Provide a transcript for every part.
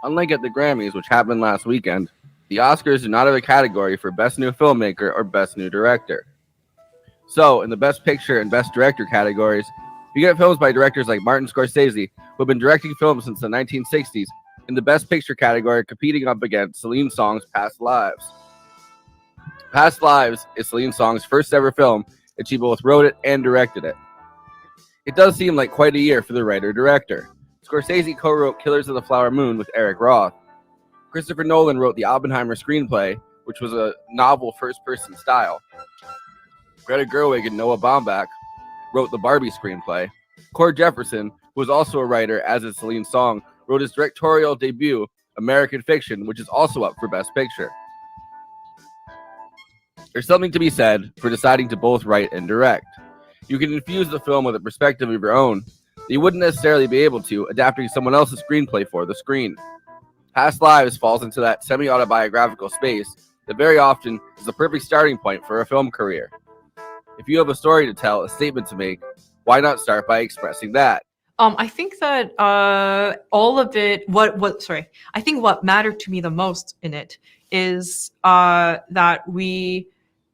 Unlike at the Grammys, which happened last weekend, the Oscars do not have a category for Best New Filmmaker or Best New Director. So, in the Best Picture and Best Director categories, you get films by directors like Martin Scorsese, who have been directing films since the 1960s, in the Best Picture category competing up against Celine Song's Past Lives. Past Lives is Celine Song's first ever film, and she both wrote it and directed it. It does seem like quite a year for the writer-director. Scorsese co-wrote Killers of the Flower Moon with Eric Roth. Christopher Nolan wrote the Oppenheimer screenplay, which was a novel first-person style. Greta Gerwig and Noah Baumbach wrote the Barbie screenplay. Cord Jefferson, who was also a writer, as is Celine Song, wrote his directorial debut, American Fiction, which is also up for Best Picture. There's something to be said for deciding to both write and direct. You can infuse the film with a perspective of your own that you wouldn't necessarily be able to adapting someone else's screenplay for the screen. Past Lives falls into that semi-autobiographical space that very often is the perfect starting point for a film career. If you have a story to tell, a statement to make, why not start by expressing that? I think that all of it, I think what mattered to me the most in it is that we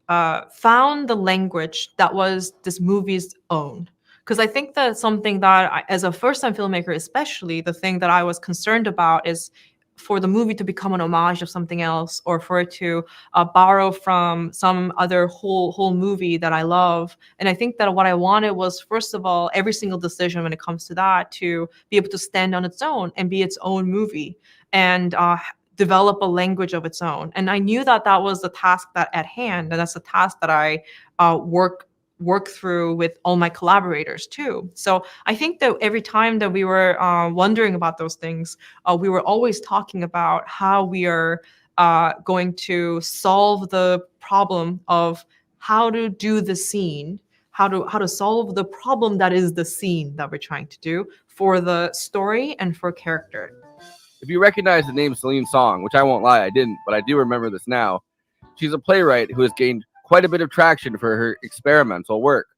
found the language that was this movie's own. Because I think that something that, as a first-time filmmaker especially, the thing that I was concerned about is for the movie to become an homage of something else, or for it to borrow from some other whole movie that I love. And I think that what I wanted was, first of all, every single decision when it comes to that to be able to stand on its own and be its own movie and develop a language of its own. And I knew that that was the task that at hand, and that's the task that I work through with all my collaborators too. So I think that every time that we were wondering about those things, we were always talking about how we are going to solve the problem of how to do the scene, how to solve the problem that is the scene that we're trying to do for the story and for character. If you recognize the name Celine Song, which I won't lie, I didn't, but I do remember this now, she's a playwright who has gained quite a bit of traction for her experimental work.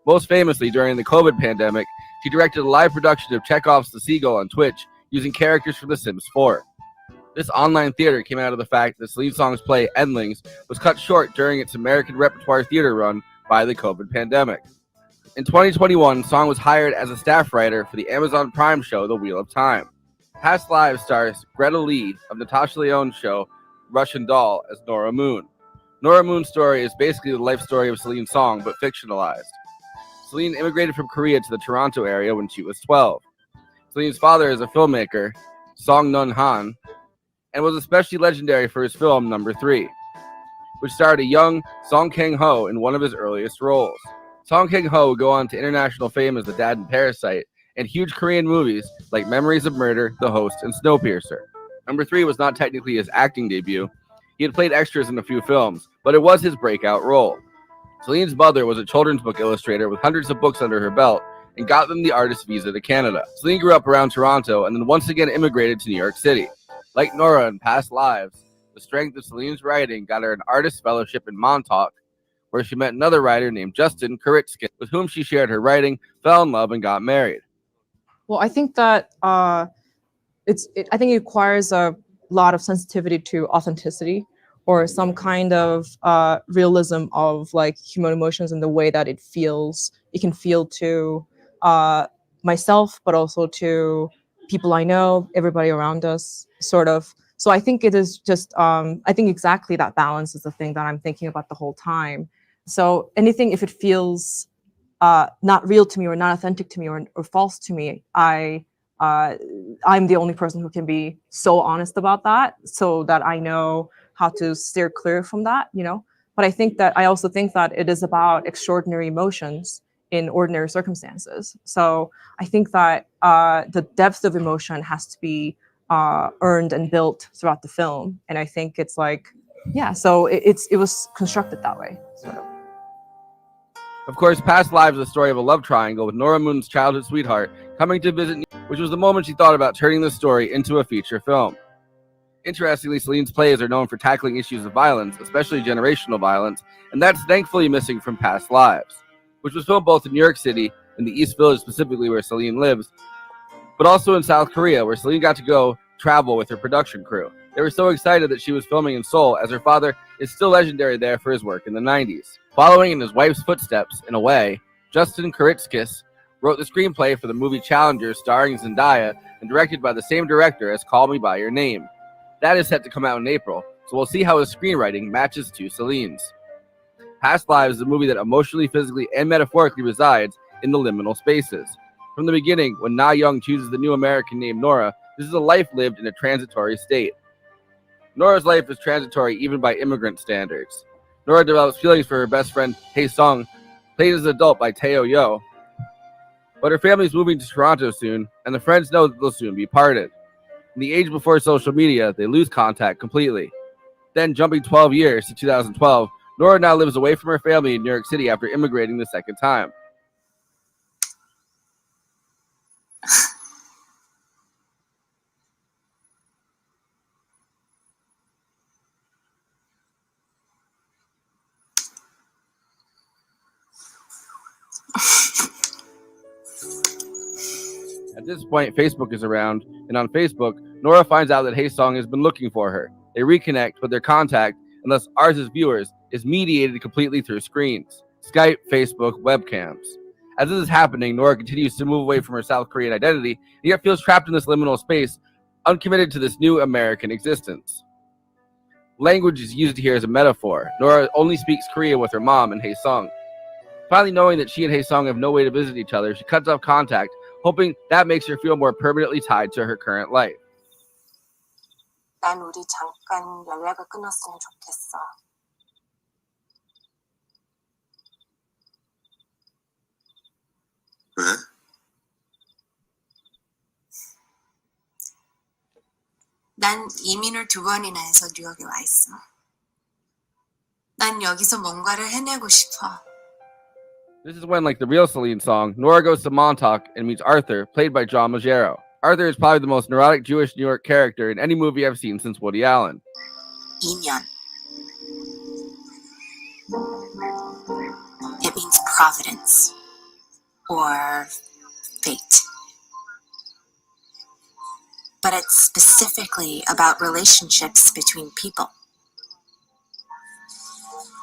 Most famously, during the COVID pandemic, she directed a live production of Chekhov's The Seagull on Twitch using characters from The Sims 4. This online theater came out of the fact that Celine Song's play Endlings was cut short during its American repertoire theater run by the COVID pandemic. In 2021, Song was hired as a staff writer for the Amazon Prime show The Wheel of Time. Past Lives stars Greta Lee of Natasha Lyonne's show Russian Doll as Nora Moon. Nora Moon's story is basically the life story of Celine Song, but fictionalized. Celine immigrated from Korea to the Toronto area when she was 12. Celine's father is a filmmaker, Song Nun Han, and was especially legendary for his film Number 3, which starred a young Song Kang-ho in one of his earliest roles. Song Kang-ho would go on to international fame as the dad in Parasite, and huge Korean movies like Memories of Murder, The Host, and Snowpiercer. Number 3 was not technically his acting debut. He had played extras in a few films, but it was his breakout role. Celine's mother was a children's book illustrator with hundreds of books under her belt and got them the artist visa to Canada. Celine grew up around Toronto and then once again immigrated to New York City. Like Nora in Past Lives, the strength of Celine's writing got her an artist fellowship in Montauk, where she met another writer named Justin Kuritskin, with whom she shared her writing, fell in love, and got married. Well, I think that I think it requires a lot of sensitivity to authenticity, or some kind of realism of like human emotions and the way that it can feel to myself, but also to people I know, everybody around us, sort of. So I think it is just, I think exactly that balance is the thing that I'm thinking about the whole time. So anything, if it feels not real to me or not authentic to me or false to me, I'm the only person who can be so honest about that, so that I know how to steer clear from that, you know. But I also think that it is about extraordinary emotions in ordinary circumstances. So I think that the depth of emotion has to be earned and built throughout the film. And I think it's like, yeah, so it was constructed that way, sort of. Of course, Past Lives is the story of a love triangle with Nora Moon's childhood sweetheart coming to visit New York, which was the moment she thought about turning the story into a feature film. Interestingly, Celine's plays are known for tackling issues of violence, especially generational violence, and that's thankfully missing from Past Lives, which was filmed both in New York City, in the East Village specifically where Celine lives, but also in South Korea, where Celine got to go travel with her production crew. They were so excited that she was filming in Seoul, as her father is still legendary there for his work in the 90s. Following in his wife's footsteps, in a way, Justin Kuritzkis wrote the screenplay for the movie Challenger, starring Zendaya and directed by the same director as Call Me By Your Name. That is set to come out in April, so we'll see how his screenwriting matches to Celine's. Past Lives is a movie that emotionally, physically, and metaphorically resides in the liminal spaces. From the beginning, when Na Young chooses the new American named Nora, this is a life lived in a transitory state. Nora's life is transitory even by immigrant standards. Nora develops feelings for her best friend, Hae Sung, played as an adult by Tae Yo. But her family is moving to Toronto soon, and the friends know that they'll soon be parted. In the age before social media, they lose contact completely. Then, jumping 12 years to 2012, Nora now lives away from her family in New York City after immigrating the second time. At this point, Facebook is around, and on Facebook, Nora finds out that Hae Sung has been looking for her. They reconnect, but their contact, and thus ours as viewers, is mediated completely through screens. Skype, Facebook, webcams. As this is happening, Nora continues to move away from her South Korean identity, and yet feels trapped in this liminal space, uncommitted to this new American existence. Language is used here as a metaphor. Nora only speaks Korean with her mom and Hae Sung. Finally knowing that she and Hae Sung have no way to visit each other, she cuts off contact, hoping that makes her feel more permanently tied to her current life. 난 우리 잠깐 연락을 끊었으면 좋겠어. 왜? 난 이민을 2번이나 해서 뉴욕에 와 있어. 난 여기서 뭔가를 해내고 싶어. This is when, like the real Celine Song, Nora goes to Montauk and meets Arthur, played by John Magaro. Arthur is probably the most neurotic Jewish New York character in any movie I've seen since Woody Allen. 인연. It means providence or fate. But it's specifically about relationships between people.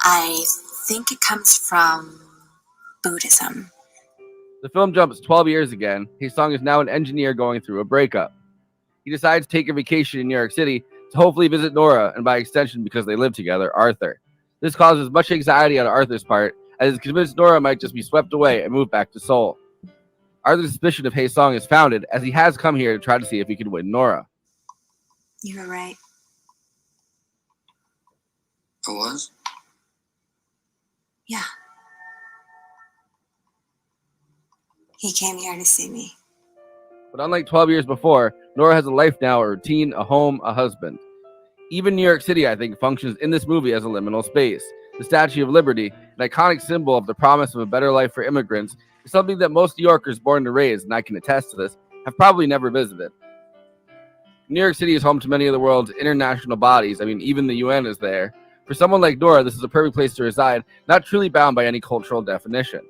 I think it comes from Buddhism. The film jumps 12 years again. Hae Sung is now an engineer going through a breakup. He decides to take a vacation in New York City to hopefully visit Nora, and by extension, because they live together, Arthur. This causes much anxiety on Arthur's part, as he's convinced Nora might just be swept away and move back to Seoul. Arthur's suspicion of Hae Sung is founded, as he has come here to try to see if he can win Nora. You were right. I was? Yeah. He came here to see me. But unlike 12 years before, Nora has a life now, a routine, a home, a husband. Even New York City, I think, functions in this movie as a liminal space. The Statue of Liberty, an iconic symbol of the promise of a better life for immigrants, is something that most New Yorkers born and raised, and I can attest to this, have probably never visited. New York City is home to many of the world's international bodies. I mean, even the UN is there. For someone like Nora, this is a perfect place to reside, not truly bound by any cultural definition.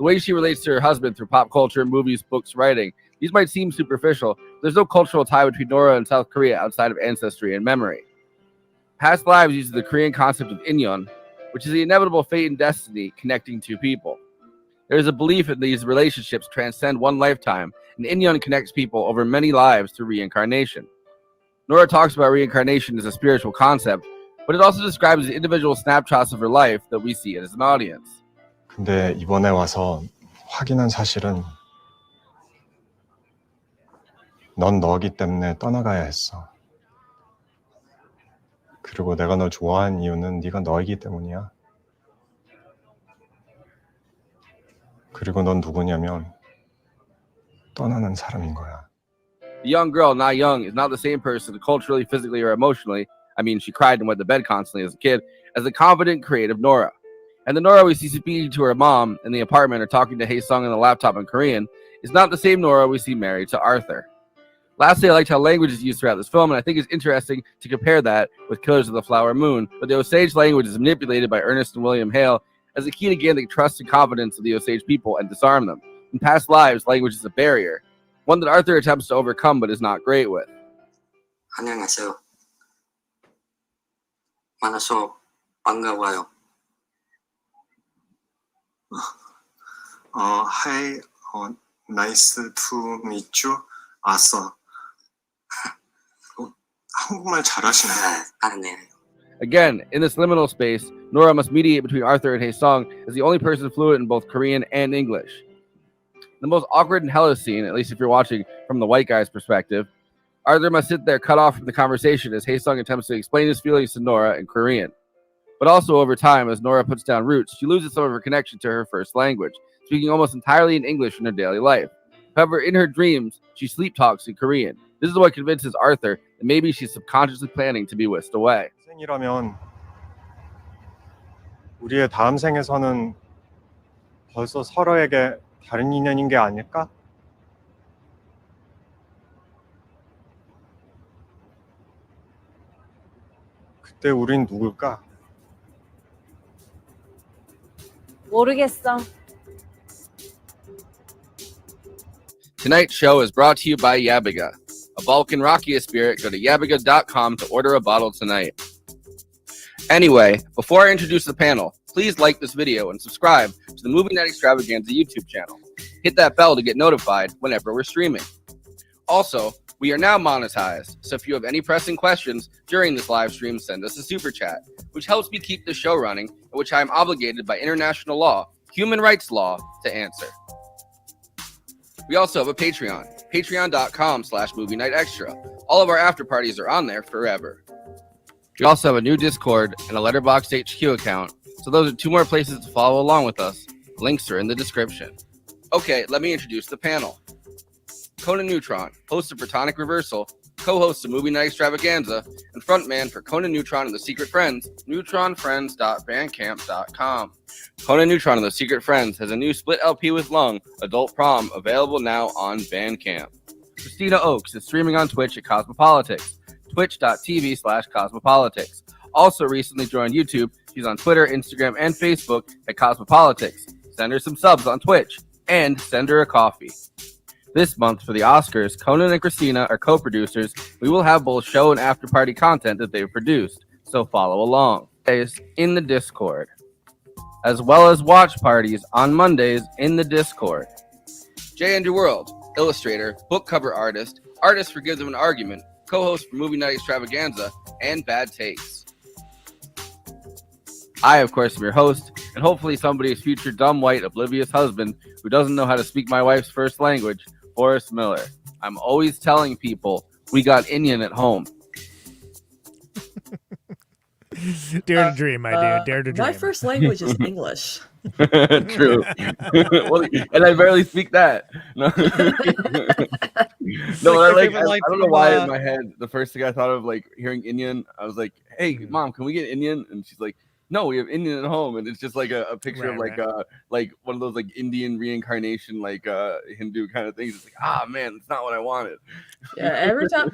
The way she relates to her husband through pop culture, movies, books, writing, these might seem superficial, but there's no cultural tie between Nora and South Korea outside of ancestry and memory. Past Lives uses the Korean concept of inyon, which is the inevitable fate and destiny connecting two people. There is a belief that these relationships transcend one lifetime, and inyon connects people over many lives through reincarnation. Nora talks about reincarnation as a spiritual concept, but it also describes the individual snapshots of her life that we see as an audience. 근데 이번에 와서 확인한 사실은 넌 너기 때문에 떠나가야 했어. 그리고 내가 널 좋아한 이유는 네가 너이기 때문이야. 그리고 넌 누구냐면 떠나는 사람인 거야. The young girl, Na Young, is not the same person culturally, physically, or emotionally, I mean, she cried and wet the bed constantly as a kid, as the confident, creative Nora. And the Nora we see speaking to her mom in the apartment or talking to Hae Sung on the laptop in Korean is not the same Nora we see married to Arthur. Lastly, I liked how language is used throughout this film, and I think it's interesting to compare that with Killers of the Flower Moon, but the Osage language is manipulated by Ernest and William Hale as a key to gain the trust and confidence of the Osage people and disarm them. In Past Lives, language is a barrier, one that Arthur attempts to overcome but is not great with. 안녕하세요. 만나서 반가워요. Hi, nice to meet you. 아싸. 한국말 잘하시네. 아네. Again, in this liminal space, Nora must mediate between Arthur and Hae-sung as the only person fluent in both Korean and English. The most awkward and hellish scene, at least if you're watching from the white guy's perspective, Arthur must sit there cut off from the conversation as Hae-sung attempts to explain his feelings to Nora in Korean. But also over time, as Nora puts down roots, she loses some of her connection to her first language, speaking almost entirely in English in her daily life. However, in her dreams, she sleep talks in Korean. This is what convinces Arthur that maybe she's subconsciously planning to be whisked away. 생이라면 우리의 다음 생에서는 벌써 서로에게 다른 인연인 게 아닐까? 그때 우린 누굴까? 모르겠어. Tonight's show is brought to you by Yabiga. A Balkan Rakia spirit, go to yabiga.com to order a bottle tonight. Anyway, before I introduce the panel, please like this video and subscribe to the Movie Night Extravaganza YouTube channel. Hit that bell to get notified whenever we're streaming. Also, we are now monetized, so if you have any pressing questions during this live stream, send us a super chat, which helps me keep the show running, and which I am obligated by international law, human rights law, to answer. We also have a Patreon, patreon.com/movie night extra. All of our after parties are on there forever. We also have a new Discord and a Letterboxd HQ account, so those are two more places to follow along with us. Links are in the description. Okay, let me introduce the panel. Conan Neutron, host of Protonic Reversal, co-host of Movie Night Extravaganza, and frontman for Conan Neutron and the Secret Friends, neutronfriends.bandcamp.com. Conan Neutron and the Secret Friends has a new split LP with Lung, Adult Prom, available now on Bandcamp. Kristina Oakes is streaming on Twitch at Cosmopolitics, twitch.tv/Cosmopolitics. Also recently joined YouTube, she's on Twitter, Instagram, and Facebook at Cosmopolitics. Send her some subs on Twitch, and send her a coffee. This month for the Oscars, Conan and Kristina are co-producers. We will have both show and after-party content that they've produced, so follow along. In the Discord, as well as watch parties on Mondays in the Discord. J. Andrew World, illustrator, book cover artist, artist for Gives Them an Argument, co-host for Movie Night Extravaganza, and Bad Takes. I, of course, am your host, and hopefully somebody's future dumb, white, oblivious husband who doesn't know how to speak my wife's first language, Forrest Miller. I'm always telling people we got Indian at home. Dare to dream, my dude. Dare to dream. My first language is English. True. Well, and I barely speak that. No, no, I don't know why in my head the first thing I thought of like hearing Indian, I was like, "Hey, mom, can we get Indian?" And she's like, "No, we have Indian at home," and it's just like a picture of like like one of those like Indian reincarnation like Hindu kind of things. It's like, man, it's not what I wanted. Yeah,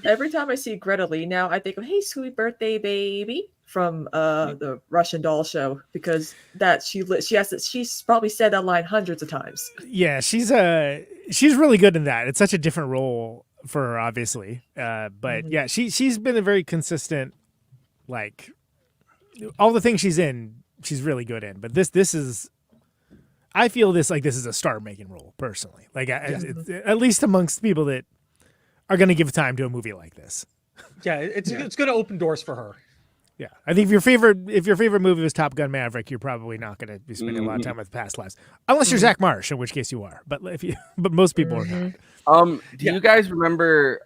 every time I see Greta Lee now, I think of "Hey, sweet birthday, baby" from the Russian Doll show, because that she's probably said that line hundreds of times. Yeah, she's really good in that. It's such a different role for her, obviously, but yeah, she's been a very consistent, like, all the things she's in, she's really good in. But this is, I feel this is a star-making role personally. Like, at least amongst people that are going to give time to a movie like this. Yeah, it's going to open doors for her. Yeah, I think if your favorite movie was Top Gun Maverick, you're probably not going to be spending a lot of time with past lives, unless you're Zach Marsh, in which case you are. But but most people are not. Do you guys remember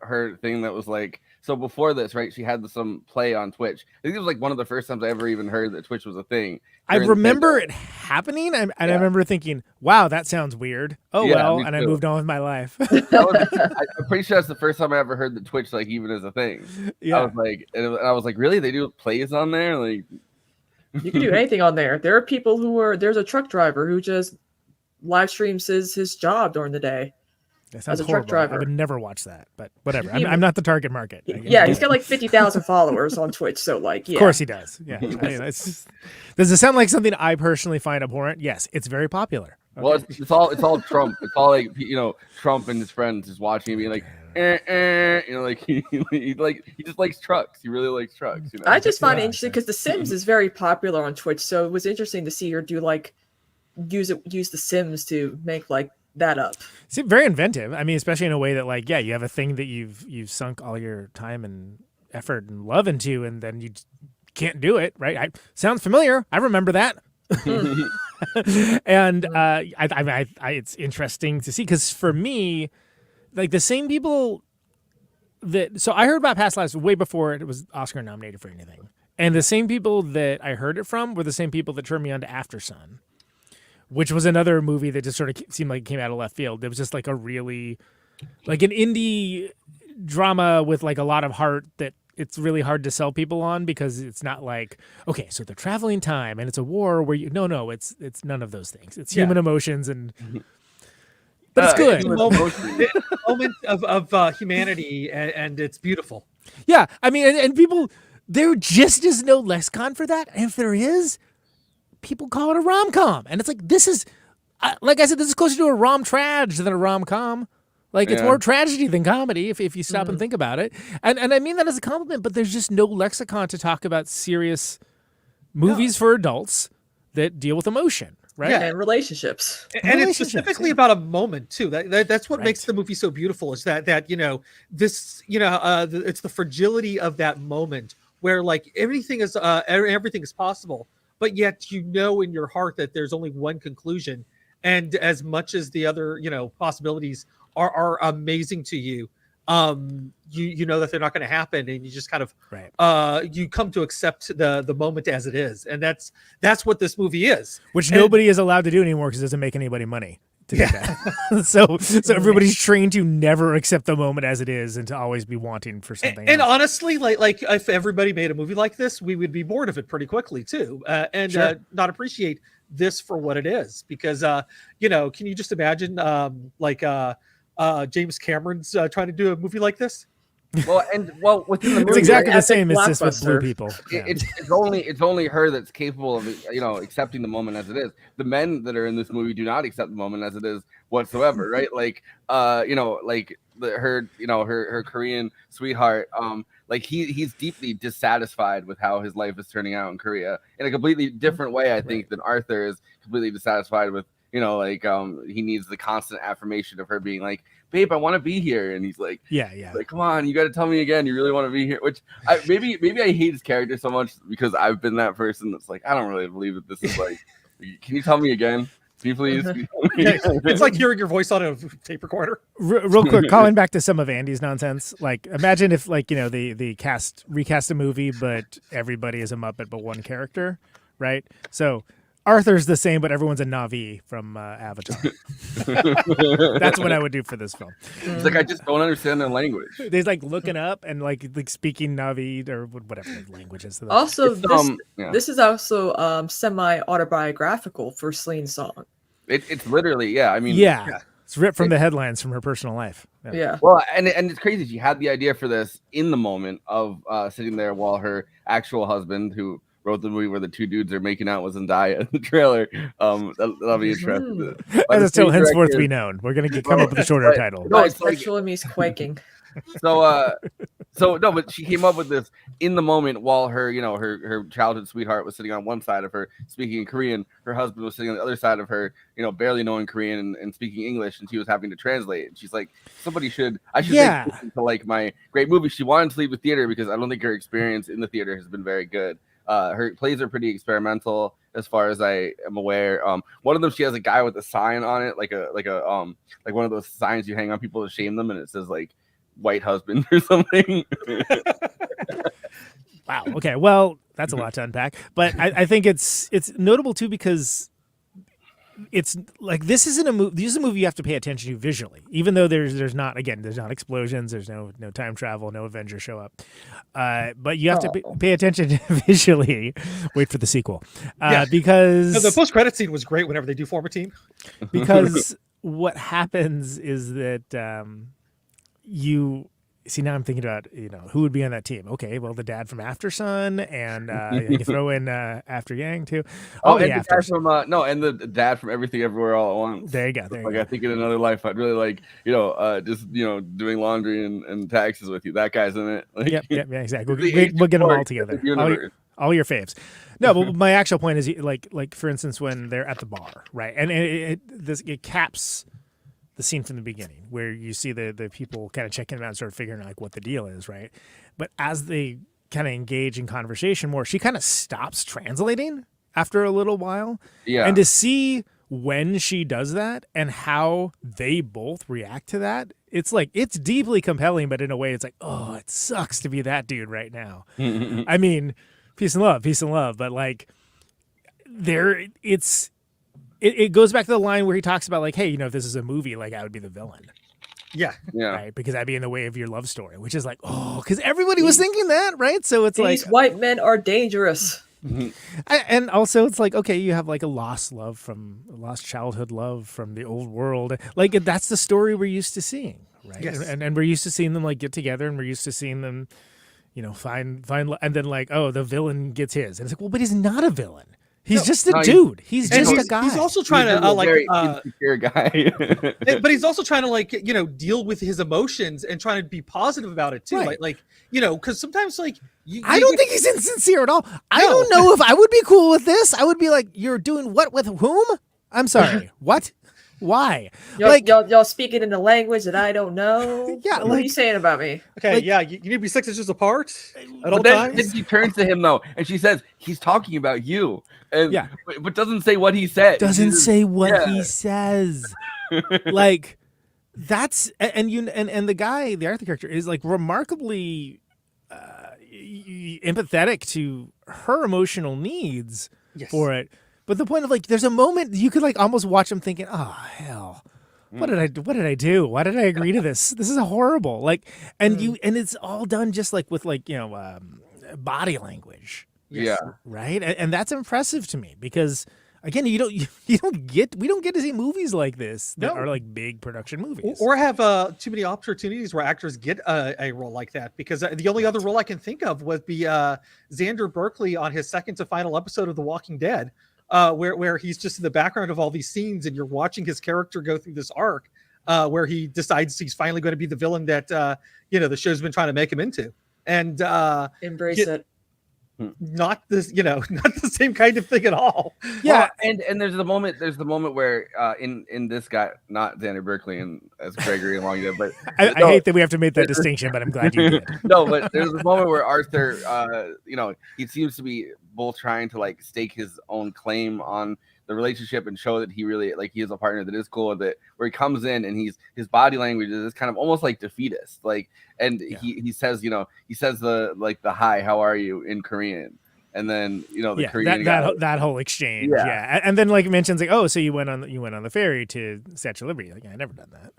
her thing that was like? So before this, right? She had some play on Twitch. I think it was like one of the first times I ever even heard that Twitch was a thing. I remember it happening, and I remember thinking, "Wow, that sounds weird." Oh well, and I moved on with my life. I'm pretty sure that's the first time I ever heard that Twitch like even as a thing. Yeah, I was like, really? They do plays on there? Like, you can do anything on there. There are people there's a truck driver who just live streams his job during the day. That sounds horrible. Truck driver. I would never watch that, but whatever. I'm not the target market. Yeah, he's got like 50,000 followers on Twitch, so like, yeah. Of course he does. Yeah. Does it sound like something I personally find abhorrent? Yes, it's very popular. Okay. Well, it's all Trump. It's all like Trump and his friends just watching and being like, like he just likes trucks. He really likes trucks. You know. I just find it interesting because The Sims is very popular on Twitch, so it was interesting to see her do like use The Sims to make like that up. It's very inventive. I mean, especially in a way that like, yeah, you have a thing that you've sunk all your time and effort and love into, and then you can't do it, right? Sounds familiar. I remember that. And it's interesting to see because for me, like the same people so I heard about Past Lives way before it was Oscar nominated for anything, and the same people that I heard it from were the same people that turned me on to After Sun, which was another movie that just sort of seemed like it came out of left field. It was just like a really like an indie drama with like a lot of heart that it's really hard to sell people on because it's not like, okay, so they're traveling time and it's a war where no, it's none of those things. It's human emotions and but it's good. It's a moment of humanity and it's beautiful. Yeah, I mean, and people, there just is no lexicon for that. And if there is, people call it a rom-com. And it's like, this is, like I said, this is closer to a rom-trage than a rom-com. Like, it's more tragedy than comedy if you stop and think about it. And I mean that as a compliment, but there's just no lexicon to talk about serious movies for adults that deal with emotion, right? Yeah, and relationships. And it's specifically about a moment, too. That's what makes the movie so beautiful is that you know, this, you know, it's the fragility of that moment where, like, everything is possible, but yet you know in your heart that there's only one conclusion. And as much as the other, you know, possibilities are amazing to you, you know that they're not going to happen, and you just kind of you come to accept the moment as it is, and that's what this movie is, which nobody is allowed to do anymore because it doesn't make anybody money to do that. so everybody's trained to never accept the moment as it is and to always be wanting for something and else. Honestly, like if everybody made a movie like this, we would be bored of it pretty quickly too, and not appreciate this for what it is, because you know, can you just imagine James Cameron's trying to do a movie like this? Well, within the movie, it's exactly the same as this with Blue People. Yeah. It's only her that's capable of, you know, accepting the moment as it is. The men that are in this movie do not accept the moment as it is whatsoever, right? Like, you know, like her Korean sweetheart, like he's deeply dissatisfied with how his life is turning out in Korea in a completely different way, I think, than Arthur is completely dissatisfied with. You know, like he needs the constant affirmation of her being like, "Babe, I want to be here," and he's like, "Yeah, like come on, you got to tell me again, you really want to be here." Which maybe I hate his character so much because I've been that person that's like, I don't really believe that this is like. Can you tell me again? Can you please? It's like hearing your voice on a tape recorder. Real quick, calling back to some of Andy's nonsense. Like, imagine if, like, you know, they recast a movie, but everybody is a Muppet but one character, right? So Arthur's the same, but everyone's a Na'vi from Avatar. That's what I would do for this film. It's like, I just don't understand their language. They're like looking up and like speaking Na'vi or whatever the language is. Also, this is also semi-autobiographical for Celine Song. It's literally, I mean, it's ripped from the headlines from her personal life. Yeah. Well, and it's crazy. She had the idea for this in the moment of sitting there while her actual husband, who wrote the movie where the two dudes are making out with Zendaya in the trailer. That'll be interesting. As it's still henceforth to be known. We're going to come up with a shorter title. No, it's sexual means quaking. So no, but she came up with this in the moment while her, you know, her childhood sweetheart was sitting on one side of her speaking in Korean. Her husband was sitting on the other side of her, you know, barely knowing Korean and speaking English, and she was having to translate. And she's like, I should make this into like my great movie. She wanted to leave the theater because I don't think her experience in the theater has been very good. Her plays are pretty experimental as far as I am aware. One of them, she has a guy with a sign on it, like one of those signs you hang on people to shame them, and it says like white husband or something. Wow. Okay. Well, that's a lot to unpack, but I think it's notable too because it's like this is a movie you have to pay attention to visually, even though there's not explosions, there's no time travel, no Avengers show up, but you have to pay attention visually. Wait for the sequel, because the post-credit scene was great whenever they do form a team. Because what happens is that see, now I'm thinking about, who would be on that team. Okay, well, the dad from After Sun, and you throw in After Yang too. Oh, and the guy from and the dad from Everything Everywhere All at Once. There you go. There you go. I think in another life, I'd really like, just doing laundry and taxes with you. That guy's in it. Like, yeah, exactly. We'll get them all together. All your faves. No, but my actual point is, like for instance, when they're at the bar, right, and it caps the scene from the beginning where you see the people kind of checking them out and sort of figuring out like what the deal is, right? But as they kind of engage in conversation more, she kind of stops translating after a little while. Yeah. And to see when she does that and how they both react to that, it's like, it's deeply compelling, but in a way it's like, oh, it sucks to be that dude right now. I mean, peace and love. But like it goes back to the line where he talks about like, hey, if this is a movie, like I would be the villain. Yeah. Right. Because I'd be in the way of your love story, which is like, oh, because everybody was thinking that, right? So it's these white men are dangerous. And also it's like, okay, you have like a lost childhood love from the old world. Like that's the story we're used to seeing, right? Yes. And we're used to seeing them like get together, and we're used to seeing them, find, and then like, oh, the villain gets his. And it's like, well, but he's not a villain. He's just a dude. He's just a guy. He's also trying to very insecure guy. but he's also trying to deal with his emotions and trying to be positive about it too. Right. Because sometimes I don't think he's insincere at all. I don't know if I would be cool with this. I would be like, you're doing what with whom? I'm sorry. What? Why? Y'all speaking in a language that I don't know. Yeah, what are you saying about me? Okay, you need to be 6 inches apart at all times. Then she turns to him though, and she says, "He's talking about you." And but doesn't say what he said. Doesn't say what he says. Like that's and the guy, the Arthur character, is like remarkably empathetic to her emotional needs for it. But the point of like, there's a moment you could like almost watch him thinking, "Oh hell, what did I do? Why did I agree to this? This is horrible." Like, and it's all done just like with like body language. Yeah. Right. And that's impressive to me because again, we don't get to see movies like this that are like big production movies, or have too many opportunities where actors get a role like that. Because the only other role I can think of would be Xander Berkeley on his second to final episode of The Walking Dead. Where he's just in the background of all these scenes, and you're watching his character go through this arc where he decides he's finally going to be the villain that the show's been trying to make him into, and embrace it. Not this, not the same kind of thing at all. Yeah, well, and there's the moment where in this guy, not Xander Berkeley and as Gregory along there, but I hate that we have to make that distinction, but I'm glad you did. No, but there's a moment where Arthur, he seems to be both trying to like stake his own claim on the relationship and show that he really like he is a partner that is cool with it, where he comes in and his body language is kind of almost like defeatist, like, and he says he says the hi, how are you in Korean, and then the Korean that whole exchange, and then like mentions like, oh, so you went on the ferry to Statue of Liberty. Like, I've never done that,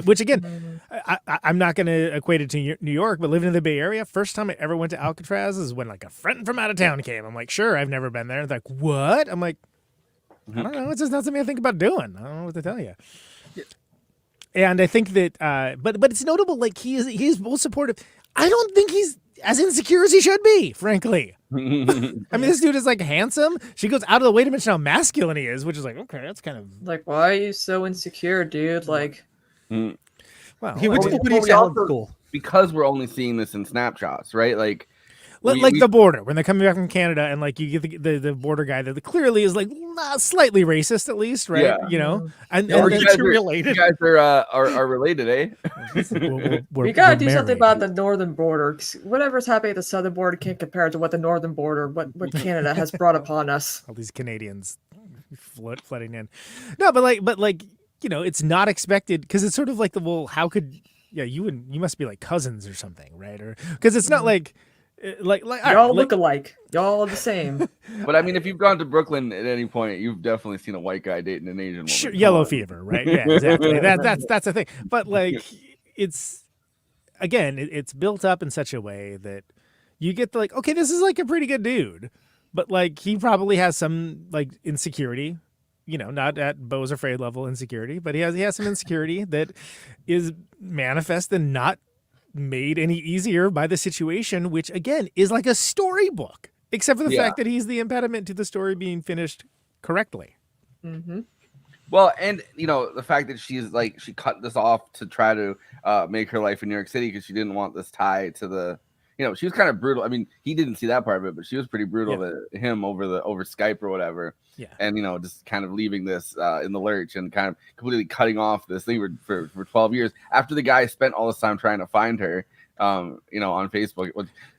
which again, I'm not going to equate it to New York, but living in the Bay Area, first time I ever went to Alcatraz is when like a friend from out of town came. I'm like, sure, I've never been there. They're like, what? I'm like, I don't know. It's just not something I think about doing. I don't know what to tell you. And I think that, but it's notable. Like he's both supportive. I don't think he's as insecure as he should be, frankly. I mean, this dude is like handsome. She goes out of the way to mention how masculine he is, which is like, okay, that's kind of like, why are you so insecure, dude? Like, well, he went to the talent school because we're only seeing this in snapshots, right? Like the border when they're coming back from Canada, and like you get the border guy that clearly is like slightly racist, at least, right? Yeah. And you guys are related, eh? We gotta do something about the northern border. Whatever's happening at the southern border can't compare to what the northern border, what Canada has brought upon us. All these Canadians flooding in. No, but it's not expected because it's sort of like how could you must be like cousins or something, right? Or because it's not like y'all look alike, y'all the same. But I mean, if you've gone to Brooklyn at any point, you've definitely seen a white guy dating an Asian woman. Sure, yellow fever, right? Yeah, exactly. That's the thing. But like, it's built up in such a way that you get like, okay, this is like a pretty good dude, but like he probably has some like insecurity. Not at Beau's Afraid level insecurity, but he has some insecurity that is manifest in not made any easier by the situation, which again is like a storybook, except for the fact that he's the impediment to the story being finished correctly. Mm-hmm. Well, and the fact that she cut this off to try to make her life in New York City because she didn't want this tie to the, she was kind of brutal. I mean, he didn't see that part of it, but she was pretty brutal to him over Skype or whatever. Yeah. And just kind of leaving this in the lurch and kind of completely cutting off this thing for 12 years after the guy spent all this time trying to find her. On Facebook,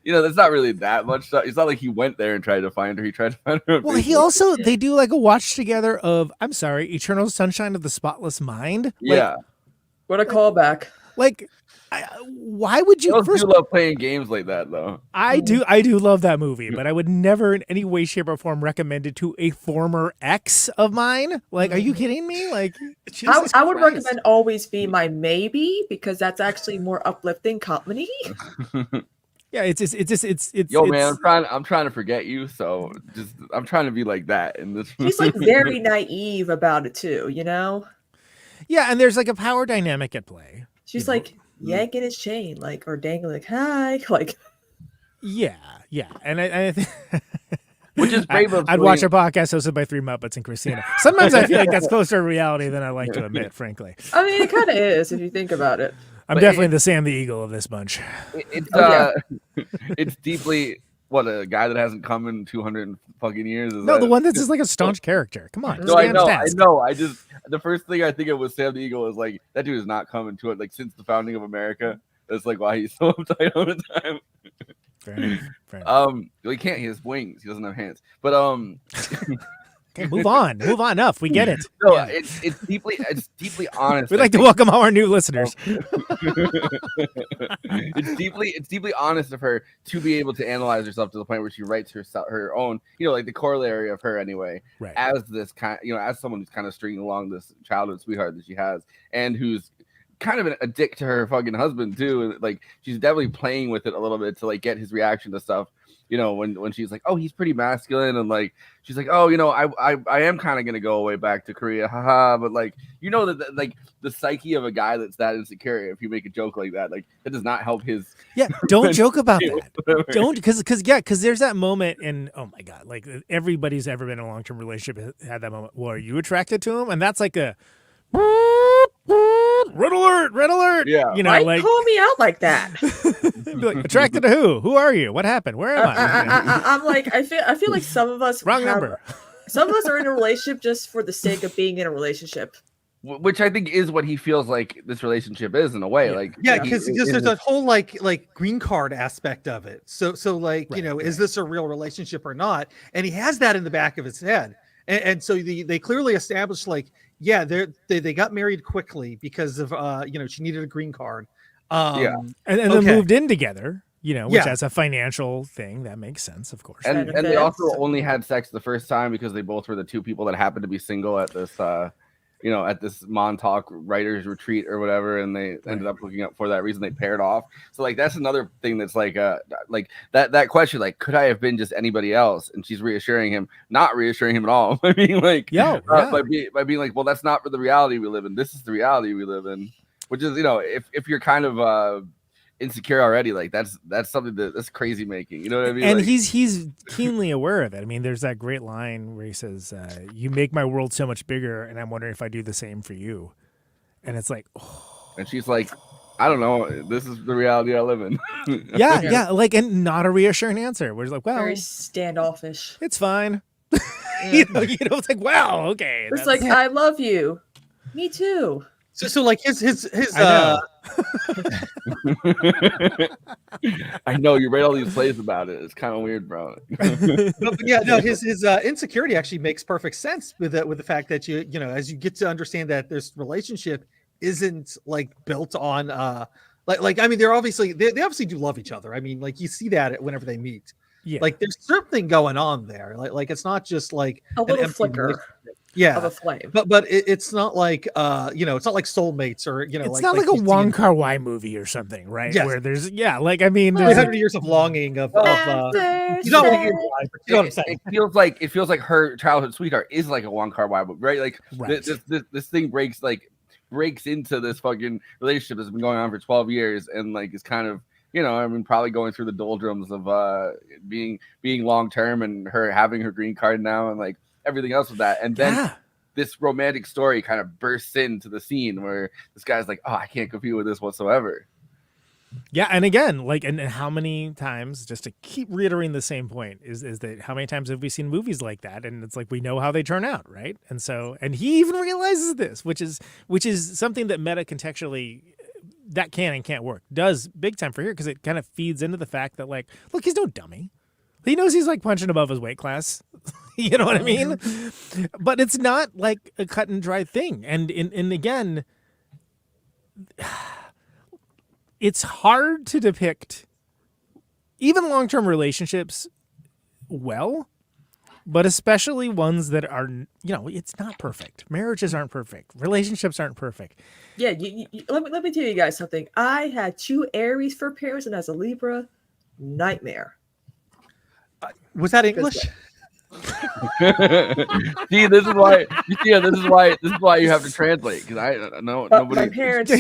that's not really that much. It's not like he went there and tried to find her. He tried to find her. Well, he also, they do like a watch together of, I'm sorry, Eternal Sunshine of the Spotless Mind. Yeah. What a callback. Like, why would you? First, do love playing games like that, though. I do love that movie, but I would never in any way, shape, or form recommend it to a former ex of mine. Like, are you kidding me? Like, I would recommend Always Be My Maybe, because that's actually more uplifting comedy. Yeah, it's Yo, man, I'm trying to forget you, so I'm trying to be like that in this. He's like very naive about it too, Yeah, and there's like a power dynamic at play. She's like yanking his chain, like, or dangling, like, hi, like. Yeah, and I think. Which is brave of I'd watch a podcast hosted by 3 Muppets and Kristina. Sometimes I feel like that's closer to reality than I like to admit, frankly. I mean, it kind of is if you think about it. I'm definitely the Sam the Eagle of this bunch. It's deeply a guy that hasn't come in 200 fucking years. The one that's just like a staunch character. Come on. No, I know. The first thing I think of was Sam the Eagle is like, that dude has not come into it like since the founding of America. That's like why he's so uptight all the time. Fair enough. He can't. He has wings. He doesn't have hands. But okay, move on. Enough. We get it. No, it's deeply honest. We'd like to welcome all our new listeners. It's deeply honest of her to be able to analyze herself to the point where she writes her own, like the corollary of her anyway, right. As this kind, as someone who's kind of stringing along this childhood sweetheart that she has, and who's kind of a dick to her fucking husband too. Like, she's definitely playing with it a little bit to like get his reaction to stuff. When she's like, oh, he's pretty masculine, and like she's like, oh, I am kind of gonna go away back to Korea, haha. But like, that like the psyche of a guy that's that insecure, if you make a joke like that, like it does not help his. Yeah, don't joke about that. Don't because there's that moment, and oh my god, like everybody's ever been in a long-term relationship had that moment. Well, are you attracted to him? And that's like a red alert. Yeah, why like call me out like that? Be like, attracted to who? Who are you? What happened? Where am I? I'm like, I feel like some of us number. Some of us are in a relationship just for the sake of being in a relationship. Which I think is what he feels like this relationship is in a way. Like, because there's a whole like green card aspect of it. So like, right, is this a real relationship or not? And he has that in the back of his head. And so they clearly established like, yeah, they got married quickly because of she needed a green card. And then moved in together, which as a financial thing that makes sense, of course. And they also only had sex the first time because they both were the two people that happened to be single at this at this Montauk writers retreat or whatever, and they ended up hooking up for that reason. They paired off. So like that's another thing that's like that question, like, could I have been just anybody else? And she's reassuring him, not reassuring him at all. I mean, like, by being like, well, that's not the reality we live in. This is the reality we live in. Which is, if you're kind of insecure already, like that's something that's crazy making. You know what I mean? And like, he's keenly aware of it. I mean, there's that great line where he says, "You make my world so much bigger, and I'm wondering if I do the same for you." And it's like, oh. And she's like, I don't know. This is the reality I live in. yeah. Like, and not a reassuring answer. We're just like, well, very standoffish. It's fine. It's like, wow, okay. It's like, I love you. Me too. So like his I know you read all these plays about it. It's kind of weird, bro. His insecurity actually makes perfect sense with the fact that as you get to understand that this relationship isn't like built on like I mean they obviously do love each other. I mean, like you see that whenever they meet. Yeah. Like there's something going on there. Like it's not just like a little flicker. Yeah, of a flame. But it's not like it's not like soulmates or it's not like a Wong Kar-wai movie or something, right? Yes. Where there's like I mean, there's 100 years of longing of you know what I'm saying. It feels like her childhood sweetheart is like a Wong Kar-wai movie, right? Like this thing breaks like breaks into this fucking relationship that's been going on for 12 years and like is kind of, you know, I mean, probably going through the doldrums of being long term and her having her green card now and like everything else with that. And then this romantic story kind of bursts into the scene where this guy's like, oh, I can't compete with this whatsoever. Yeah, and again, like, and how many times, just to keep reiterating the same point, is that how many times have we seen movies like that? And it's like we know how they turn out, right? And so, and he even realizes this, which is something that meta contextually that can and can't work. Does big time for here because it kind of feeds into the fact that like, look, he's no dummy. He knows he's like punching above his weight class. You know what I mean? But it's not like a cut and dry thing. And again, it's hard to depict even long-term relationships well, but especially ones that are, you know, it's not perfect. Marriages aren't perfect. Relationships aren't perfect. Yeah, let me tell you guys something. I had 2 Aries for parents, and as a Libra, nightmare. Was that English? See, this is why you have to translate because I know nobody. My parents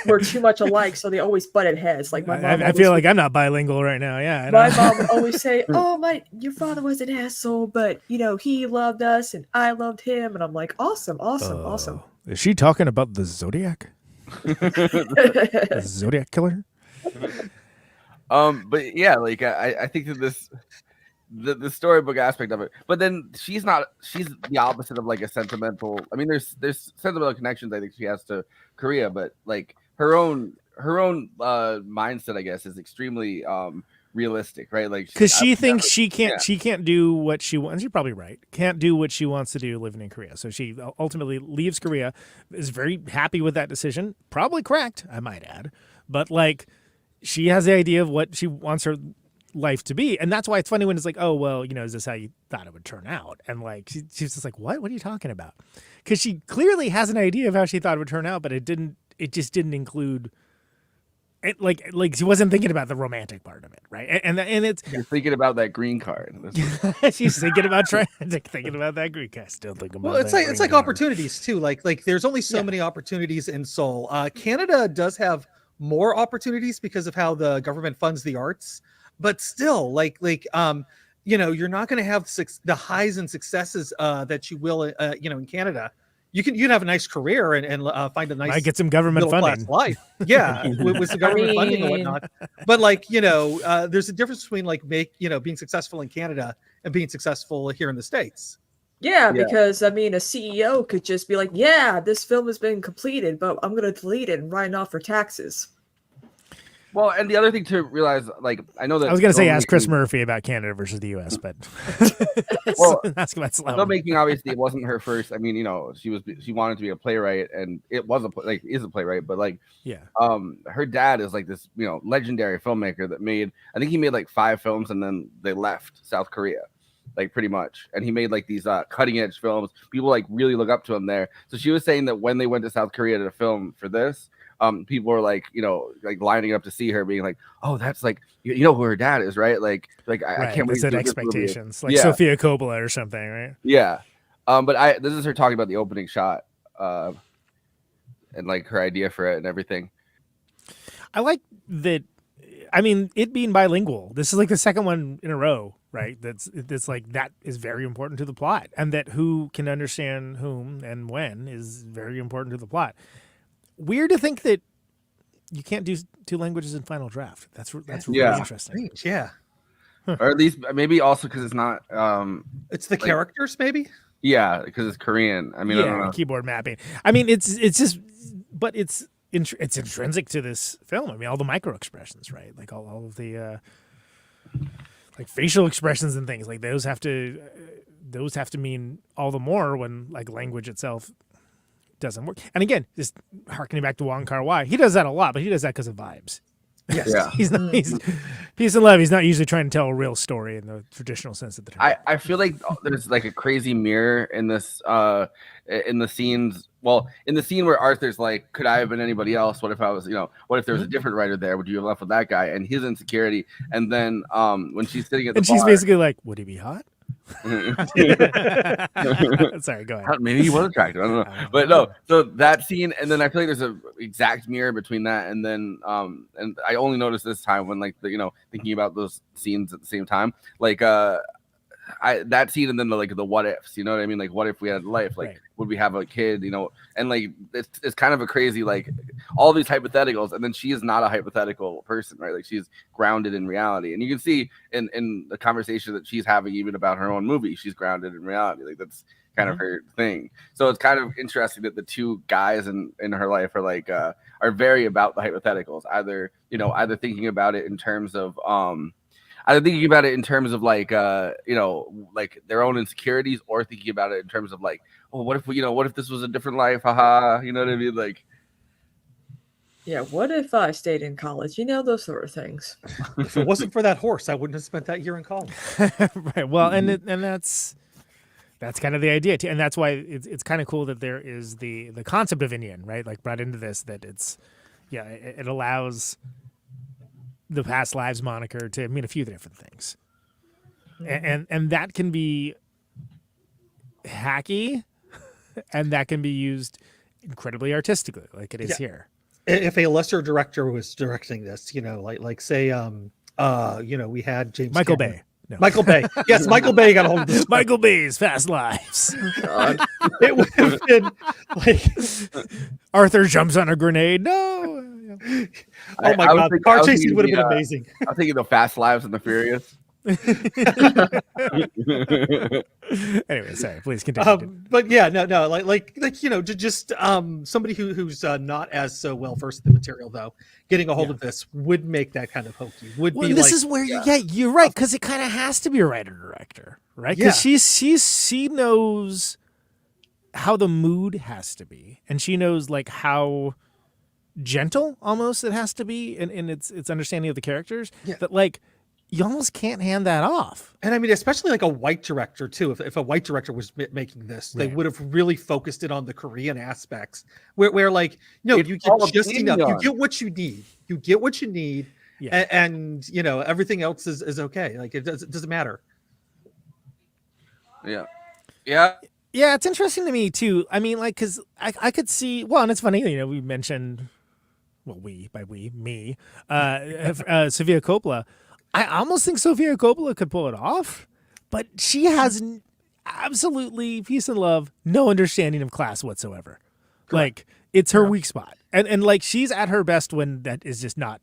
were too much alike, so they always butted heads. Like my mom, I feel like I'm not bilingual right now. Yeah, my mom would always say, "Oh, your father was an asshole, but you know he loved us and I loved him," and I'm like, "Awesome. Is she talking about the Zodiac? The Zodiac killer? But yeah, like I think that the storybook aspect of it, but then she's the opposite of like a sentimental. I mean, there's sentimental connections I think she has to Korea, but like her own mindset, I guess, is extremely realistic, right? Like because she thinks she can't do what she wants. You're probably right. Can't do what she wants to do living in Korea. So she ultimately leaves Korea, is very happy with that decision. Probably correct, I might add. But like she has the idea of what she wants her life to be, and that's why it's funny when it's like, oh well, you know, is this how you thought it would turn out? And like she's just like, what are you talking about? Because she clearly has an idea of how she thought it would turn out, but it just didn't include it. Like she wasn't thinking about the romantic part of it, right? And it's you're thinking about that green card. She's thinking about thinking about that green card. Still thinking about. Well, it's like opportunities too. Like there's only so many opportunities in Seoul. Canada does have more opportunities because of how the government funds the arts. But still, you know, you're not going to have the highs and successes that you will, you know, in Canada. You'd have a nice career and find a nice, might get some government funding life. Yeah, with the government funding and whatnot. But like, you know, there's a difference between like being successful in Canada and being successful here in the States. Yeah, because I mean, a CEO could just be like, "Yeah, this film has been completed, but I'm going to delete it and write it off for taxes." Well, and the other thing to realize, like, I know that I was going to say ask Chris Murphy about Canada versus the U.S., but well, ask about Sloan. Filmmaking obviously it wasn't her first. I mean, you know, she wanted to be a playwright, and it was is a playwright, but like, her dad is like this, you know, legendary filmmaker that I think he made like 5 films, and then they left South Korea, like pretty much, and he made like these cutting edge films. People like really look up to him there. So she was saying that when they went to South Korea to film for this. People were like, you know, like lining up to see her, being like, "Oh, that's like, you know who her dad is, right?" Like I can't wait. Set expectations, like Sofia Coppola or something, right? Yeah. But this is her talking about the opening shot, and like her idea for it and everything. I like that. I mean, it being bilingual. This is like the second one in a row, right? That's like that is very important to the plot, and that who can understand whom and when is very important to the plot. Weird to think that you can't do 2 languages in Final Draft. That's really interesting. Yeah. Or at least maybe also because it's not. It's the characters, maybe. Yeah, because it's Korean. I mean, I don't know. Keyboard mapping. I mean, it's just, but it's intrinsic to this film. I mean, all the micro expressions, right? Like all of the like facial expressions and things like those have to mean all the more when like language itself doesn't work. And again, just harkening back to Wong Kar-wai, he does that a lot, but he does that because of vibes. Yes. Yeah. He's peace and love. He's not usually trying to tell a real story in the traditional sense of the term. I feel like there's like a crazy mirror in this in the scenes. Well, in the scene where Arthur's like, could I have been anybody else? What if I was, you know, what if there was a different writer there? Would you have left with that guy? And his insecurity. And then when she's sitting at the bar, she's basically like, would he be hot? Sorry, go ahead. Maybe he was attractive. I don't know. But no, so that scene, and then I feel like there's a exact mirror between that and then and I only noticed this time when like thinking about those scenes at the same time. Like that scene and then the what ifs, you know what I mean? Like, what if we had life? Like, would we have a kid? And like it's kind of a crazy, like, all these hypotheticals, and then she is not a hypothetical person, right? Like, she's grounded in reality, and you can see in the conversation that she's having even about her own movie, she's grounded in reality. Like, that's kind of her thing. So it's kind of interesting that the two guys in her life are like are very about the hypotheticals, either thinking about it in terms of either thinking about it in terms of like like their own insecurities, or thinking about it in terms of like, oh, what if this was a different life? Haha, you know what I mean? Like, yeah, what if I stayed in college? Those sort of things. If it wasn't for that horse, I wouldn't have spent that year in college. Right. Well, and that's kind of the idea too, and that's why it's kind of cool that there is the concept of Indian, right? Like, brought into this, that it allows the past lives moniker to mean a few different things. And that can be hacky, and that can be used incredibly artistically, like it is here. If a lesser director was directing this, like say we had James Michael Cameron. Bay. No. Michael Bay. Yes, Michael Bay got a hold of this. Michael Bay's Fast Lives. God. It would have been like Arthur jumps on a grenade. No. Oh my God, the car chasing would have been amazing. I'm thinking the Fast Lives and the Furious. Anyway, sorry, please continue. But yeah, no, like just somebody who's not as so well versed in the material, though, getting a hold of this would make that kind of hokey. This is where you're right, because it kind of has to be a writer director, right? Because she knows how the mood has to be, and she knows like how gentle almost it has to be in its understanding of the characters. That like, you almost can't hand that off. And I mean, especially like a white director too. If a white director was making this, they would have really focused it on the Korean aspects, where like, you get just enough. You get what you need. You get what you need, and everything else is okay. Like, it doesn't matter. Yeah. Yeah, it's interesting to me too. I mean, like, because I could see. Well, and it's funny. We mentioned, me, Sofia Coppola. I almost think Sofia Coppola could pull it off, but she has absolutely, peace and love, no understanding of class whatsoever. Correct. Like, it's her weak spot. And like, she's at her best when that is just not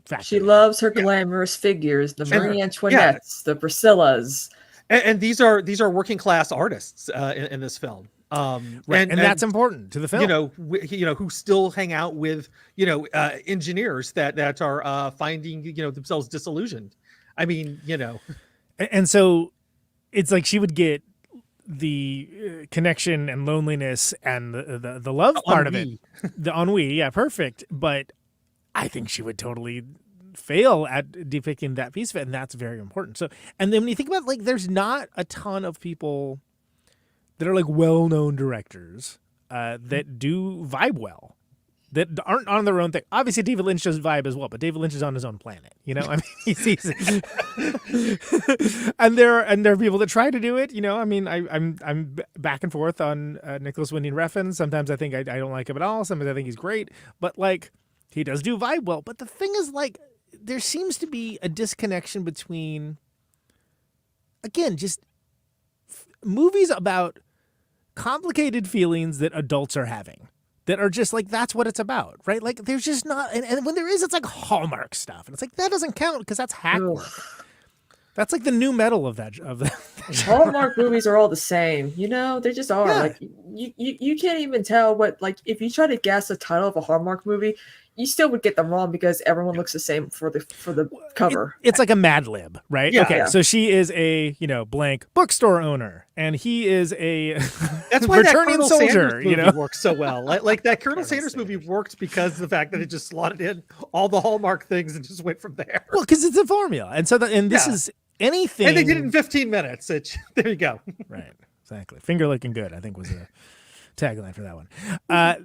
factored. She loves her glamorous figures, the Marie Antoinettes, the Priscillas. And these are working class artists in this film. And that's important to the film. Who still hang out with engineers that are finding themselves disillusioned. I mean, and so it's like she would get the connection and loneliness and the love part of it, the ennui. Perfect. But I think she would totally fail at depicting that piece of it, and that's very important. So, and then when you think about, like, there's not a ton of people that are like well-known directors that do vibe well, that aren't on their own thing. Obviously, David Lynch does vibe as well, but David Lynch is on his own planet. I mean, he's and there are people that try to do it. I mean, I'm back and forth on Nicholas Winding Refn. Sometimes I think I don't like him at all. Sometimes I think he's great, but like, he does do vibe well. But the thing is, like, there seems to be a disconnection between, again, just movies about complicated feelings that adults are having, that are just like, that's what it's about, right? Like, there's just not, and when there is, it's like Hallmark stuff, and it's like, that doesn't count because that's hack work. That's like the new metal of that. Hallmark movies are all the same, they just are. Yeah. Like, you can't even tell what, like, if you try to guess the title of a Hallmark movie, you still would get them wrong because everyone looks the same for the cover. It's like a Mad Lib, right? Yeah, okay, yeah. So she is a blank bookstore owner, and he is a that's why returning that soldier. Movie works so well. Like that Colonel Sanders movie worked because of the fact that it just slotted in all the Hallmark things and just went from there. Well, because it's a formula, and so this is anything. And they did it in 15 minutes. There you go. Right, exactly. Finger looking good, I think, was the tagline for that one.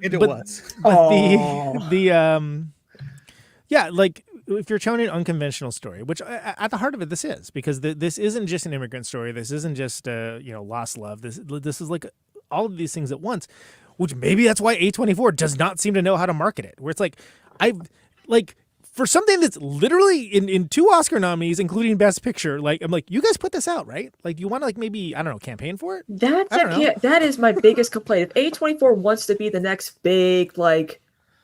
It was. But like if you're telling an unconventional story, which at the heart of it this is, because this isn't just an immigrant story, this isn't just lost love. This is like all of these things at once, which maybe that's why A24 does not seem to know how to market it. Where it's like for something that's literally in 2 Oscar nominees, including Best Picture, like I'm like, you guys put this out, right? Like you want to like maybe, I don't know, campaign for it? That is my biggest complaint. If A24 wants to be the next big like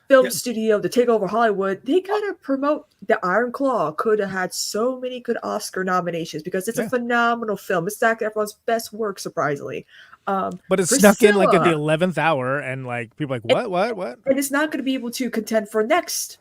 film studio to take over Hollywood, they gotta promote The Iron Claw. Could have had so many good Oscar nominations because it's a phenomenal film. It's actually everyone's best work, surprisingly. But it's snuck in like at the 11th hour, and like people are like, what? And it's not going to be able to contend for next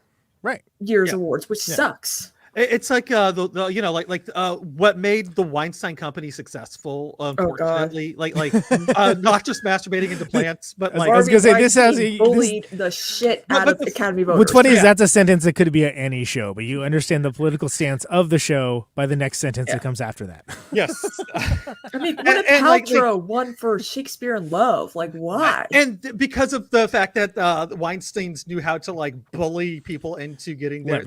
year's awards, which sucks. It's like what made the Weinstein Company successful. Unfortunately, not just masturbating into plants, but like I was gonna say this has bullied the shit out of Academy voters. What's funny is that's a sentence that could be at any show, but you understand the political stance of the show by the next sentence that comes after that. Yes, I mean, what if Paltrow won for Shakespeare in Love? Like, why? And because of the fact that the Weinsteins knew how to like bully people into getting their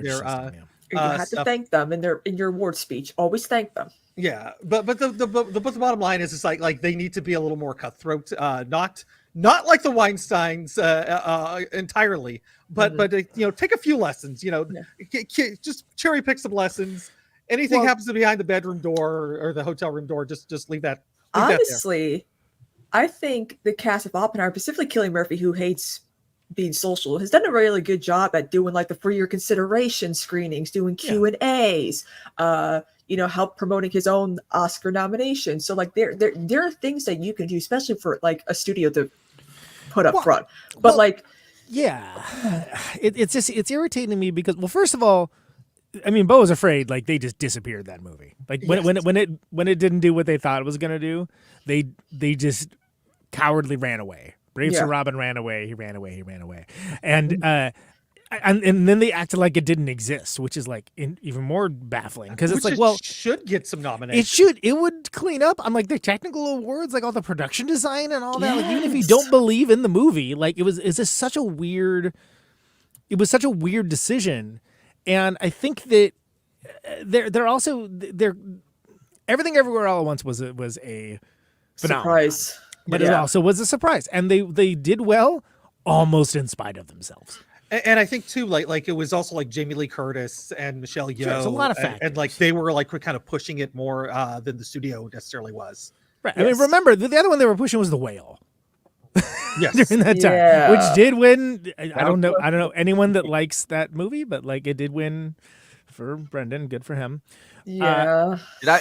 you have to thank them in your award speech. Always thank them. Yeah, but the bottom line is, it's like they need to be a little more cutthroat. Not like the Weinsteins entirely, but take a few lessons. Just cherry pick some lessons. Anything happens to behind the bedroom door or the hotel room door, just leave that. Honestly, I think the cast of Oppenheimer, specifically Cillian Murphy, who hates being social, has done a really good job at doing like the for your consideration screenings, doing Q&As, help promoting his own Oscar nomination. So like there are things that you can do, especially for like a studio to put up front. But it's irritating to me because, well, first of all, I mean, Beau was Afraid, like they just disappeared that movie. Like when it didn't do what they thought it was gonna do, they just cowardly ran away. Braves for Robin ran away. He ran away. And then they acted like it didn't exist, which is like even more baffling because it's like, well, should get some nominations. It would clean up on like the technical awards, like all the production design and all that. Like even if you don't believe in the movie, like it was such a weird decision. And I think that they're also Everything Everywhere All at Once was a phenomenon. Surprise. But it also was a surprise, and they did well, almost in spite of themselves. And I think too, like it was also like Jamie Lee Curtis and Michelle Yeoh. There's a lot of factors. And like they were like kind of pushing it more than the studio necessarily was. Right. Yes. I mean, remember the other one they were pushing was The Whale. Yes. During that time, which did win. I don't know anyone that likes that movie, but like it did win for Brendan. Good for him. Yeah. Did I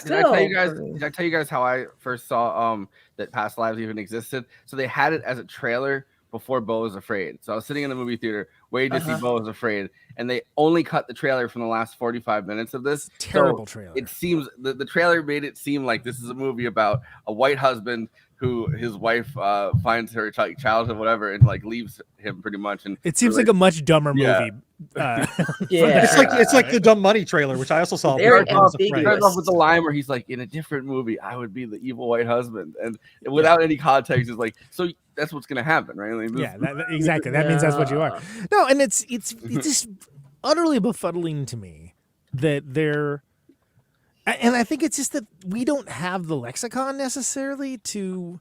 tell you guys how I first saw that Past Lives even existed? So they had it as a trailer before Beau was Afraid. So I was sitting in the movie theater waiting to see Beau was Afraid, and they only cut the trailer from the last 45 minutes of this. Terrible trailer. It seems the trailer made it seem like this is a movie about a white husband who his wife finds her childhood whatever and like leaves him pretty much. And it seems like a much dumber movie. It's like the Dumb Money trailer, which I also saw. It starts off with the line where he's like, in a different movie, I would be the evil white husband, and without any context, it's like, so that's what's gonna happen, right? Like, exactly. That means that's what you are. No, and it's just utterly befuddling to me that they're. And I think it's just that we don't have the lexicon necessarily to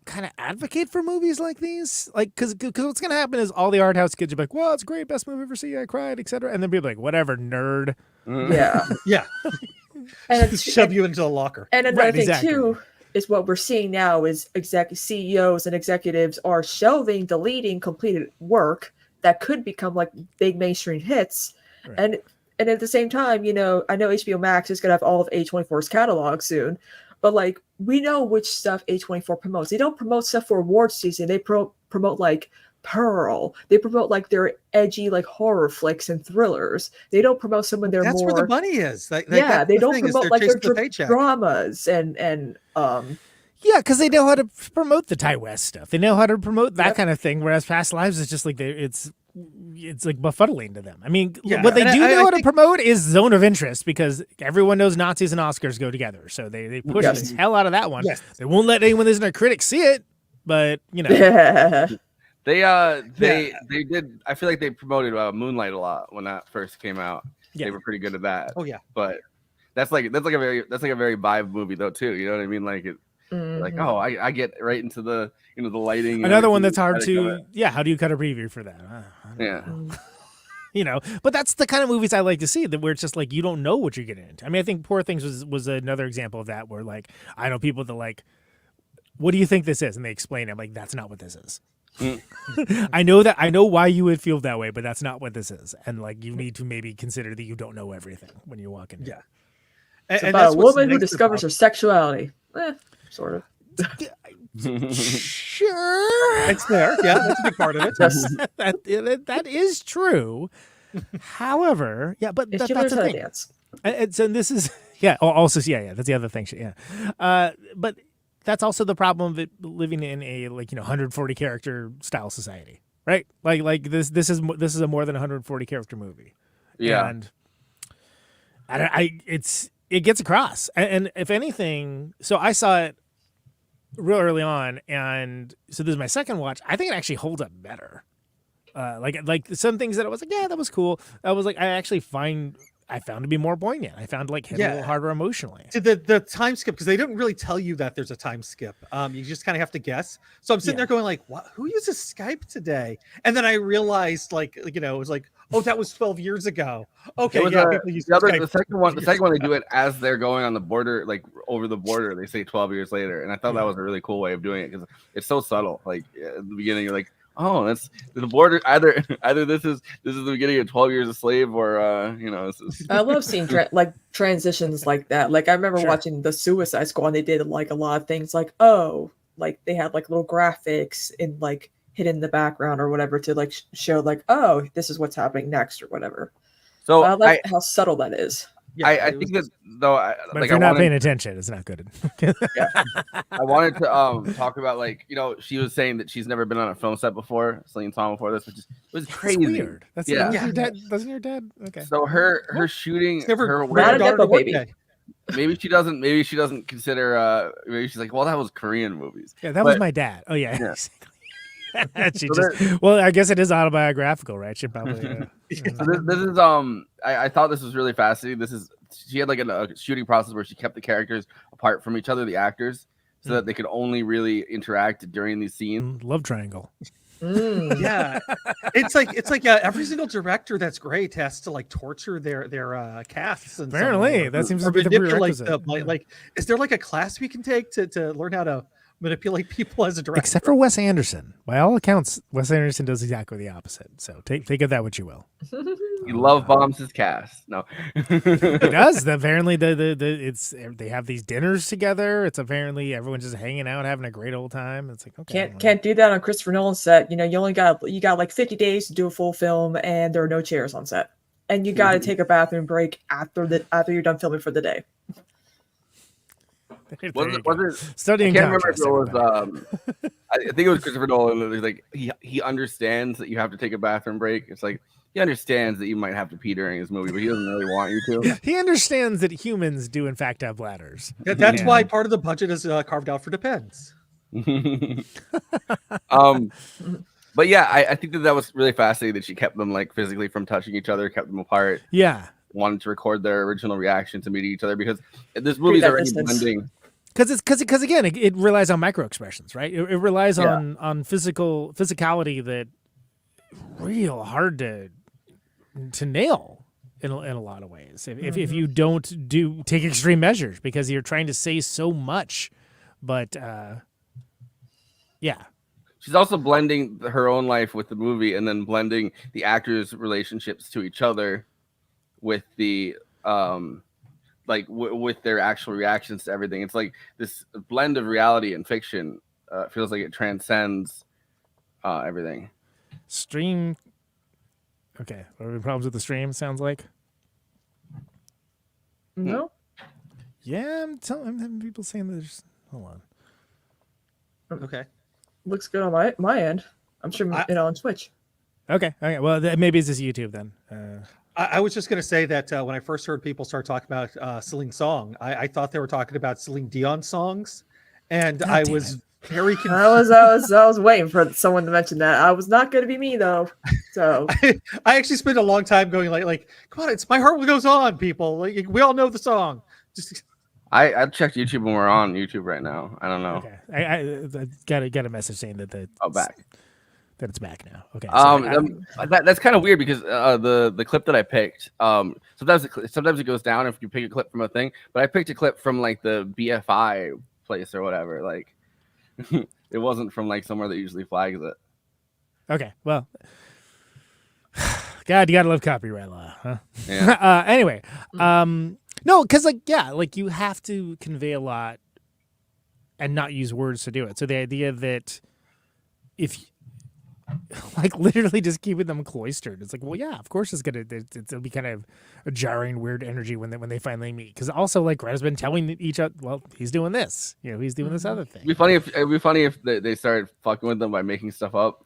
kind of advocate for movies like these. Like, because what's going to happen is all the art house kids are like, well, it's great, best movie ever seen, I cried, etc. And then people are like, whatever, nerd. Yeah. Yeah. And shove you into the locker. And another thing, too, is what we're seeing now is CEOs and executives are shelving, deleting completed work that could become like big mainstream hits. Right. And at the same time, I know HBO Max is going to have all of A24's catalog soon, but like we know which stuff A24 promotes. They don't promote stuff for awards season. They promote like Pearl. They promote like their edgy like horror flicks and thrillers. They don't promote some of their That's more. Where the money is. They don't promote like their dramas and Yeah, because they know how to promote the Ty West stuff. They know how to promote that kind of thing. Whereas Past Lives is just like it's like befuddling to them. I mean, what they do know how to promote is Zone of Interest, because everyone knows Nazis and Oscars go together. So they push the hell out of that one. Yes. They won't let anyone that isn't a critic see it, but They did. I feel like they promoted Moonlight a lot when that first came out. Yeah. They were pretty good at that. Oh yeah. But that's like a very vibe movie though too. You know what I mean? Like it. Like, oh, I get right into the the lighting. and Another one everything, that's hard aesthetic of to it. yeah. How do you cut a preview for that? Yeah. But that's the kind of movies I like to see, that where it's just like you don't know what you're getting into. I mean, I think Poor Things was another example of that, where like I know people that like, what do you think this is, and they explain it. I'm like, that's not what this is. I know why you would feel that way, but that's not what this is, and like you need to maybe consider that you don't know everything when you walk in. Yeah. It's And about that's a what's woman who nice discovers about- her sexuality. Sort of. Sure, It's there. Yeah, that's a big part of it. that is true. However, yeah, but If she that's learns the how to thing. dance. And this is also that's the other thing. But that's also the problem of it living in a 140 character style society, right? Like this is a more than 140 character movie. Yeah. And it gets across. And if anything, so I saw it real early on, and so this is my second watch. I think it actually holds up better. Like some things that I was like, yeah, that was cool. I was like, I found to be more poignant. I found like hit a little harder emotionally. The time skip, because they didn't really tell you that there's a time skip. You just kind of have to guess. So I'm sitting there going like, what? Who uses Skype today? And then I realized it was like, oh, that was 12 years ago. Okay, people use Skype. The second one they do it as they're going on the border, like over the border. They say 12 years later, and I thought that was a really cool way of doing it because it's so subtle. Like at the beginning, you're like, oh, that's the border. Either this is the beginning of 12 Years a Slave, or this is. I love seeing transitions like that. Like I remember watching the Suicide Squad. They did like a lot of things, like like they had like little graphics in like hidden in the background or whatever to like show like, oh, this is what's happening next or whatever. So I like how subtle that is. Yeah, I think that though, But if you're not paying attention, it's not good. I wanted to talk about she was saying that she's never been on a film set before, Celine Song before this, which was crazy. It's weird. That's yeah. Your dad, doesn't your dad? Okay. So her shooting, her not a Nepo baby. Maybe she doesn't consider. Maybe she's like, well, that was Korean movies. Yeah, that was my dad. Oh yeah. Well, I guess it is autobiographical, right? She probably. So this is I thought this was really fascinating. She had like a shooting process where she kept the characters apart from each other, the actors, so that they could only really interact during these scenes. Love triangle. Yeah, it's like every single director that's great has to like torture their casts. And apparently, that seems to be the prerequisite. Like, is there like a class we can take to learn how to manipulate people as a director? Except for Wes Anderson. By all accounts, Wes Anderson does exactly the opposite. So take of that what you will. He love bombs his cast. No, he does. Apparently, they have these dinners together. It's apparently everyone's just hanging out, having a great old time. It's like, okay, Can't do that on Christopher Nolan's set. You only got like 50 days to do a full film, and there are no chairs on set, and you got to take a bathroom break after you're done filming for the day. Studying I can't remember if contrast, it was. I think it was Christopher Nolan. Like he understands that you have to take a bathroom break. It's like he understands that you might have to pee during his movie, but he doesn't really want you to. He understands that humans do in fact have bladders. That's why part of the budget is carved out for Depends. But yeah, I think that was really fascinating that she kept them like physically from touching each other, kept them apart. Yeah. Wanted to record their original reaction to meeting each other because this movie's already blending. Because again, it relies on micro expressions, right? It relies on physicality that real hard to nail in a lot of ways. If you don't take extreme measures, because you're trying to say so much, but yeah. She's also blending her own life with the movie, and then blending the actors' relationships to each other with the with their actual reactions to everything. It's like this blend of reality and fiction. Feels like it transcends everything. Stream. Okay, what are the problems with the stream? Sounds like. No. Yeah, I'm having people saying there's. Hold on. Okay. Looks good on my end. I'm sure on Twitch. Okay. Well, maybe it's just YouTube then. I was just going to say that when I first heard people start talking about Celine Song, I thought they were talking about Celine Dion songs, and I was very confused. I was waiting for someone to mention that. I was not going to be me though. So I actually spent a long time going like, come on, it's My Heart Will Goes On, people. Like, we all know the song. Just I checked YouTube when we're on YouTube right now. I don't know. Okay, I got a message saying that back. That it's back now. Okay. So that's kind of weird because the clip that I picked, sometimes it goes down if you pick a clip from a thing, but I picked a clip from like the BFI place or whatever. Like, it wasn't from like somewhere that usually flags it. Okay. Well, God, you gotta love copyright law, huh? Yeah. Anyway, no, because like you have to convey a lot and not use words to do it. So the idea that if like literally just keeping them cloistered, it's like, well, yeah, of course it'll be kind of a jarring, weird energy when they finally meet. Because also, like, Greta's been telling each other, well, he's doing this, he's doing this other thing. It'd be funny if they started fucking with them by making stuff up,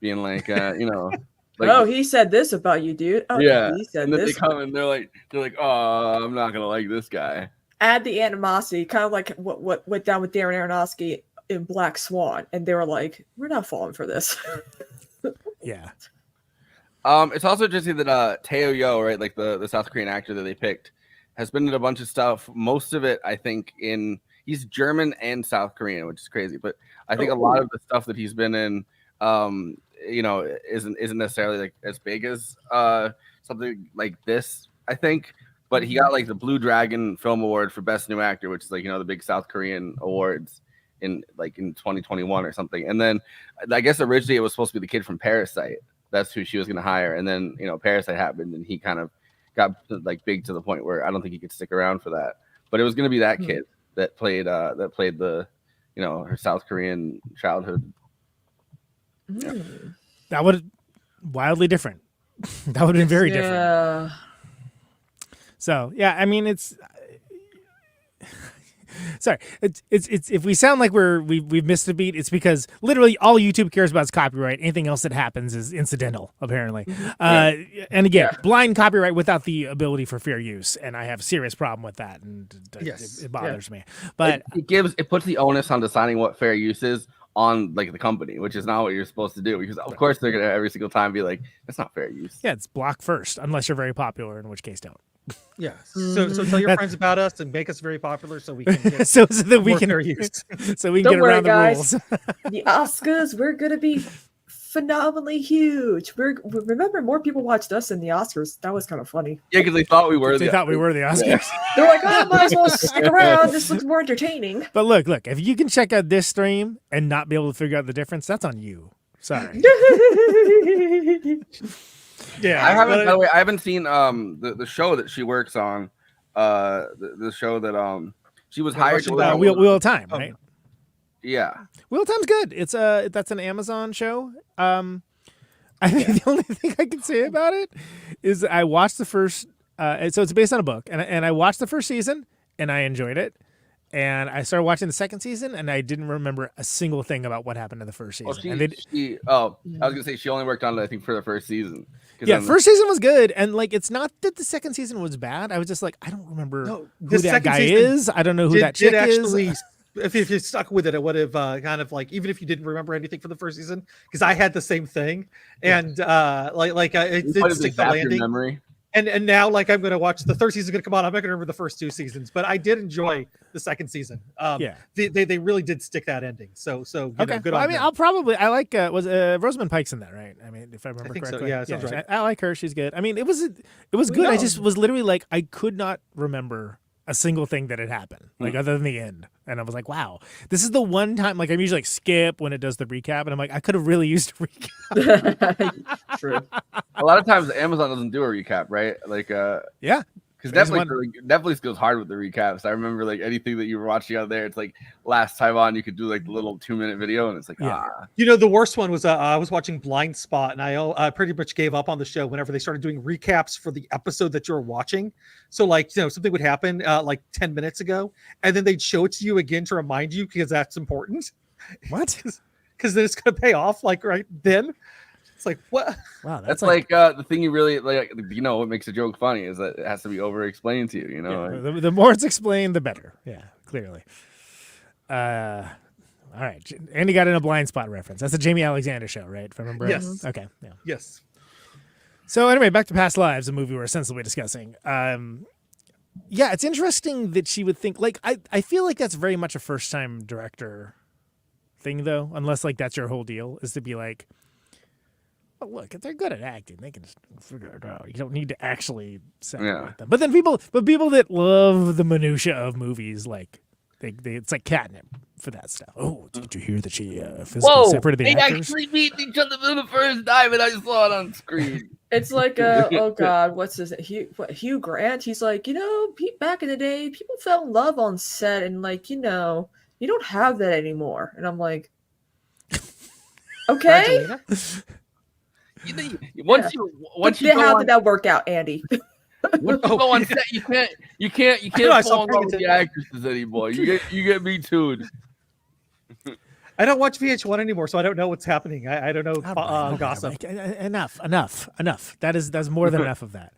being like, like, oh, he said this about you, dude. Oh, yeah, he said and then this. they come and they're like, oh, I'm not gonna like this guy. Add the animosity, kind of like what went down with Darren Aronofsky in Black Swan, and they were like, we're not falling for this. Yeah. It's also interesting that Tae Yo, right, like the South Korean actor that they picked, has been in a bunch of stuff. Most of it, I think, he's German and South Korean, which is crazy. But I think a lot of the stuff that he's been in, isn't necessarily like as big as something like this, I think. But he got like the Blue Dragon Film Award for Best New Actor, which is like, the big South Korean awards in 2021 or something. And then I guess originally it was supposed to be the kid from Parasite. That's who she was going to hire. And then, Parasite happened and he kind of got like big to the point where I don't think he could stick around for that. But it was going to be that kid that played the, her South Korean childhood. That would wildly different. That would have been very different. So, yeah, I mean, it's sorry. It's if we sound like we've missed a beat, it's because literally all YouTube cares about is copyright. Anything else that happens is incidental, apparently. And again, blind copyright without the ability for fair use, and I have a serious problem with that, and it bothers me. But it puts the onus on deciding what fair use is on like the company, which is not what you're supposed to do, because of course they're gonna every single time be like, that's not fair use. Yeah, it's block first, unless you're very popular, in which case don't. Yeah. So tell your friends about us and make us very popular so we can get so that we can use. So we can get around the rules. The Oscars, we're gonna be phenomenally huge. Remember, more people watched us than the Oscars. That was kind of funny. Yeah, because they thought we were. They thought we were the Oscars. Yeah. They're like, oh, might as well stick around. This looks more entertaining. But look, if you can check out this stream and not be able to figure out the difference, that's on you. Sorry. Yeah, I haven't. By the way, I haven't seen the show that she works on. The show that she was hired to Wheel of Time, right? Yeah, Wheel of Time's good. It's that's an Amazon show. I think the only thing I can say about it is I watched the first. So it's based on a book, and I watched the first season and I enjoyed it. And I started watching the second season, and I didn't remember a single thing about what happened in the first season. I was gonna say she only worked on it, I think, for the first season. Yeah, first season was good, and like it's not that the second season was bad. I was just like, I don't remember who that guy is. I don't know who that chick is. If you stuck with it, it would have kind of like, even if you didn't remember anything from the first season, because I had the same thing, and it did stick the landing. Memory. And now, like, I'm going to watch the third season going to come on. I'm not going to remember the first two seasons, but I did enjoy the second season. They really did stick that ending. So okay. Good on I mean, them. I like Rosamund Pike's in that, right? I mean, if I remember correctly. So. Yeah, sounds right. I like her. She's good. I mean, it was good. I just was literally like, I could not remember a single thing that had happened, like other than the end. And I was like, wow, this is the one time, like, I'm usually like skip when it does the recap, and I'm like, I could have really used a recap. True. A lot of times Amazon doesn't do a recap, right? Like, yeah. Because Netflix goes hard with the recaps. I remember like anything that you were watching out there, it's like last time on you could do like the little 2-minute video, and it's like the worst one was I was watching Blind Spot, and I pretty much gave up on the show whenever they started doing recaps for the episode that you're watching. So like something would happen like 10 minutes ago, and then they'd show it to you again to remind you because that's important. What? Because then it's gonna pay off like right then. It's like, what? Wow, that's like the thing you really like. What makes a joke funny is that it has to be over explained to you. Yeah, the more it's explained, the better. Yeah, clearly. All right. Andy got in a blind spot reference. That's a Jamie Alexander show, right? If I remember. Yes. Right? Okay. Yeah. Yes. So anyway, back to Past Lives, a movie we're sensibly discussing. Yeah, it's interesting that she would think like I feel like that's very much a first time director thing though, unless like that's your whole deal is to be like, well, look, if they're good at acting, they can just figure it out. You don't need to actually separate them. But then people that love the minutia of movies, like they it's like catnip for that stuff. Oh, did you hear that she physically separated the actors? They actually beat each other for the first time, and I saw it on screen. It's like, oh God, what's his name? Hugh Grant. He's like, back in the day, people fell in love on set, and like, you don't have that anymore. And I'm like, okay. How did that work out, Andy? Once you go on set, you can't fall in love with the actresses anymore. You get me too. I don't watch VH1 anymore, so I don't know what's happening. I don't know gossip. Enough. That's more than enough of that.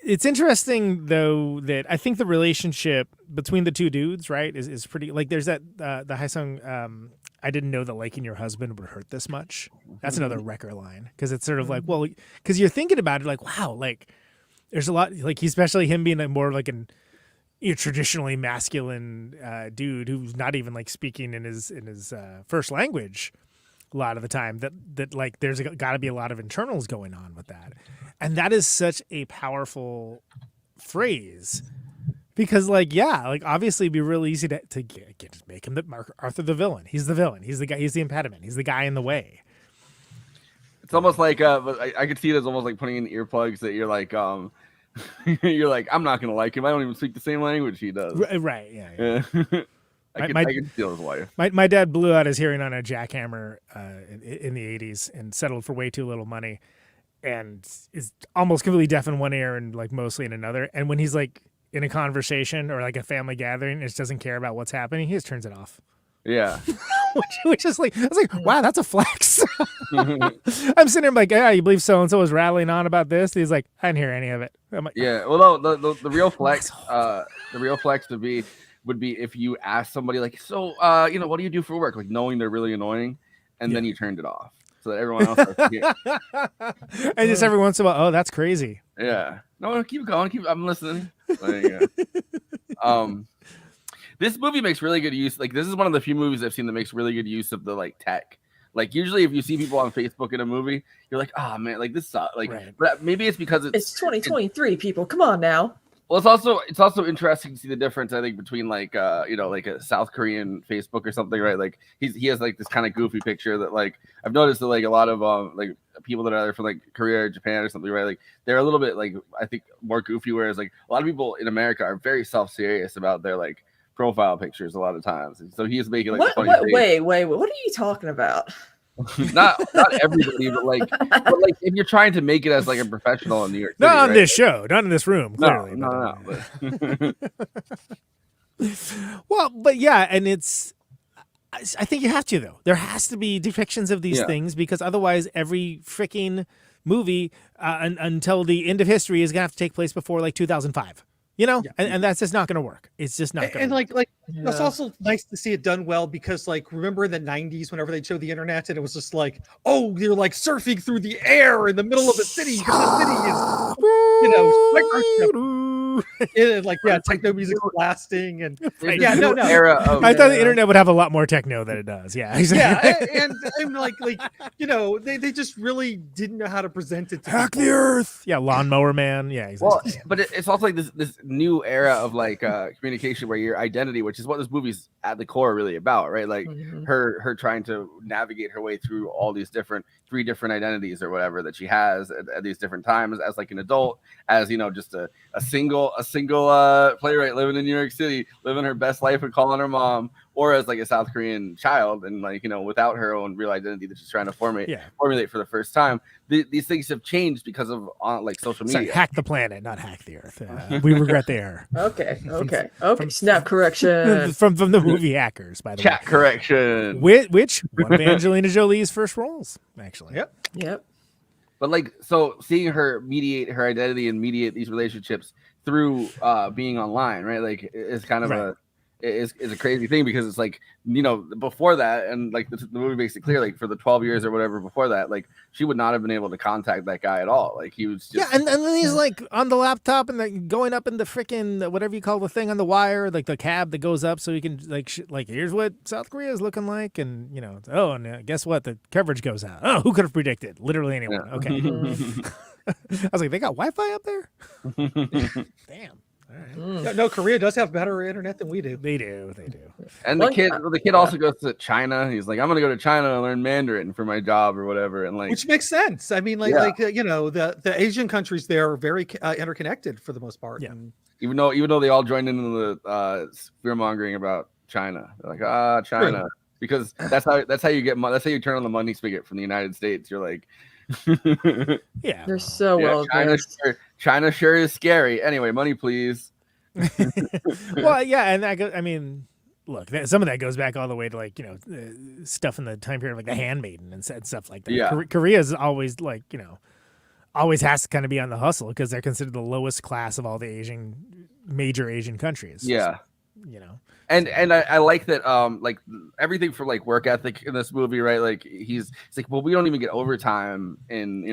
It's interesting though that I think the relationship between the two dudes, right, is pretty. Like there's that the High Sung. I didn't know that liking your husband would hurt this much. That's another Wrecker line because it's sort of like, well, because you're thinking about it like, wow, like there's a lot, like especially him being more like an traditionally masculine dude who's not even like speaking in his first language a lot of the time. That like there's got to be a lot of internals going on with that, and that is such a powerful phrase. Because, like, yeah, like, obviously it'd be real easy to make him Arthur the villain. He's the villain. He's the guy. He's the impediment. He's the guy in the way. It's almost like I could see it as almost like putting in earplugs that you're like you're like, I'm not gonna like him. I don't even speak the same language he does. Right. Yeah. I could steal his wife. My dad blew out his hearing on a jackhammer in the 80s and settled for way too little money, and is almost completely deaf in one ear and like mostly in another. And when he's like in a conversation or like a family gathering, it just doesn't care about what's happening. He just turns it off. Yeah. which is like, I was like, wow, that's a flex. I'm sitting there like, yeah, you believe so-and-so was rattling on about this? He's like, I didn't hear any of it. I'm like, yeah. Well, no, the real flex, would be if you ask somebody like, so, what do you do for work? Like knowing they're really annoying. And then you turned it off so that everyone else has to hear. And just every once in a while, oh, that's crazy. Yeah. No, keep going. I'm listening. This movie makes really good use. Like, this is one of the few movies I've seen that makes really good use of the like tech. Like, usually if you see people on Facebook in a movie, you're like, oh man, like this sucks. Like, right. But maybe it's because it's 2023. People, come on now. Well, it's also interesting to see the difference, I think, between like like a South Korean Facebook or something, right? Like he has like this kind of goofy picture that like I've noticed that like a lot of like people that are either from like Korea or Japan or something, right? Like they're a little bit like I think more goofy, whereas like a lot of people in America are very self-serious about their like profile pictures a lot of times. And so he's making like wait, what are you talking about? not everybody, but like if you're trying to make it as like a professional in New York City, not on right? this show, not in this room, clearly. No. Well, but yeah, and I think you have to though. There has to be depictions of these things because otherwise, every freaking movie until the end of history is gonna have to take place before like 2005. And that's just not going to work. It's just not going to work. Like it's also nice to see it done well because like remember in the 90s whenever they showed the internet and it was just like, oh, you're like surfing through the air in the middle of a city because the city is like techno music blasting and era of, I thought the internet would have a lot more techno than it does. Yeah, exactly. and I'm like they just really didn't know how to present it to hack people. the earth. Yeah, Lawnmower Man. Yeah, exactly. Well, but it's also like this new era of like communication where your identity, which is what this movie's at the core really about, right? Like her trying to navigate her way through all these three different identities or whatever that she has at these different times as like an adult, as just a single playwright living in New York City, living her best life and calling her mom, or as like a South Korean child and like without her own real identity that she's trying to formulate for the first time. These things have changed because of like social media. Sorry, hack the planet, not hack the earth. We regret the error. Okay. Snap correction from the movie Hackers, by the way. Chat correction. Which one of Angelina Jolie's first roles, actually. Yep. But like, so seeing her mediate her identity and mediate these relationships through being online, right? Like, it's kind of is a crazy thing, because it's like, you know, before that, and like the movie makes it clear, like for the 12 years or whatever before that, like she would not have been able to contact that guy at all. Like he was just, and then he's like on the laptop and like going up in the freaking whatever you call the thing on the wire, like the cab that goes up, so he can like here's what South Korea is looking like, and you know, oh, and guess what, the coverage goes out. Oh, who could have predicted? Literally anyone. Yeah. Okay. I was like, they got Wi-Fi up there? Damn. All right. No, Korea does have better internet than we do. They do. and the kid also goes to China. He's like, I'm gonna go to China and learn Mandarin for my job or whatever, and like, Which makes sense. I mean, you know, the Asian countries there are very interconnected for the most part. Yeah. And even though they all joined into the fear mongering about China, they're like, China, True. because that's how you get that's how you turn on the money spigot from the United States. You're like, Yeah. They're so well China sure is scary. Anyway, money please. Well, yeah, and I mean, look, some of that goes back all the way to like, you know, stuff in the time period of like The Handmaiden and stuff like that. Yeah. Korea's always like, you know, always has to kind of be on the hustle because they're considered the lowest class of all the major Asian countries. Yeah. You know, and I like that like everything for like work ethic in this movie, right? Like it's like, well, we don't even get overtime in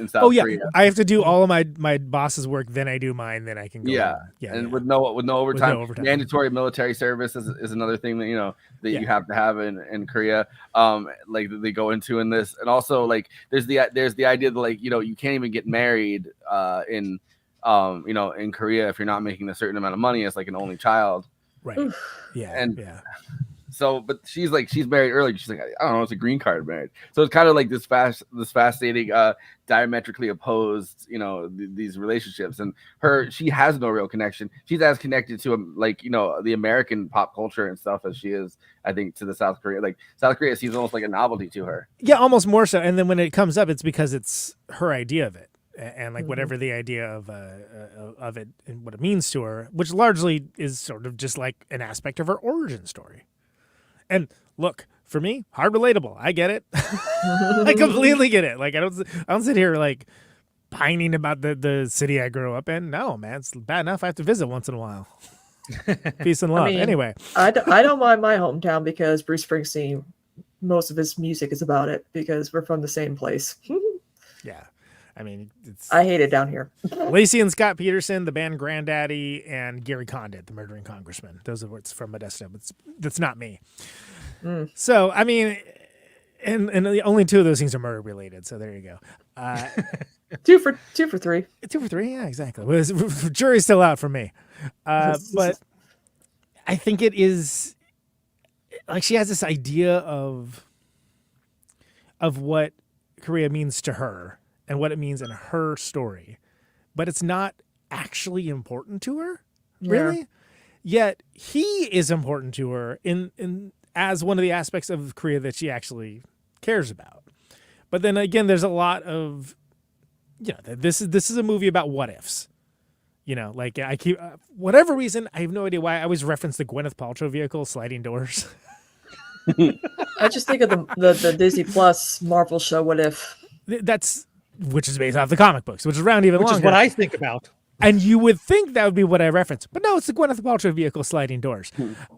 South Korea. I have to do all of my boss's work, then I do mine, then I can go. And with no overtime. Mandatory military service is another thing that you have to have in Korea. Like they go into in this, and also like there's the idea that like you can't even get married in Korea if you're not making a certain amount of money as like an only child. Right. Yeah. So, but she's married early. She's like, I don't know, it's a green card marriage. So it's kind of like this fascinating, diametrically opposed, these relationships. And she has no real connection. She's as connected to the American pop culture and stuff as she is, I think, to the South Korea. Like South Korea seems almost like a novelty to her. Yeah, almost more so. And then when it comes up, it's because it's her idea of it. And like whatever the idea of it and what it means to her, which largely is sort of just like an aspect of her origin story. And look, for me, hard relatable. I get it. I completely get it. Like I don't sit here like pining about the city I grew up in. No, man, it's bad enough I have to visit once in a while. Peace and love. Anyway, I don't mind my hometown because Bruce Springsteen, most of his music is about it because we're from the same place. Yeah. I mean, I hate it down here. Lacey and Scott Peterson, the band Granddaddy, and Gary Condit, the murdering congressman. Those are what's from Modesto. That's not me. So, I mean, and the only two of those things are murder related. So there you go. 2 for 3. 2 for 3. Yeah, exactly. Well, jury's still out for me. But I think it is like she has this idea of what Korea means to her and what it means in her story, but it's not actually important to her, really. Yeah. Yet he is important to her in as one of the aspects of Korea that she actually cares about. But then again, there's a lot of, this is a movie about what ifs. Like I keep whatever reason, I have no idea why I always reference the Gwyneth Paltrow vehicle, Sliding Doors. I just think of the Disney Plus Marvel show What If. Which is based off the comic books, which is around even longer. Which is what I think about. And you would think that would be what I reference. But no, it's the Gwyneth Paltrow vehicle, Sliding Doors.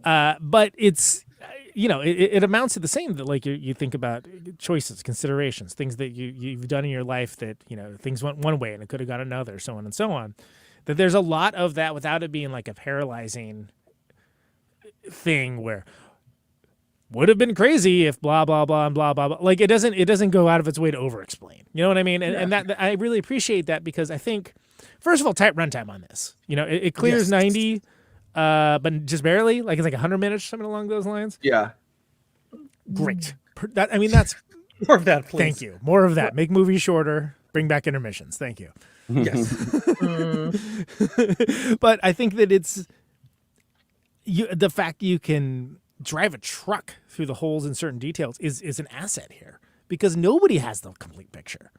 But it's, it amounts to the same, that like you think about choices, considerations, things that you've done in your life that, things went one way and it could have gone another, so on and so on. That there's a lot of that without it being like a paralyzing thing where would have been crazy if blah blah blah and blah blah blah. Like it doesn't go out of its way to over explain. You know what I mean? And that I really appreciate that, because I think, first of all, tight runtime on this. It clears 90, but just barely. Like it's like 100 minutes, something along those lines. Yeah. Great. That's more of that, please. Thank you. More of that. Make movies shorter. Bring back intermissions. Thank you. Yes. But I think that it's the fact you can drive a truck through the holes in certain details is an asset here, because nobody has the complete picture,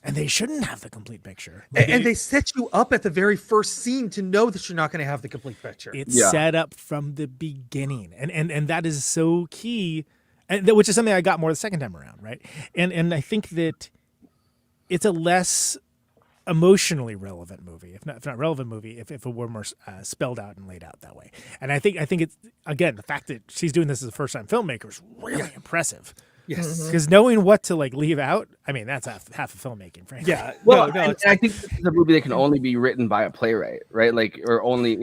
and they shouldn't have the complete picture. And they set you up at the very first scene to know that you're not going to have the complete picture. It's set up from the beginning, and that is so key, and which is something I got more the second time around, right? And I think that it's a less emotionally relevant movie, if not relevant movie, if it were more spelled out and laid out that way. And I think it's, again, the fact that she's doing this as a first time filmmaker is really impressive. Yes, because knowing what to like leave out, I mean, that's half of filmmaking, frankly. Yeah, Well, no, and I think this is a movie that can only be written by a playwright, right? Like, or only,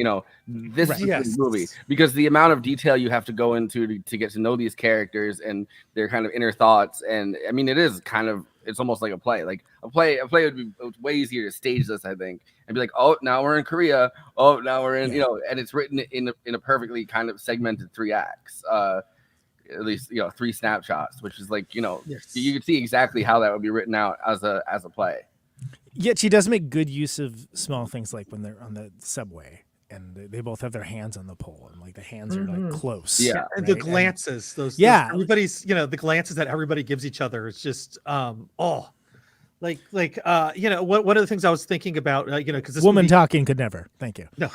this Right. is Yes. a movie, because the amount of detail you have to go into to get to know these characters and their kind of inner thoughts. And I mean, it's almost like a play. Like a play would be way easier to stage this, I think, and be like, oh, now we're in Korea. Oh, now we're in, and it's written in a perfectly kind of segmented 3 acts. At least 3 snapshots, which is like Yes. you can see exactly how that would be written out as a play. Yet she does make good use of small things, like when they're on the subway and they both have their hands on the pole and like the hands are like close. Yeah. And the right? glances, those everybody's the glances that everybody gives each other is just one of the things I was thinking about, because this Woman movie, talking could never. Thank you. no,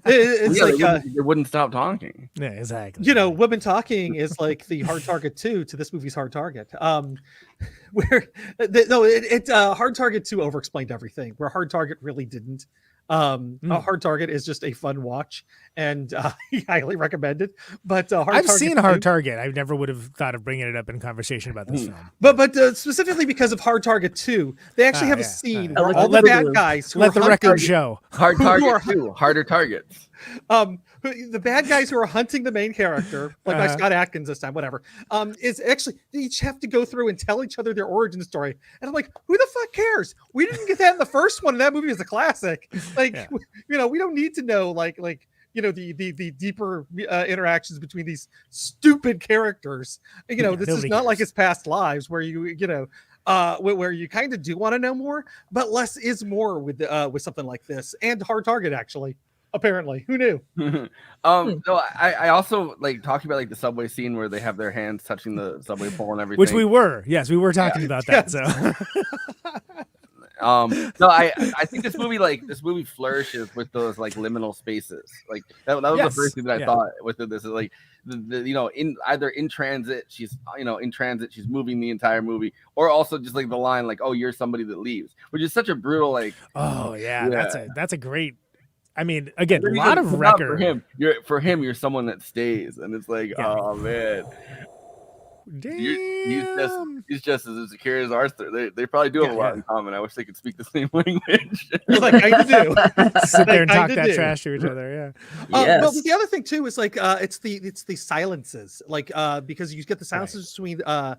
it's They wouldn't stop talking. Yeah, exactly. Women talking is like the hard target 2 to this movie's hard target. Where hard target 2 overexplained everything, where hard target really didn't. A hard target is just a fun watch, and highly recommended. But I've seen Hard Target. I never would have thought of bringing it up in conversation about this film. But specifically because of Hard Target 2, they actually have a scene where all the Let bad guys who Let are the hunting- record show. Hard target too. Harder targets. The bad guys who are hunting the main character, like by Scott Adkins this time, whatever, is actually, they each have to go through and tell each other their origin story. And I'm like, who the fuck cares? We didn't get that in the first one, and that movie is a classic. Like, we don't need to know the deeper interactions between these stupid characters. This is nobody not like cares. his past lives where where you kind of do want to know more, but less is more with something like this. And Hard Target, actually. Apparently, who knew? No, I also like talking about like the subway scene where they have their hands touching the subway pole and everything. Which we were talking about that. So no, I think this movie flourishes with those like liminal spaces. Like that was the first thing that I thought with this is like in transit she's she's moving the entire movie, or also just like the line like, oh, you're somebody that leaves, which is such a brutal like. Oh yeah. That's a great. I mean, again, a Because lot of record. For him, you're someone that stays, and it's like, oh man, Damn. he's just as insecure as Arthur. They probably do have a lot in common. I wish they could speak the same language. Like I do. Sit there and talk that trash to each other. Yeah. Well, the other thing too is like it's the silences, like because you get the silences between the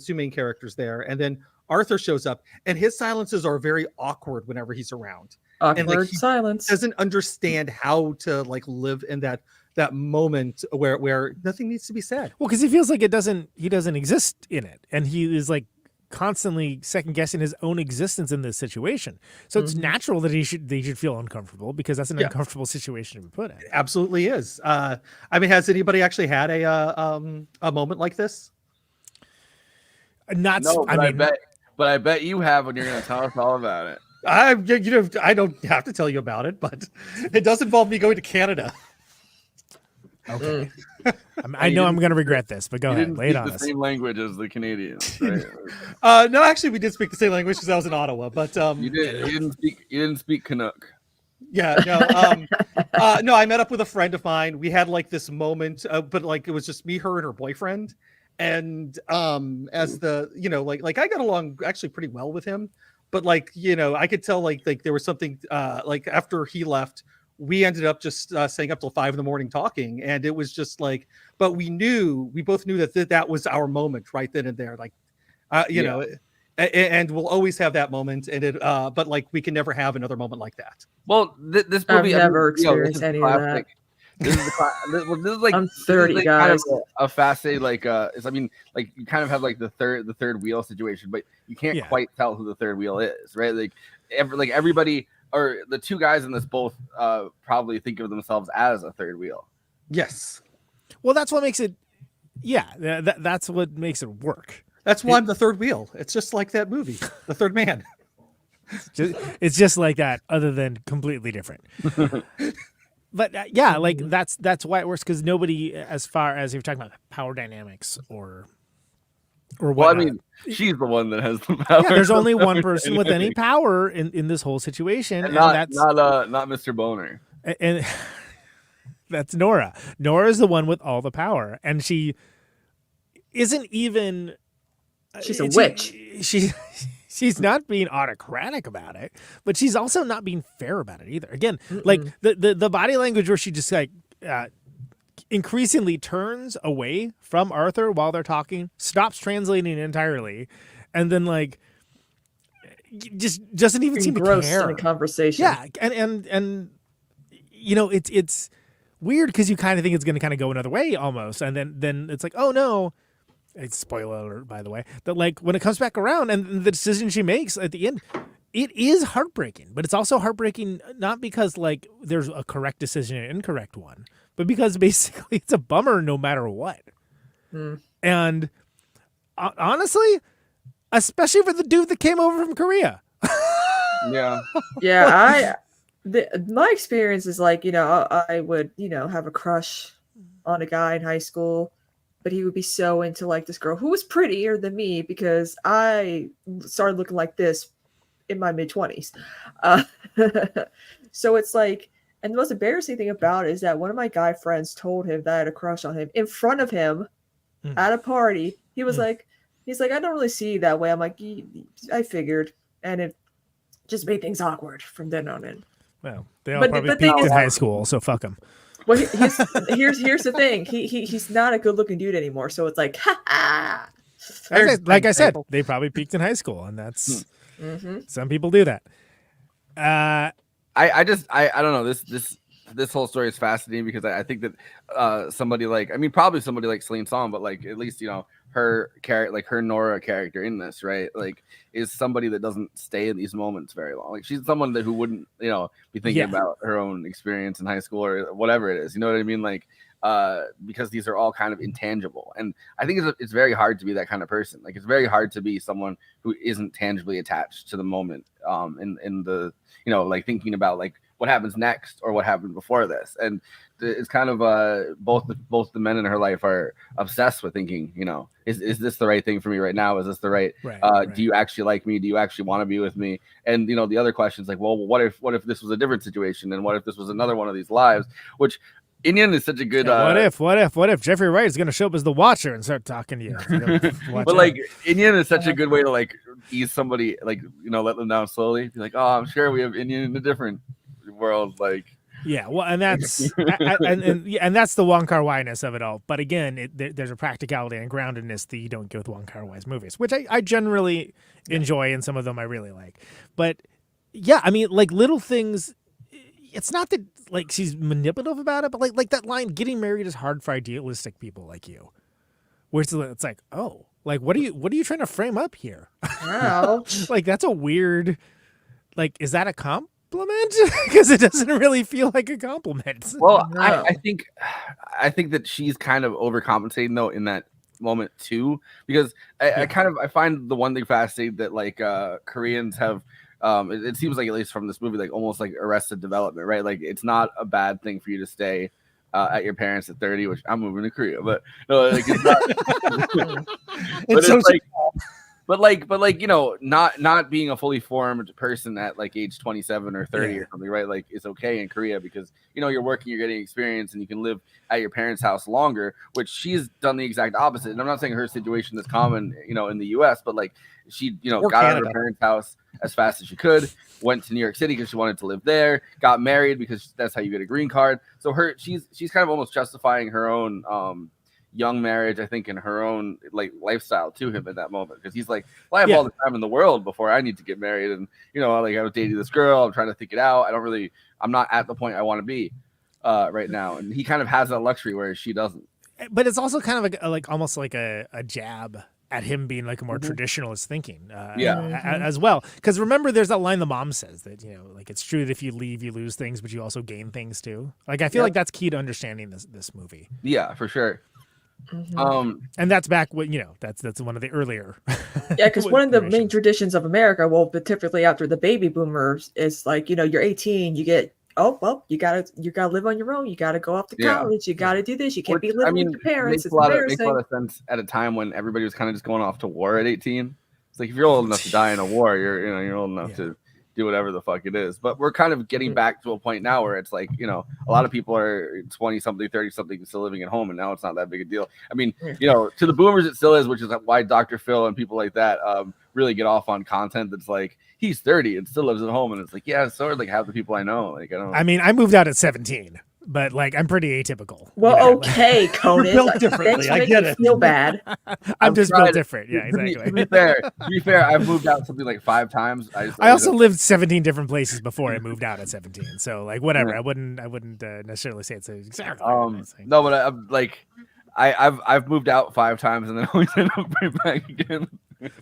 2 main characters there, and then Arthur shows up, and his silences are very awkward whenever he's around. Awkward and like silence. Doesn't understand how to like live in that moment where nothing needs to be said. Well, because he feels like he doesn't exist in it, and he is like constantly second guessing his own existence in this situation. So it's natural that they should feel uncomfortable, because that's an uncomfortable situation to be put in. It absolutely is. I mean, has anybody actually had a moment like this? Not. No, I mean, I bet you have when you're going to tell us all about it. I don't have to tell you about it, but it does involve me going to Canada. Okay. I know I'm going to regret this, but go ahead, lay it on the us. same language as the Canadians, right? No, actually, we did speak the same language because I was in Ottawa, but you didn't speak Canuck. Yeah, no, I met up with a friend of mine. We had like this moment, but like it was just me, her, and her boyfriend. And as the like I got along actually pretty well with him, but like I could tell like there was something like after he left, we ended up just staying up till 5 a.m. talking, and it was just like, but we both knew that was our moment right then and there, like and we'll always have that moment, and it but like we can never have another moment like that. Well, this movie, I've never experienced any of that. This is like I'm 30, guys. Kind of a fascinating like you kind of have like the third wheel situation, but you can't quite tell who the third wheel is, right? Like everybody, or the 2 guys in this both probably think of themselves as a third wheel. Yes. Well, that's what makes it. Yeah, that's what makes it work. That's why I'm the third wheel. It's just like that movie, The Third Man. It's just like that, other than completely different. But like that's why it works, because nobody, as far as you're talking about power dynamics or or Well, I whatnot. mean, she's the one that has the power. Yeah, there's only one person with any power in this whole situation, and that's not Mr. Boner. and that's Nora. Nora's the one with all the power, and she isn't even. She's a witch. She's not being autocratic about it, but she's also not being fair about it either. Again, like the body language where she just like increasingly turns away from Arthur while they're talking, stops translating entirely, and then like just doesn't even seem to Engrossed care. in a conversation. Yeah, and you know it's weird because you kind of think it's going to kind of go another way almost, and then it's like, oh no. It's spoiler alert, by the way, that like when it comes back around and the decision she makes at the end, it is heartbreaking, but it's also heartbreaking not because like there's a correct decision and an incorrect one, but because basically it's a bummer no matter what. And honestly, especially for the dude that came over from Korea. Yeah. My experience is like, I would, have a crush on a guy in high school, but he would be so into like this girl who was prettier than me because I started looking like this in my mid-20s. So it's like, and the most embarrassing thing about it is that one of my guy friends told him that I had a crush on him in front of him at a party. He was like, he's like, I don't really see you that way. I'm like, I figured. And it just made things awkward from then on in. Well, they all probably peaked in high school, so fuck them. Well, here's the thing. He's not a good looking dude anymore. So it's like, ha. Like I said, they probably peaked in high school, and that's some people do that. I don't know. This whole story is fascinating because I think that somebody like, I mean, probably somebody like Celine Song, but like at least her character, like her Nora character in this, right? Like is somebody that doesn't stay in these moments very long. Like she's someone who wouldn't, be thinking about her own experience in high school or whatever it is. You know what I mean? Like, because these are all kind of intangible, and I think it's very hard to be that kind of person. Like it's very hard to be someone who isn't tangibly attached to the moment. In the like thinking about like what happens next or what happened before this, and it's kind of both the men in her life are obsessed with thinking, is this the right thing for me right now? Is this the right? Do you actually like me? Do you actually want to be with me? And the other question is like, well, what if this was a different situation, and what if this was another one of these lives? Which Indian is such a good. What if Jeffrey Wright is going to show up as the Watcher and start talking to you? But like Indian is such a good way to like ease somebody, like let them down slowly. Be like, oh, I'm sure we have Indian in a different world, like. Yeah, well, and that's and that's the Wong Kar-wai-ness of it all. But again, there's a practicality and groundedness that you don't get with Wong Kar-wai's movies, which I generally enjoy, and some of them I really like. But yeah, I mean, like little things. It's not that like she's manipulative about it, but like that line, "Getting married is hard for idealistic people like you," where it's like, oh, like what are you trying to frame up here? Wow. Like that's a weird. Like, is that a compliment? Because it doesn't really feel like a compliment. Well, no. I think that she's kind of overcompensating though in that moment too, because I find the one thing fascinating that like Koreans have. It seems like, at least from this movie, like almost like Arrested Development, right? Like it's not a bad thing for you to stay at your parents at 30, which I'm moving to Korea, but no, like it's not. But not being a fully formed person at like age 27 or 30 or something, right? Like it's okay in Korea because you're working, you're getting experience, and you can live at your parents' house longer. Which she's done the exact opposite. And I'm not saying her situation is common, in the U.S., but like she, got out of her parents' house as fast as she could, went to New York City because she wanted to live there, got married because that's how you get a green card. So she's kind of almost justifying her own young marriage, I think, in her own like lifestyle to him in that moment, because he's like, well, I have all the time in the world before I need to get married, and like I was dating this girl, I'm trying to think it out, I'm not at the point I want to be right now, and he kind of has that luxury where she doesn't. But it's also kind of like almost like a jab at him being like a more traditionalist thinking as well, because remember there's that line the mom says that like it's true that if you leave you lose things, but you also gain things too. Like I feel like that's key to understanding this movie. Yeah, for sure. And that's back when that's one of the earlier because one of the main traditions of America, but typically after the baby boomers, is like you're 18, you get oh well, you gotta live on your own. You gotta go off to Yeah. college. You gotta do this. You can't Which, be living I mean, with your parents. makes It's a lot embarrassing. of sense at a time when everybody was kind of just going off to war at 18. It's like if you're old enough to die in a war, you're old enough to do whatever the fuck it is. But we're kind of getting back to a point now where it's like, a lot of people are 20 something, 30 something still living at home, and now it's not that big a deal. I mean, to the boomers it still is, which is why Dr. Phil and people like that really get off on content that's like he's 30 and still lives at home, and it's like, yeah, so are like half the people I know. Like I mean, I moved out at 17. But like, I'm pretty atypical. Well, okay, Conan. built differently. I get it. Feel bad. I'm just built different. Yeah, exactly. To be fair, I've moved out something like 5 times. I also lived 17 different places before I moved out at 17. So like, whatever. Yeah. I wouldn't necessarily say it's exactly. No, but I'm like, I've moved out 5 times and then always end up right back again.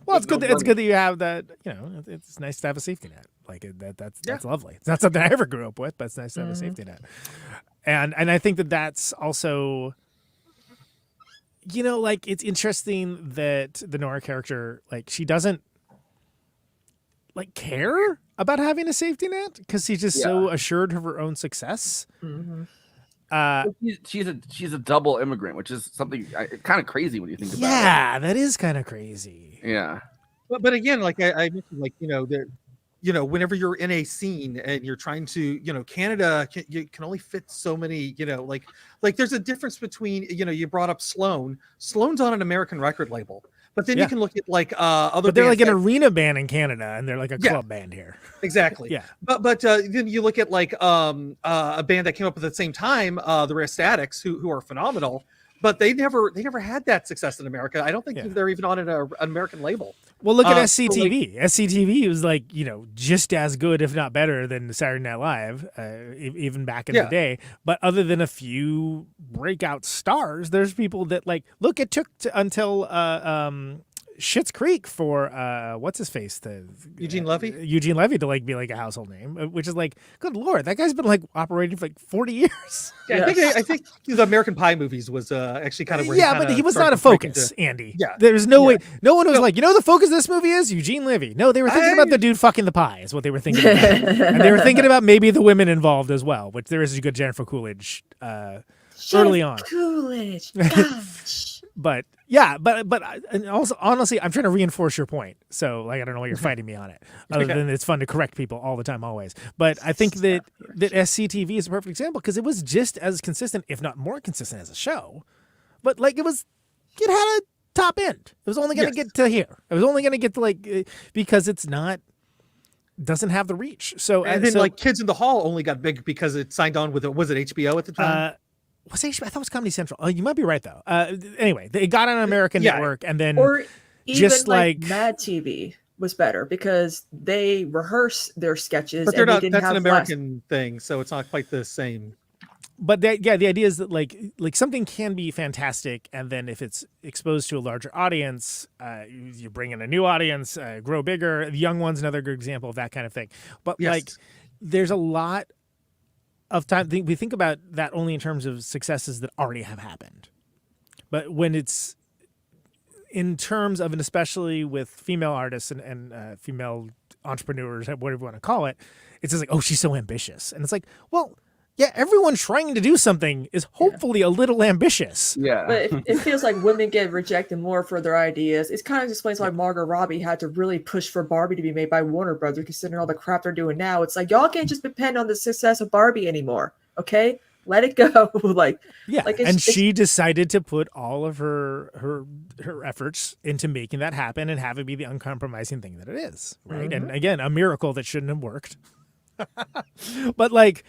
Well, it's good. It's good that you have that. It's nice to have a safety net. Like that's lovely. It's not something I ever grew up with, but it's nice to have a safety net. And I think that's also, like, it's interesting that the Nora character, like, she doesn't like care about having a safety net because she's just so assured of her own success. She's a double immigrant, which is something kind of crazy when you think about it. Yeah, that is kind of crazy. Yeah, but again, like I mentioned, like whenever you're in a scene and you're trying to, Canada you can only fit so many, like there's a difference between, you brought up Sloan. Sloan's on an American record label. But then you can look at like other. But they're like an arena band in Canada, and they're like a club band here. Exactly. Yeah. But then you look at like a band that came up at the same time, the Rare Statics, who are phenomenal, but they never had that success in America. I don't think they're even on an American label. Well, look at SCTV. SCTV was like, just as good, if not better, than Saturday Night Live, even back in the day. But other than a few breakout stars, there's people that like, look, it took until Schitt's Creek for what's his face, Eugene Levy to like be like a household name, which is like, good lord, that guy's been like operating for like 40 years. Yeah, I think the American Pie movies was actually kind of where but he was not a focus, Andy. Yeah, there's no way. No one was like, the focus of this movie is Eugene Levy. No, they were thinking about the dude fucking the pie is what they were thinking about. And they were thinking about maybe the women involved as well, which there is a good Jennifer Coolidge early on. Coolidge, gosh. But and also honestly, I'm trying to reinforce your point. So like, I don't know why you're fighting me on it. Other than it's fun to correct people all the time, always. But I think that SCTV is a perfect example because it was just as consistent, if not more consistent, as a show. But like, it had a top end. It was only going to get to here. It was only going to get to like because doesn't have the reach. So and then like Kids in the Hall only got big because it signed on with was it HBO at the time? Was HBO? I thought it was Comedy Central. Oh, you might be right though. Anyway, they got on American Network, and then or even just like Mad TV was better because they rehearse their sketches. But they're not. That's an American thing, so it's not quite the same. But the idea is that like something can be fantastic, and then if it's exposed to a larger audience, you bring in a new audience, grow bigger. The young one's another good example of that kind of thing. But like, there's a lot of time we think about that only in terms of successes that already have happened. But when it's in terms of, and especially with female artists and female entrepreneurs, whatever you want to call it, it's just like, oh, she's so ambitious. And it's like, well, yeah, everyone trying to do something is hopefully a little ambitious. Yeah. But it feels like women get rejected more for their ideas. It kind of explains why Margot Robbie had to really push for Barbie to be made by Warner Brothers, considering all the crap they're doing now. It's like, y'all can't just depend on the success of Barbie anymore. Okay? Let it go. She decided to put all of her efforts into making that happen and have it be the uncompromising thing that it is. Right. Mm-hmm. And again, a miracle that shouldn't have worked. But like,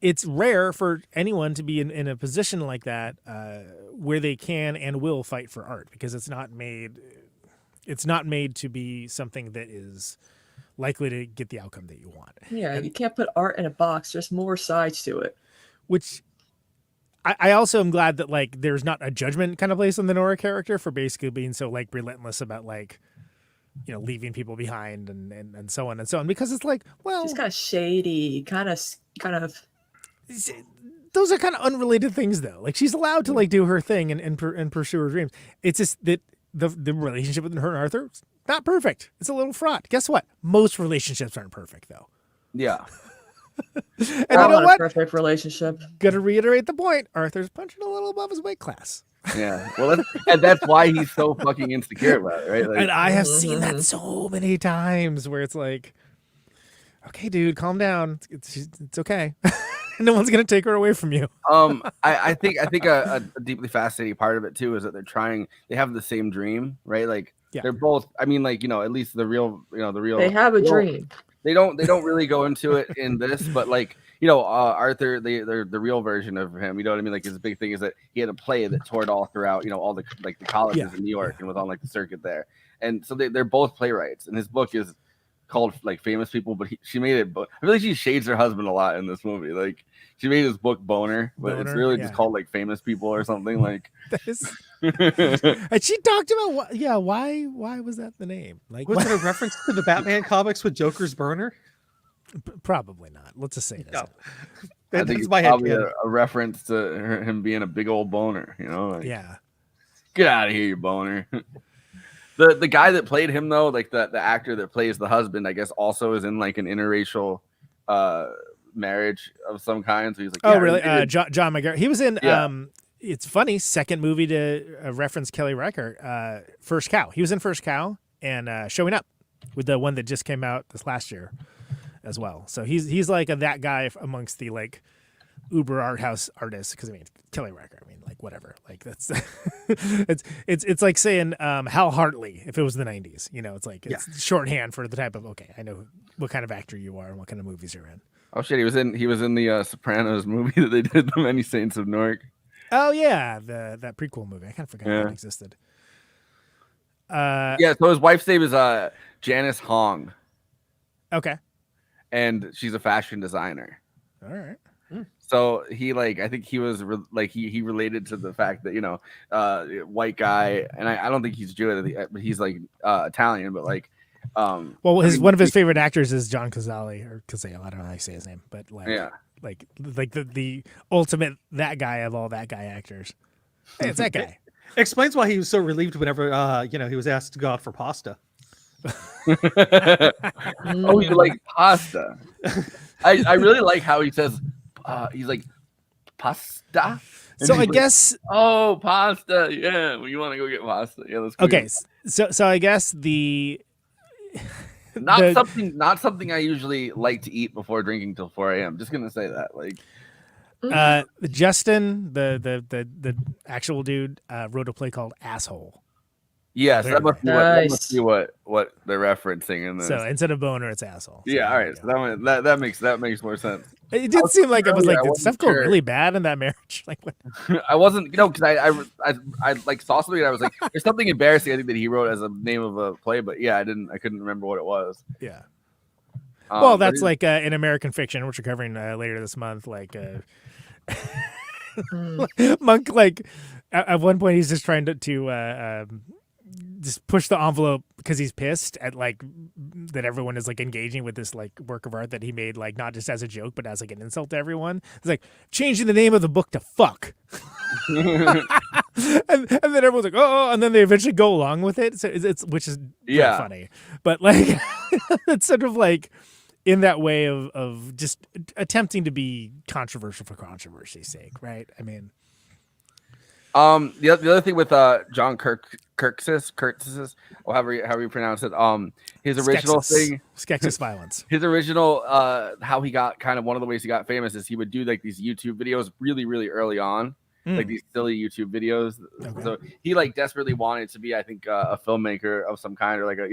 it's rare for anyone to be in a position like that where they can and will fight for art because it's not made to be something that is likely to get the outcome that you want. Yeah, you can't put art in a box. There's more sides to it. Which I also am glad that like there's not a judgment kind of placed on the Nora character for basically being so like relentless about like, leaving people behind and so on and so on, because it's like, well, it's kind of shady, kind of. Those are kind of unrelated things, though. Like, she's allowed to like do her thing and pursue her dreams. It's just that the relationship with her and Arthur is not perfect. It's a little fraught. Guess what? Most relationships aren't perfect, though. Yeah. And you know what? Perfect relationship. Gotta reiterate the point. Arthur's punching a little above his weight class. Yeah, well, and that's why he's so fucking insecure about it, right? Like, And I have seen that so many times where it's like, okay, dude, calm down. It's okay. No one's gonna take her away from you. I think a deeply fascinating part of it too is that they have the same dream, right? Like they're both. I mean, like at least the real. They have a dream. They don't really go into it in this, but like Arthur, the real version of him. You know what I mean? Like his big thing is that he had a play that toured all throughout. All the the colleges in New York and was on like the circuit there. And so they're both playwrights, and his book is called like Famous People, but she made it. But I feel like she shades her husband a lot in this movie. Like she made his book Boner, but it's really just called like Famous People or something. Like and she talked about why was that the name? Like was it a reference to the Batman comics with Joker's burner? Probably not. Let's just say it. No. I think it's probably a reference to him being a big old boner. Like, get out of here, you boner. The guy that played him though, like the actor that plays the husband, I guess also is in like an interracial marriage of some kind. So he's like, really? John McGarrett. He was in. It's funny. Second movie to reference Kelly Reichardt. First Cow. He was in First Cow and Showing Up with the one that just came out this last year as well. So he's like that guy amongst the like uber art house artists. Because I mean Kelly Reichardt. I mean like whatever. Like that's it's like saying Hal Hartley if it was the 90s. It's like it's shorthand for the type of I know what kind of actor you are and what kind of movies you're in. Oh shit, he was in the Sopranos movie that they did, The Many Saints of Newark. Oh yeah, that prequel movie. I kind of forgot that existed. So his wife's name is Janice Hong. Okay. And she's a fashion designer. All right. So he I think he was he related to the fact that white guy, and I don't think he's Jewish, but he's like Italian, but like one of his favorite actors is John Cazale or Cazale. I don't know how you say his name, but like the ultimate that guy of all that guy actors. Hey, it's that guy. Explains why he was so relieved whenever he was asked to go out for pasta. Oh, you like pasta? I really like how he says he's like pasta. And so I guess pasta. Yeah, well, you want to go get pasta? Yeah, let's go. Okay, so I guess not something I usually like to eat before drinking till 4 a.m. Just gonna say that, like. Justin, the actual dude, wrote a play called Asshole. Yes, that must be what they're referencing in this. So instead of boner, it's asshole. Yeah, all right. So that makes more sense. It did seem like it was like, did stuff go really bad in that marriage? Like, what? I wasn't, because I like saw something and I was like, there's something embarrassing I think that he wrote as a name of a play, but yeah, I couldn't remember what it was. Yeah. Well, that's like in American Fiction, which we're covering later this month. Like, Monk, like at one point, he's just trying to just push the envelope because he's pissed at like that everyone is like engaging with this like work of art that he made, like not just as a joke but as like an insult to everyone. It's like changing the name of the book to fuck. and then everyone's like, oh, and then they eventually go along with it. So it's which is funny, but like it's sort of like in that way of just attempting to be controversial for controversy's sake, right? I mean, the other thing with John Kurtzis, or however you pronounce it, his original thing, Skeksis Violence. His original, how he got kind of one of the ways he got famous is he would do like these YouTube videos really, really early on, like these silly YouTube videos. Okay. So he like desperately wanted to be, I think, a filmmaker of some kind, or like a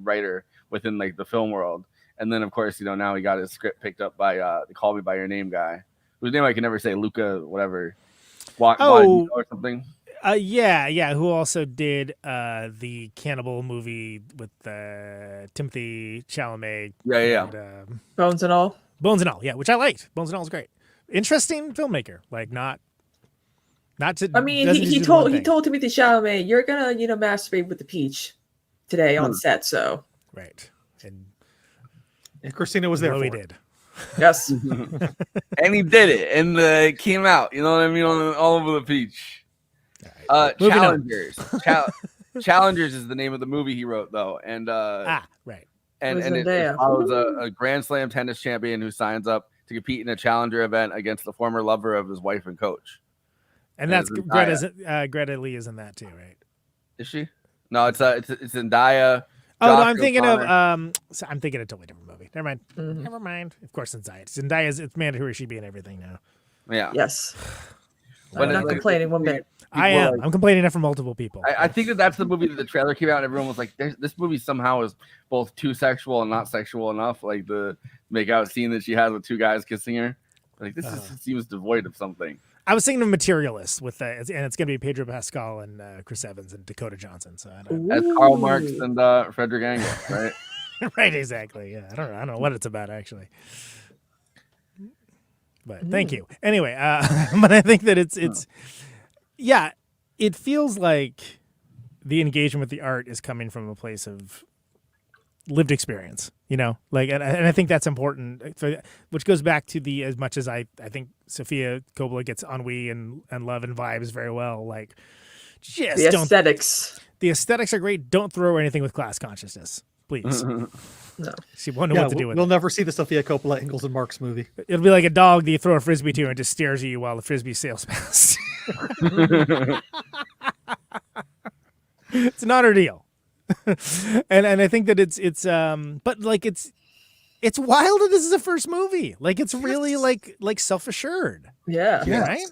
writer within like the film world. And then of course, now he got his script picked up by the Call Me by Your Name guy, whose name I can never say, Luca, whatever. Or something. Who also did the cannibal movie with Timothy Chalamet. And, Bones and All. Yeah, which I liked. Bones and All was great. Interesting filmmaker. Like not to. I mean, he told Timothy Chalamet, "You're gonna masturbate with the peach today on set." So right, and Kristina was there. He did. Yes. And he did it, and it came out. You know what I mean? All over the peach. Right. Challengers. Challengers is the name of the movie he wrote, though. And right. and it Zendaya. follows a Grand Slam tennis champion who signs up to compete in a challenger event against the former lover of his wife and coach. And that's Greta Lee is in that too, right? Is she? No, it's Zendaya. Oh no, Josh I'm thinking of O'Connor. I'm thinking of a totally different movie. Never mind. Never mind. Of course, Zendaya. It's mandatory she be in everything now. Yeah. Yes. But I'm not complaining one bit. I am. I'm complaining that from multiple people. I think that's the movie that the trailer came out and everyone was like, this movie somehow is both too sexual and not sexual enough. Like the make out scene that she has with two guys kissing her. Like this seems devoid of something. I was thinking of Materialist with and it's going to be Pedro Pascal and Chris Evans and Dakota Johnson. So I don't as Karl Marx and Frederick Engels, right? Right, exactly. Yeah, I don't know what it's about actually. But thank you. Anyway, but I think that it's yeah, it feels like the engagement with the art is coming from a place of lived experience, you know, like, and I think that's important, which goes back to as much as I think Sofia Coppola gets ennui and love and vibes very well. Like, just the aesthetics. The aesthetics are great. Don't throw anything with class consciousness, please. No. She won't know what to do with it. We'll never see the Sofia Coppola, Ingalls and Marx movie. It'll be like a dog that you throw a frisbee to and just stares at you while the frisbee sails past. It's not her deal. and I think that it's but like it's wild that this is a first movie. Like it's really like self-assured. Yeah. Right?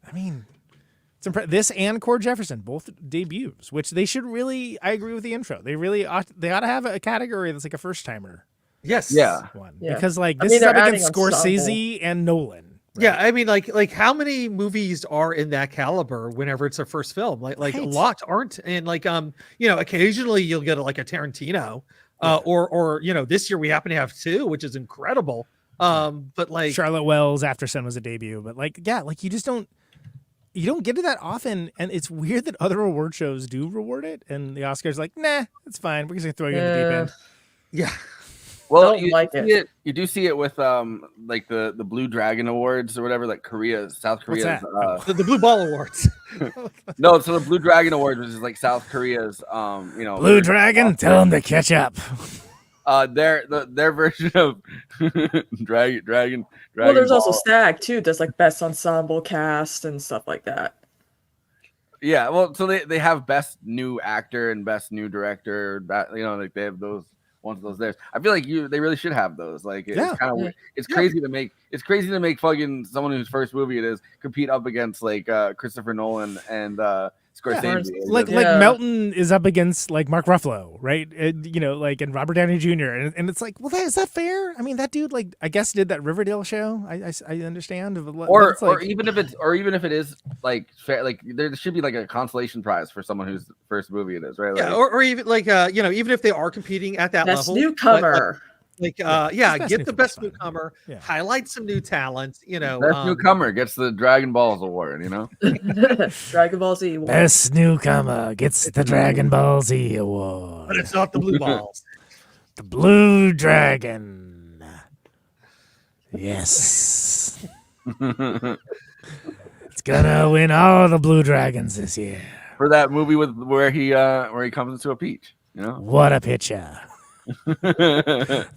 I mean, it's this and Cord Jefferson, both debuts, which they should really, I agree with the intro. They really ought to have a category that's like a first timer. Yes. Yeah. One. Yeah. Because like this is up against Scorsese and Nolan. Right? Yeah, I mean, like how many movies are in that caliber whenever it's their first film? Like Right. a lot aren't, and like occasionally you'll get like a Tarantino, or this year we happen to have two, which is incredible. But like Charlotte Wells' After Sun was a debut, but like you just don't get it that often, and it's weird that other award shows do reward it, and the Oscars like, nah, it's fine, we're just gonna throw you in the deep end. Yeah. Well, you do see it with like the Blue Dragon Awards or whatever, like South Korea's the Blue Ball Awards. No, so the Blue Dragon Awards, which is like South Korea's Blue Dragon, tell them to catch up. Their version of Dragon. Well, there's Ball. also SAG too. Does like best ensemble cast and stuff like that. Yeah, well, so they have best new actor and best new director. That like they have those ones of those there. I feel like they really should have those. Like it's kind of weird. It's crazy to make fucking someone whose first movie it is compete up against like Christopher Nolan and Scorsese. Yeah, like Melton is up against like Mark Ruffalo, right? And Robert Downey Jr. And it's like, well, is that fair? I mean, that dude, like, I guess did that Riverdale show. I understand. Or even if it is like fair, like there should be like a consolation prize for someone whose first movie it is, right? Yeah, or even like even if they are competing at that best level, newcomer. get the best newcomer, highlight some new talent, Best newcomer gets the Dragon Balls award, Dragon Ball Z award. Best newcomer gets the Dragon Ball Z award. But it's not the Blue Balls. The Blue Dragon. Yes. It's gonna win all the Blue Dragons this year. For that movie where he comes into a peach, What a picture.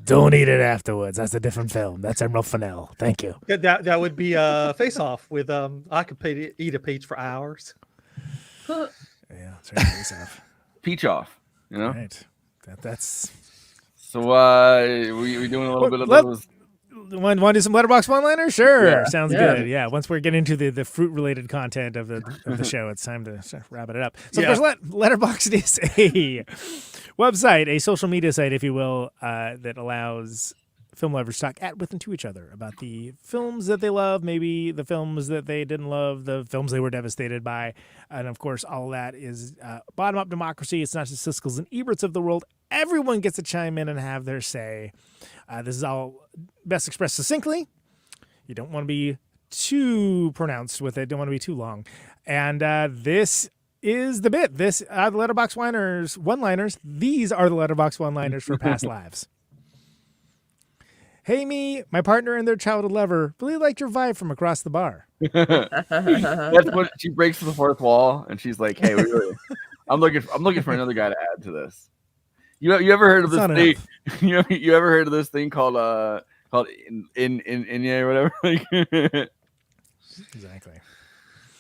Don't eat it afterwards. That's a different film. That's Emerald Fennell. Thank you. That would be Face Off with I could eat a peach for hours. Yeah, that's right. Face Off. Peach off, Right. That's. So we doing a little bit of those. Want to do some Letterboxd one-liners? Sure, Yeah. sounds good. Yeah, once we're getting into the fruit-related content of the show, it's time to start wrapping it up. So, of course, Letterboxd is a website, a social media site, if you will, that allows film lovers to talk at, with, and to each other about the films that they love, maybe the films that they didn't love, the films they were devastated by, and of course, all of that is bottom-up democracy. It's not just Siskel's and Eberts of the world. Everyone gets to chime in and have their say. This is all best expressed succinctly. You don't want to be too pronounced with it. Don't want to be too long. And this is the bit. This are the Letterboxd one-liners. These are the Letterboxd one-liners for past lives. Hey, me, my partner and their childhood lover really liked your vibe from across the bar. That's what she breaks the fourth wall, and she's like, "Hey, I'm looking for another guy to add to this." You ever heard of That's this not thing? enough. You ever heard of this thing called in or whatever? Like, Exactly.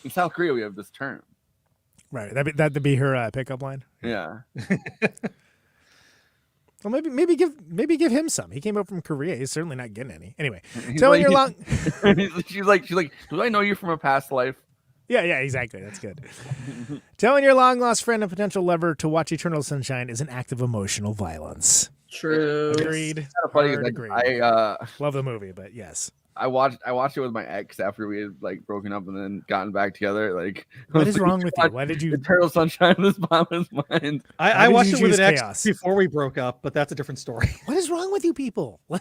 in South Korea, we have this term. Right. That'd be her pickup line. Yeah. Well, maybe give him some. He came up from Korea. He's certainly not getting any. Anyway, He's telling like- your long. she's like, do I know you from a past life? Yeah, exactly. That's good. Telling your long lost friend and potential lover to watch Eternal Sunshine is an act of emotional violence. True. Agreed. Kind of funny. Hard Like, agreed. I Love the movie, but yes. I watched it with my ex after we had like broken up and then gotten back together. Like, What is wrong with you? Why did you? Eternal Sunshine of the Spotless Mind? I did watched you it with choose an ex chaos? before we broke up, but that's a different story. What is wrong with you people? Why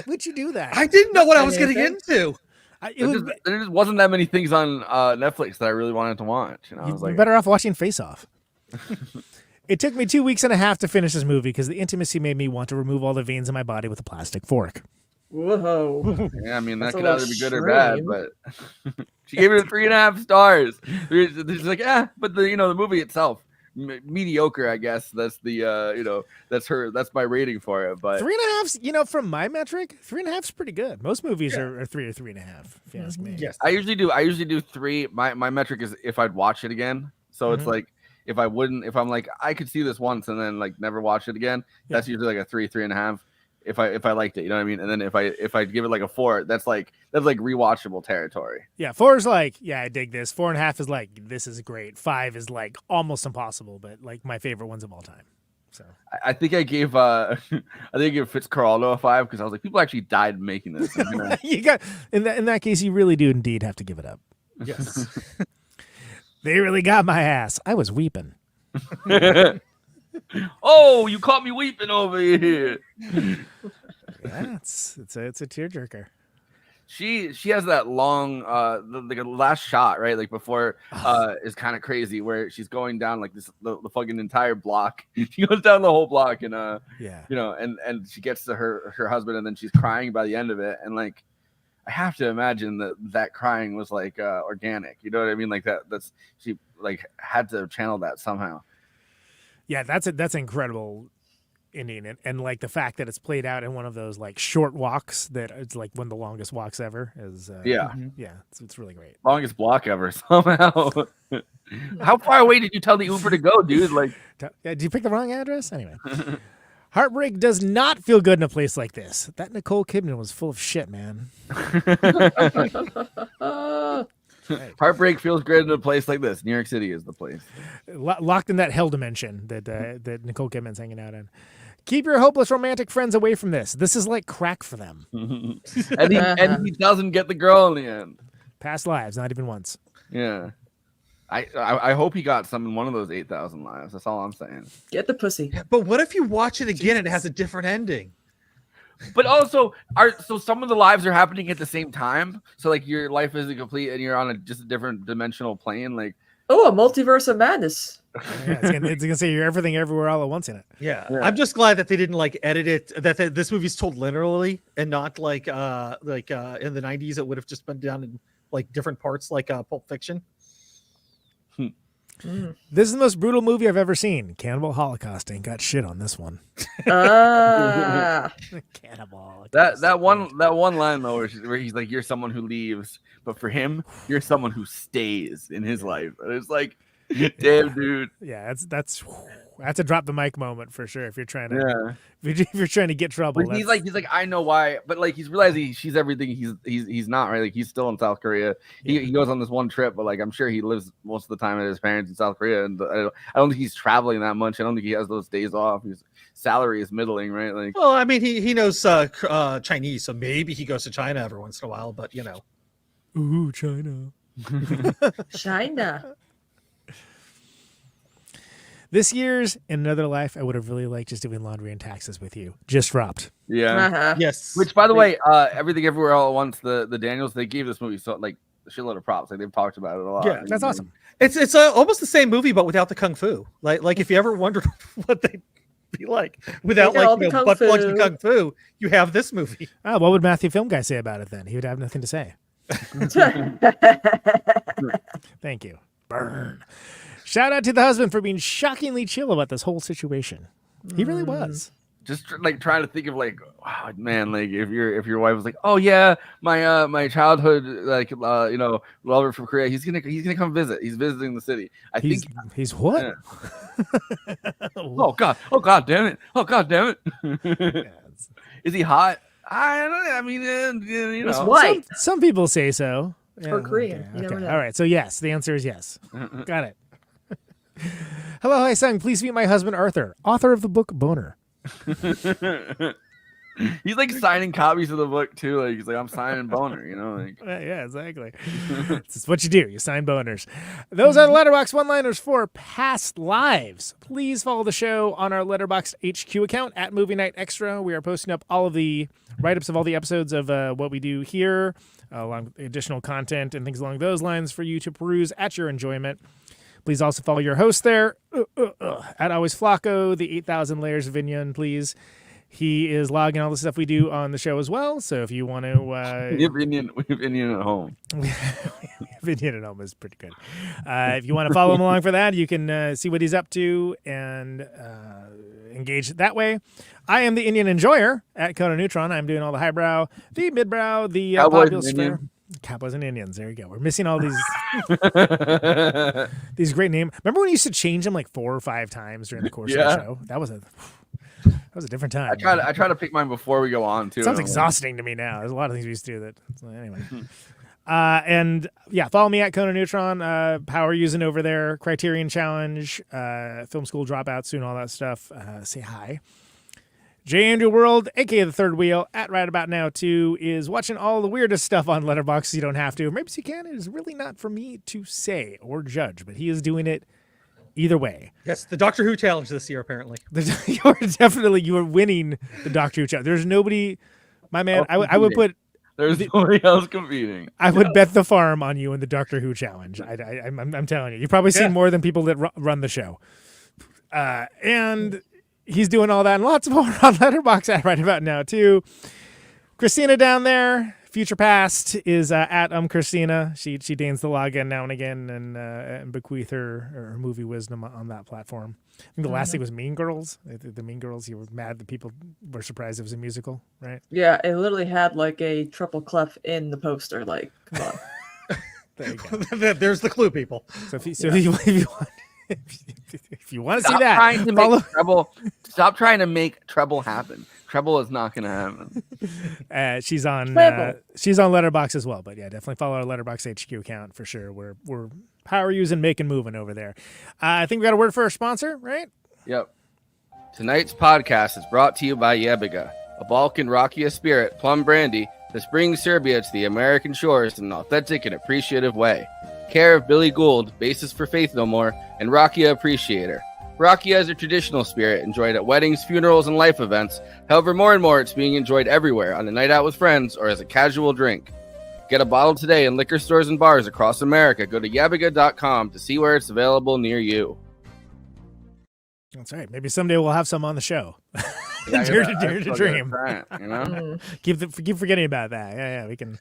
would you do that? I didn't know what I was getting into. There just wasn't that many things on Netflix that I really wanted to watch. You know, I You'd was be like, better off watching Face Off. It took me 2 weeks and a half to finish this movie because the intimacy made me want to remove all the veins in my body with a plastic fork. Whoa. yeah, I mean that That's a could little either be good or bad, extreme. but she gave it 3.5 stars. She's like, but the movie itself, mediocre, I guess. That's the that's my rating for it. But 3.5, from my metric, 3.5 is pretty good. Most movies are 3 or 3.5, if you ask me. Yes. I usually do 3. My metric is if I'd watch it again. So it's like if I'm like I could see this once and then like never watch it again, that's usually like a 3.5. If I liked it, you know what I mean? And then if I give it like a 4, that's like rewatchable territory. Yeah, 4 is like, yeah, I dig this. 4.5 is like, this is great. 5 is like almost impossible, but like my favorite ones of all time. So I think I gave Fitzcarraldo a 5 because I was like, people actually died making this. you got in that case, you really do indeed have to give it up. Yes. They really got my ass. I was weeping. Oh, you caught me weeping over here. Yeah, it's a tearjerker. She has that long the last shot, right? Like before is kind of crazy where she's going down like this the fucking entire block. She goes down the whole block and and she gets to her husband and then she's crying by the end of it. And like I have to imagine that crying was like organic. You know what I mean? Like that's she like had to channel that somehow. Yeah, that's incredible ending, and like the fact that it's played out in one of those like short walks that it's like one of the longest walks ever is it's really great. Longest block ever somehow. How far away did you tell the Uber to go, dude? Like, did you pick the wrong address? Anyway, heartbreak does not feel good in a place like this. That Nicole Kidman was full of shit, man. Heartbreak feels great in a place like this. New York City is the place. Locked in that hell dimension that Nicole Kidman's hanging out in. Keep your hopeless romantic friends away from this. This is like crack for them. and he doesn't get the girl in the end. Past lives, not even once. Yeah. I hope he got some in one of those 8,000 lives. That's all I'm saying. Get the pussy. But what if you watch it again and it has a different ending? But also, so some of the lives are happening at the same time. So like your life isn't complete and you're on just a different dimensional plane. Like, oh, a multiverse of madness. Yeah, it's gonna say you're everything everywhere all at once in it. Yeah. I'm just glad that they didn't like edit it. That this movie's told linearly and not like in the 90s it would have just been done in like different parts, like Pulp Fiction. This is the most brutal movie I've ever seen. Cannibal Holocaust ain't got shit on this one. Ah. Cannibal. that one line though, where he's like, "You're someone who leaves," but for him, you're someone who stays in his life. And it's like, damn, dude. Yeah, that's a drop the mic moment for sure. If you're trying to, if you're trying to get trouble, But he's like, I know why, but like he's realizing she's everything he's not, right? Like he's still in South Korea. He goes on this one trip, but like I'm sure he lives most of the time at his parents in South Korea, and I don't think he's traveling that much. I don't think he has those days off. His salary is middling, right? Like, well, I mean, he knows Chinese, so maybe he goes to China every once in a while. But you know, ooh, China. China. This year's In Another Life, I would have really liked just doing laundry and taxes with you. Just dropped. yeah. Uh-huh. yes. Which, by the way, Everything Everywhere All at Once, the Daniels, they gave this movie so like a shitload of props. Like they've talked about it a lot. Yeah, That's awesome. It's almost the same movie, but without the kung fu. Like if you ever wondered what they'd be like without all the kung butt plugs fu. and kung fu, you have this movie. What would Matthew Film Guy say about it then? He would have nothing to say. Thank you. Burn. Shout out to the husband for being shockingly chill about this whole situation. He really was. Just like trying to think of like, wow, man, like if your wife was like, oh yeah, my childhood lover from Korea, he's gonna come visit. He's visiting the city. He's what? Yeah. oh god damn it! Is he hot? I don't know. I mean, you He's know, white. Some people say so. Or Korean. You never know. All right. So yes, the answer is yes. Got it. Hello, hi, Sung. Please meet my husband Arthur, author of the book Boner. He's like signing copies of the book too. Like he's like, I'm signing Boner, you know. Like. Yeah, exactly. This is what you do. You sign boners. Those are the Letterboxd one-liners for past lives. Please follow the show on our Letterboxd HQ account at Movie Night Extra. We are posting up all of the write-ups of all the episodes of what we do here, along with additional content and things along those lines for you to peruse at your enjoyment. Please also follow your host there, at Always Flacco, the 8,000 Layers of Vinyon, please. He is logging all the stuff we do on the show as well. So if you want to... we have Vinyon at home. Vinyon at home is pretty good. If you want to follow him along for that, you can see what he's up to and engage that way. I am the Indian Enjoyer at Conan Neutron. I'm doing all the highbrow, the midbrow, the populous sphere. Cowboys and Indians. There you go. We're missing all these these great names. Remember when you used to change them like 4 or 5 times during the course of the show? That was a different time. I try to pick mine before we go on too. Sounds exhausting to me now. There's a lot of things we used to do that. So anyway. And yeah, follow me at Conan Neutron. How we're using over there. Criterion Challenge, Film School Dropout soon, all that stuff. Say hi. J. Andrew World, aka the Third Wheel, at right about now too, is watching all the weirdest stuff on Letterboxd. You don't have to. Maybe you can. It is really not for me to say or judge, but he is doing it either way. Yes, the Doctor Who challenge this year, apparently. You are winning the Doctor Who challenge. There's nobody, my man. I would put. There's nobody else competing. I would bet the farm on you in the Doctor Who challenge. I'm telling you, you've probably seen more than people that run the show. And he's doing all that and lots more on Letterboxd right about now too. Kristina down there, Future Past, is at Kristina. She deigns the login now and again and bequeath her movie wisdom on that platform. I think the last thing was Mean Girls. The Mean Girls. You were mad that people were surprised it was a musical, right? Yeah, it literally had like a triple clef in the poster. Like, come on. There you go. There's the clue, people. So if you want to see that, stop trying to make Treble happen. Treble is not going to happen. She's on Letterboxd as well, but yeah, definitely follow our Letterboxd HQ account for sure. We're power using, making, moving over there. I think we got a word for our sponsor, right? Yep. Tonight's podcast is brought to you by Jebiga, a Balkan Rakia spirit plum brandy that brings Serbia to the American shores in an authentic and appreciative way. Care of Billy Gould, basis for Faith No More, and Rakia Appreciator. Rakia is a traditional spirit enjoyed at weddings, funerals, and life events. However, more and more it's being enjoyed everywhere on a night out with friends or as a casual drink. Get a bottle today in liquor stores and bars across America. Go to yabiga.com to see where it's available near you. That's right. Maybe someday we'll have some on the show. Yeah, Dare to dream. You know? Keep forgetting about that. Yeah, we can.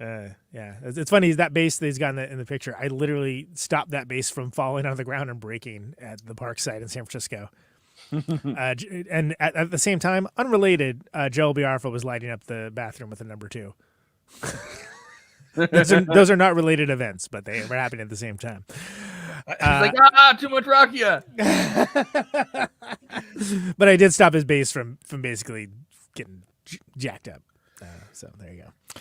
It's funny. That bass that he's got in the picture, I literally stopped that bass from falling on the ground and breaking at the park site in San Francisco. And at the same time, unrelated, Joel Biarfa was lighting up the bathroom with a number 2. Those are not related events, but they were happening at the same time. He's like, too much Rakia. But I did stop his bass from basically getting jacked up. So there you go.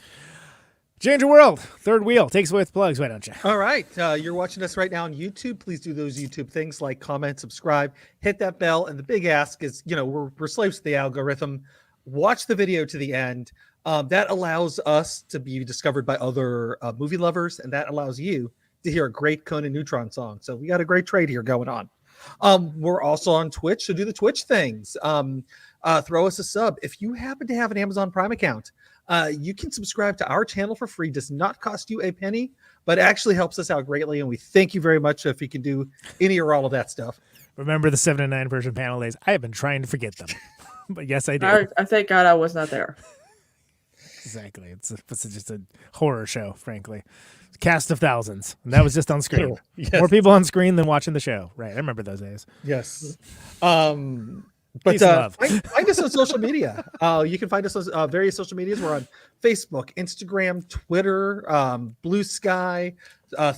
Change the world. Third wheel. Takes away with plugs. Why don't you? All right. You're watching us right now on YouTube. Please do those YouTube things like comment, subscribe, hit that bell. And the big ask is, we're slaves to the algorithm. Watch the video to the end. That allows us to be discovered by other movie lovers. And that allows you to hear a great Conan Neutron song. So we got a great trade here going on. We're also on Twitch. So do the Twitch things. Throw us a sub. If you happen to have an Amazon Prime account, you can subscribe to our channel for free. Does not cost you a penny, but actually helps us out greatly. And we thank you very much if you can do any or all of that stuff. Remember the 7 to 9 person panel days. I have been trying to forget them, but yes, I do. I thank God I was not there. Exactly. It's just a horror show, frankly. Cast of thousands. And that was just on screen. Yes. More people on screen than watching the show. Right. I remember those days. Yes. But Peace and love. find us on social media. You can find us on various social medias. We're on Facebook, Instagram, Twitter, Blue Sky,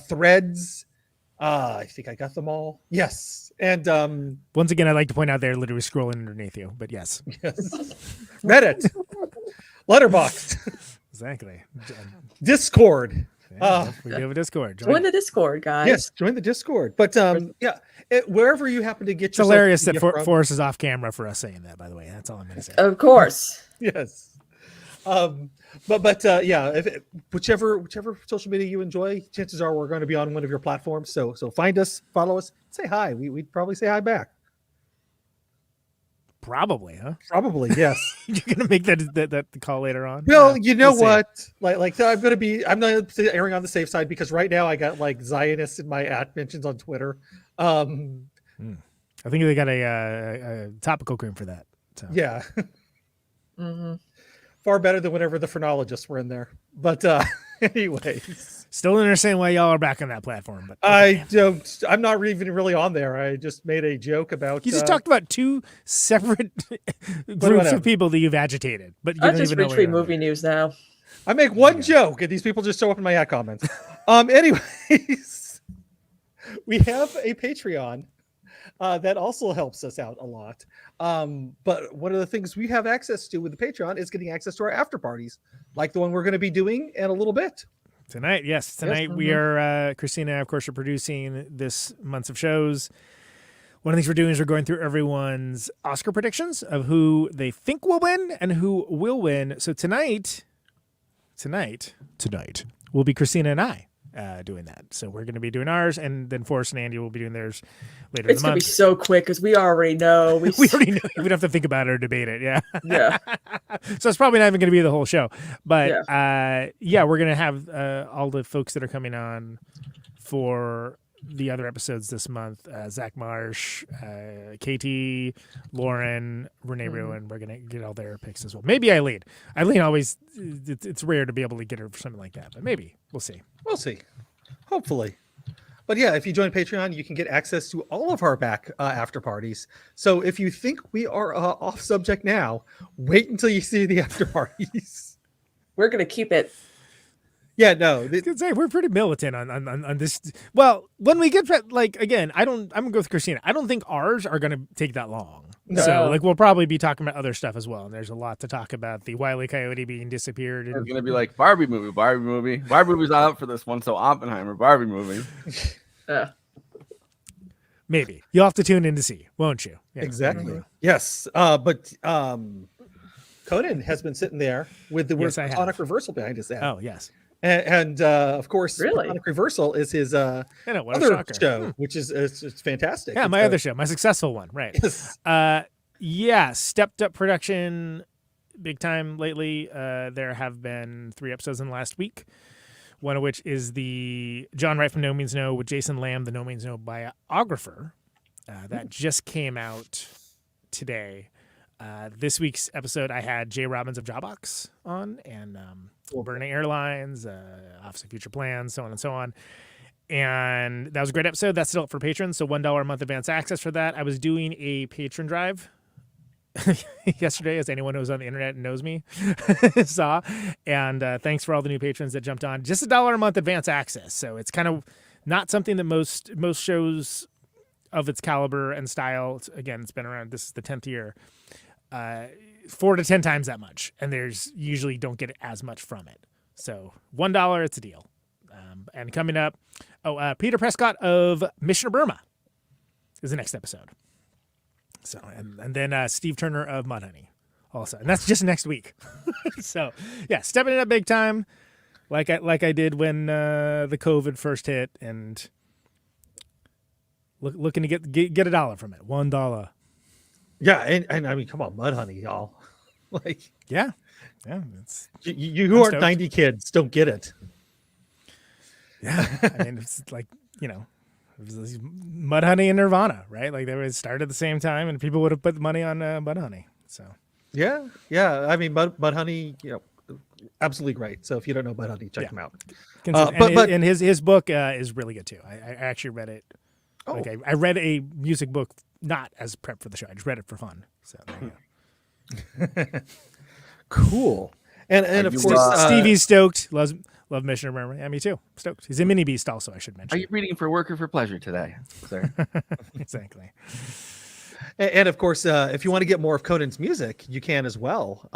Threads. I think I got them all. Yes. And once again, I'd like to point out they're literally scrolling underneath you. But yes. Reddit, Letterboxd, Exactly. Discord. Yeah, we do have a Discord. Join the Discord, guys. Yes, join the Discord. But wherever you happen to get It's your hilarious social that media from- Forrest is off camera for us saying that, by the way. That's all I'm going to say. Of course. Yes. If whichever social media you enjoy, chances are we're going to be on one of your platforms. So find us, follow us, say hi. We'd probably say hi back. Probably, huh? Probably, yes. You're going to make that call later on? Well, you know we'll what? I'm not erring on the safe side because right now I got like Zionists in my ad mentions on Twitter. I think they got a topical cream for that. So. Yeah. Mm-hmm. Far better than whenever the phrenologists were in there. But anyways. Still don't understand why y'all are back on that platform. But I'm not even really on there. I just made a joke about. You just talked about two separate groups of people that you've agitated. But you I don't just even know retweet movie news now. I make one joke and these people just show up in my ad comments. Anyways, we have a Patreon that also helps us out a lot. But one of the things we have access to with the Patreon is getting access to our after parties, like the one we're going to be doing in a little bit. Tonight, yes. Tonight we are, Kristina, of course, are producing this months of shows. One of the things we're doing is we're going through everyone's Oscar predictions of who they think will win and who will win. So tonight will be Kristina and I doing that. So we're going to be doing ours, and then Forrest and Andy will be doing theirs later in the month. It's going to be so quick because we already know. We already know. We don't have to think about it or debate it. Yeah. Yeah. So it's probably not even going to be the whole show. But we're going to have all the folks that are coming on for the other episodes this month. Zach Marsh, KT, Lauren, Renee Ruin. We're going to get all their picks as well. Maybe Eileen. Eileen always, it's rare to be able to get her for something like that. But maybe. We'll see. We'll see. Hopefully. But yeah, if you join Patreon, you can get access to all of our back after parties. So if you think we are off subject now, wait until you see the after parties. We're going to keep it. Yeah, no. I was gonna say, we're pretty militant on this. Well, when we get again, I'm gonna go with Kristina. I don't think ours are gonna take that long. No. So we'll probably be talking about other stuff as well. And there's a lot to talk about. The Wile E. Coyote being disappeared. It's gonna be like Barbie movie. Barbie movie's not up for this one. So Oppenheimer, Barbie movie. Maybe you'll have to tune in to see, won't you? Yeah, exactly. Yes. But Conan has been sitting there with the word Platonic Reversal behind his ad. Oh yes. And of course, really? Platonic Reversal is his other show, which is it's fantastic. Yeah, it's my other show, my successful one, right? Yes. Stepped up production big time lately. There have been 3 episodes in the last week, one of which is the John Wright from No Means No with Jason Lamb, the No Means No biographer. That just came out today. This week's episode, I had Jay Robbins of Jawbox on, and Burning Airlines, Office of Future Plans, so on and so on. And that was a great episode. That's still up for patrons, so $1 a month advance access for that. I was doing a patron drive yesterday, as anyone who's on the internet and knows me saw. And thanks for all the new patrons that jumped on. Just $1 a month advance access. So it's kind of not something that most shows of its caliber and style. Again, it's been around. This is the 10th year. 4 to 10 times that much, and there's usually don't get as much from it. So $1, it's a deal. And coming up, Peter Prescott of Mission Burma is the next episode. So and then Steve Turner of Mudhoney also, and that's just next week. So yeah, stepping it up big time, like I did when the COVID first hit, and looking to get $1 from it. $1. Yeah, and I mean, come on, Mudhoney, y'all. Like, yeah. It's you who aren't 90 kids don't get it. Yeah, I mean, it's like, it was Mudhoney and Nirvana, right? Like they would start at the same time, and people would have put money on Mudhoney. So yeah. I mean, Mudhoney, absolutely great. So if you don't know Bud Honey, check him out. And his book is really good too. I actually read it. Oh. Like I read a music book not as prep for the show. I just read it for fun. So there you go. Cool. And of course, Stevie's stoked. Love Mission of Memory. Yeah, me too. Stoked. He's a mini beast also, I should mention. Are you reading for work or for pleasure today, sir? Exactly. And of course, if you want to get more of Conan's music, you can as well.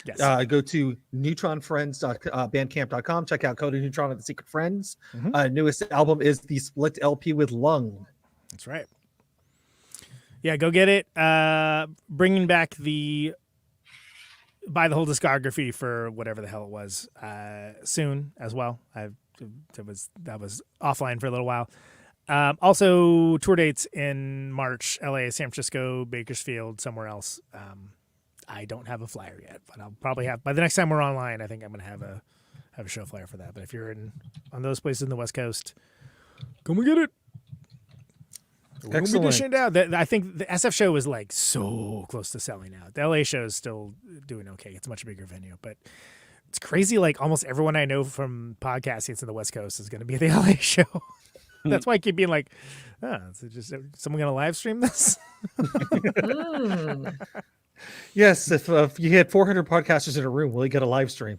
Yes. Go to neutronfriends.bandcamp.com. Check out Conan Neutron and the Secret Friends. Newest album is the Split LP with Lung. That's right. Yeah, go get it. Bringing back buy the whole discography for whatever the hell it was soon as well. That was offline for a little while. Also, tour dates in March: LA, San Francisco, Bakersfield, somewhere else. I don't have a flyer yet, but I'll probably have by the next time we're online. I think I'm going to have a show flyer for that. But if you're on those places in the West Coast, come and get it. Excellent. I think the SF show is like so close to selling out. The LA show is still doing okay. It's a much bigger venue, but it's crazy. Like almost everyone I know from podcasting in the West Coast is going to be at the LA show. That's why I keep being like, is it just someone going to live stream this? Yes. If you had 400 podcasters in a room, will you get a live stream?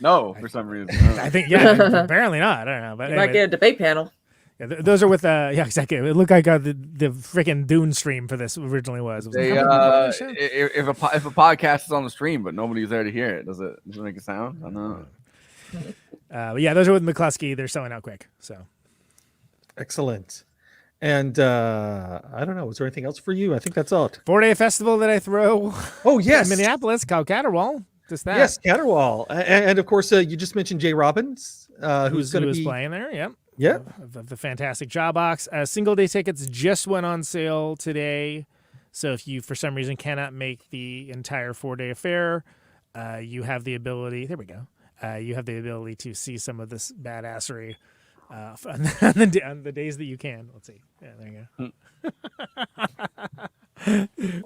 No, for some reason. I think, apparently not. I don't know. But you might get a debate panel. Yeah, those are with exactly. It looked like the freaking Dune stream for this originally was. It was like, if a podcast is on the stream but nobody's there to hear it, does it make a sound? I don't know. But yeah, those are with McCluskey. They're selling out quick. So excellent. And I don't know. Was there anything else for you? I think that's all. 4-day festival that I throw. Oh yes, in Minneapolis, called Caterwall. Just that. Yes, Caterwall, and of course you just mentioned Jay Robbins, who's going to be playing there. Yep. Yeah, the fantastic Jaw Box. Single day tickets just went on sale today. So if you, for some reason, cannot make the entire 4-day affair, you have the ability. There we go. You have the ability to see some of this badassery on the days that you can. Let's see. Yeah, there you go.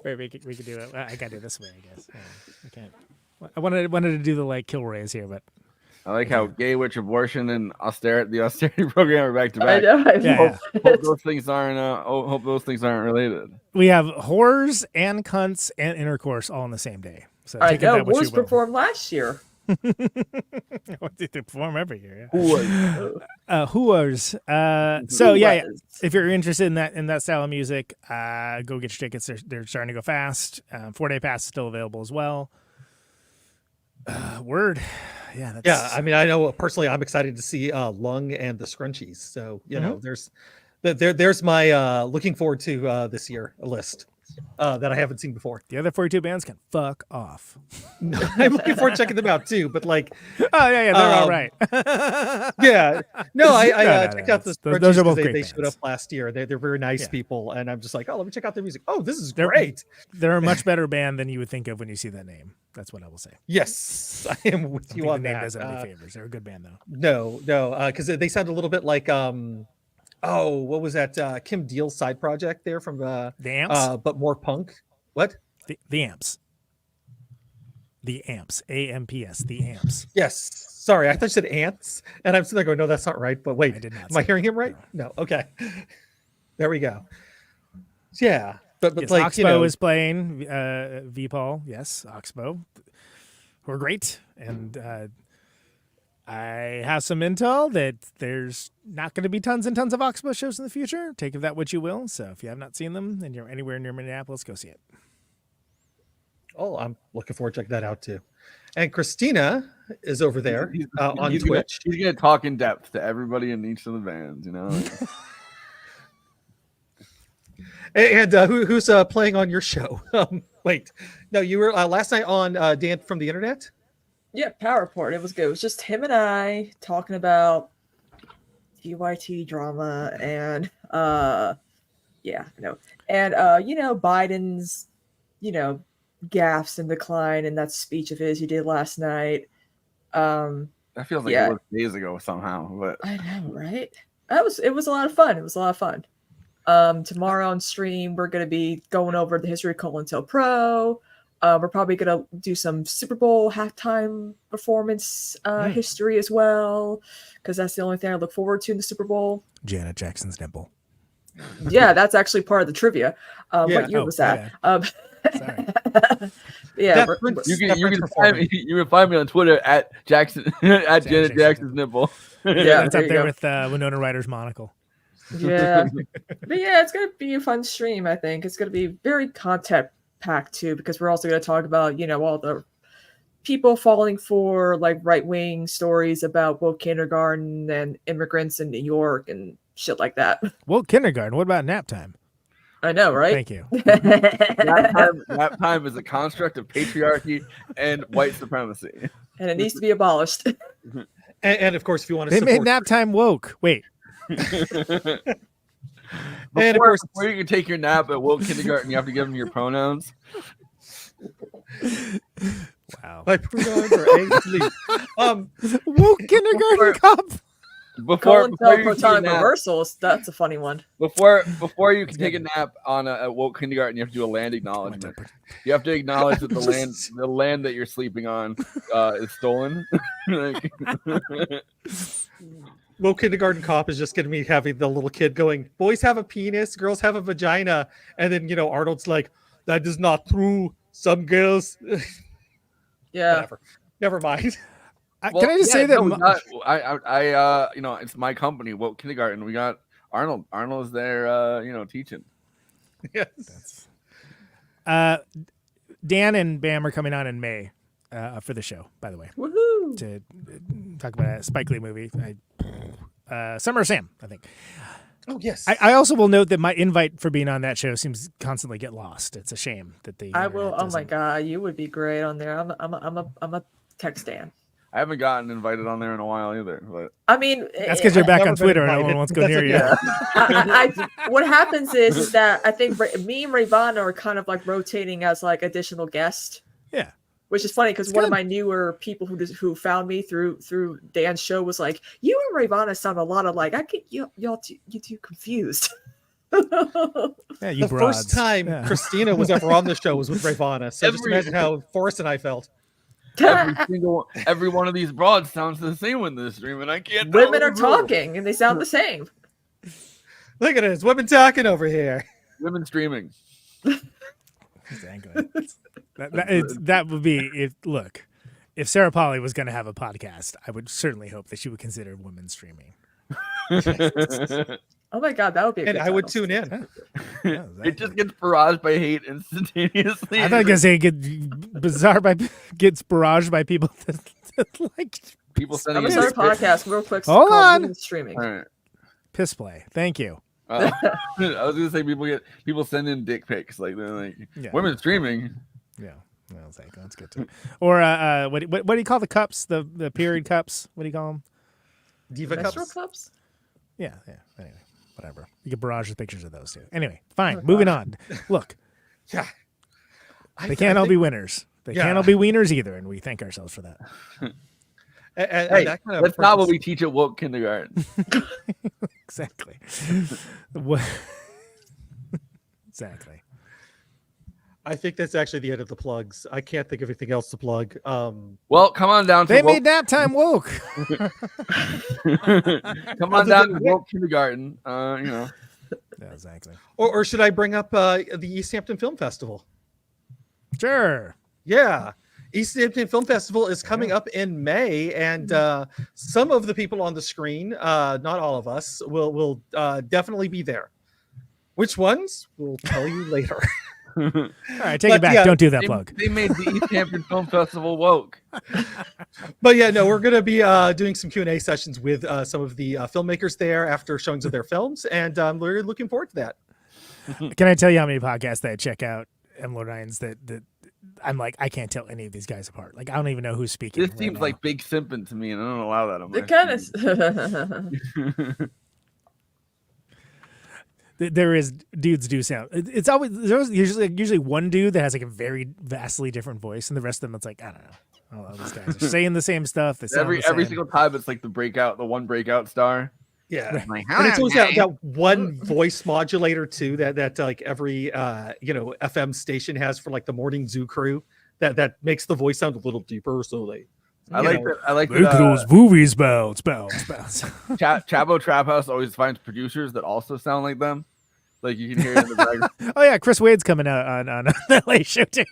Wait, we could do it. I gotta do it this way, I guess. I can't. I wanted to do the like Kilroy's here, but. I like how gay, witch, abortion, and the austerity program are back to back. I know. Hope those things aren't. Hope those things aren't related. We have whores and cunts and intercourse all on the same day. So I know. Whores performed last year. They perform every year. Yeah. Whores. So yeah, if you're interested in that style of music, go get your tickets. They're starting to go fast. 4-day pass is still available as well. Word. Yeah. I mean, I know personally, I'm excited to see Lung and the Scrunchies. So know, there's my looking forward to this year list that I haven't seen before. The other 42 bands can fuck off. I'm looking forward to checking them out too. But like, oh yeah, they're all right. Yeah, no, I checked out the Scrunchies. Those are both they great showed up last year. They're very nice people, and I'm just like, oh, let me check out their music. Oh, this is great. They're a much better band than you would think of when you see that name. That's what I will say. Yes, I am with you on the name that. Doesn't any favors. They're a good band though. No, because they sound a little bit like what was that? Kim Deal's side project there from the Amps, but more punk. What? The Amps. The Amps. AMPS. The Amps. Yes. Sorry, I thought you said ants, and I'm sitting there going, no, that's not right. But wait, I did not am I hearing him right? No. Okay. There we go. Yeah. But yes, like Oxbow is playing V-Paul. Yes, Oxbow. Who are great. And I have some intel that there's not going to be tons and tons of Oxbow shows in the future. Take of that what you will. So if you have not seen them and you're anywhere near Minneapolis, go see it. Oh, I'm looking forward to checking that out too. And Kristina is over there on Twitch. He's going to talk in depth to everybody in each of the bands, And who's playing on your show? Wait, no, you were last night on Dan from the Internet? Yeah, PowerPort. It was good. It was just him and I talking about TYT drama and Biden's gaffes and decline in that speech of his he did last night. That feels like it was days ago somehow, but I know, right? It was a lot of fun. It was a lot of fun. Tomorrow on stream, we're going to be going over the history of CONTELPRO. We're probably gonna do some Super Bowl halftime performance history as well, because that's the only thing I look forward to in the Super Bowl. Janet Jackson's nipple. Yeah, that's actually part of the trivia. What year was that? Sorry. Yeah, You can find me on Twitter at Jackson at Janet Jackson's nipple. Yeah, it's up there with Winona Ryder's monocle. Yeah, but yeah, it's gonna be a fun stream. I think it's gonna be very content packed too, because we're also gonna talk about all the people falling for like right wing stories about woke kindergarten and immigrants in New York and shit like that. Woke kindergarten. What about nap time? I know, right? Thank you. Nap time is a construct of patriarchy and white supremacy, and it needs to be abolished. And of course, if you want to, they made nap time woke. Wait. And of course, before you can take your nap at woke kindergarten, you have to give them your pronouns. Wow. My pronouns are A, sleep. Woke kindergarten cop. Before protonic reversals, that's a funny one. Before you can take a nap on a woke kindergarten, you have to do a land acknowledgement. You have to acknowledge that the land that you're sleeping on is stolen. Woke kindergarten cop is just going to be having the little kid going, "Boys have a penis, girls have a vagina," and then Arnold's like, "That is not true. Some girls." Yeah. Whatever. Never mind. Can I just say that it's my company, Woke Kindergarten. We got Arnold. Arnold is there, teaching. Yes. Dan and Bam are coming on in May for the show, by the way. Woohoo! To talk about a Spike Lee movie. Summer of Sam, I think. Oh, yes. I also will note that my invite for being on that show seems to constantly get lost. It's a shame that the I will. Oh my god, you would be great on there. I'm a tech stan. I haven't gotten invited on there in a while either. But I mean, that's because you're back on Twitter and no one wants to go near you. What happens is that I think me and Ravana are kind of like rotating as like additional guests. Yeah. Which is funny because one of my newer people who found me through Dan's show was like, "You and Ravana sound a lot alike. I get you too confused." Yeah, the first time Kristina was ever on the show was with Ravana. So just imagine how Forrest and I felt. Every one of these broads sounds the same in this stream, and I can't. Women are talking, and they sound the same. Look at this, women talking over here. Women streaming. Exactly. That would be if Sarah Polly was going to have a podcast, I would certainly hope that she would consider women streaming. Oh my god, that would be a good I would tune in. Yeah, exactly. It just gets barraged by hate instantaneously. I thought I was going to say gets barraged by people that like people sending. I'm gonna start a podcast real quick. Hold on. Streaming. All right. Piss play. Thank you. I was gonna say people send in dick pics like they're like women streaming. Yeah, that's good too. Or what do you call the cups? The period cups? What do you call them? Diva cups. Yeah. Anyway, whatever. You can barrage the pictures of those too. Anyway, fine. Moving on. Look. Yeah. They can't all be winners. They can't all be wieners either, and we thank ourselves for that. Hey, that kind of that's not what we teach at woke kindergarten. Exactly. Exactly. I think that's actually the end of the plugs. I can't think of anything else to plug. Well, come on down to They made nap time woke. Come on down to woke kindergarten. Yeah, exactly. Or should I bring up the East Hampton Film Festival? Sure. Yeah. East Hampton Film Festival is coming up in May, and some of the people on the screen, not all of us, will definitely be there. Which ones? We'll tell you later. All right, take it back. Don't do that plug. They made the East Hampton Film Festival woke. But yeah, no, we're going to be doing some Q&A sessions with some of the filmmakers there after showings of their films, and we're looking forward to that. Can I tell you how many podcasts that I check out, Emily Ryan's, that I'm like, I can't tell any of these guys apart. Like, I don't even know who's speaking. This seems like big simping to me, and I don't allow that on my It kind of. There is dudes do sound. It's always there's usually one dude that has like a very vastly different voice, and the rest of them it's like I don't know. All these guys are saying the same stuff. They sound every single time it's like the one breakout star. Yeah. Like, And it's "Hello, always guys." that one voice modulator too that like every FM station has for like the morning zoo crew that makes the voice sound a little deeper. So they I like that. I like Make that. those movies bounce. Chabo Trap House always finds producers that also sound like them. Like you can hear it in the background. Oh yeah, Chris Wade's coming out on the late show too.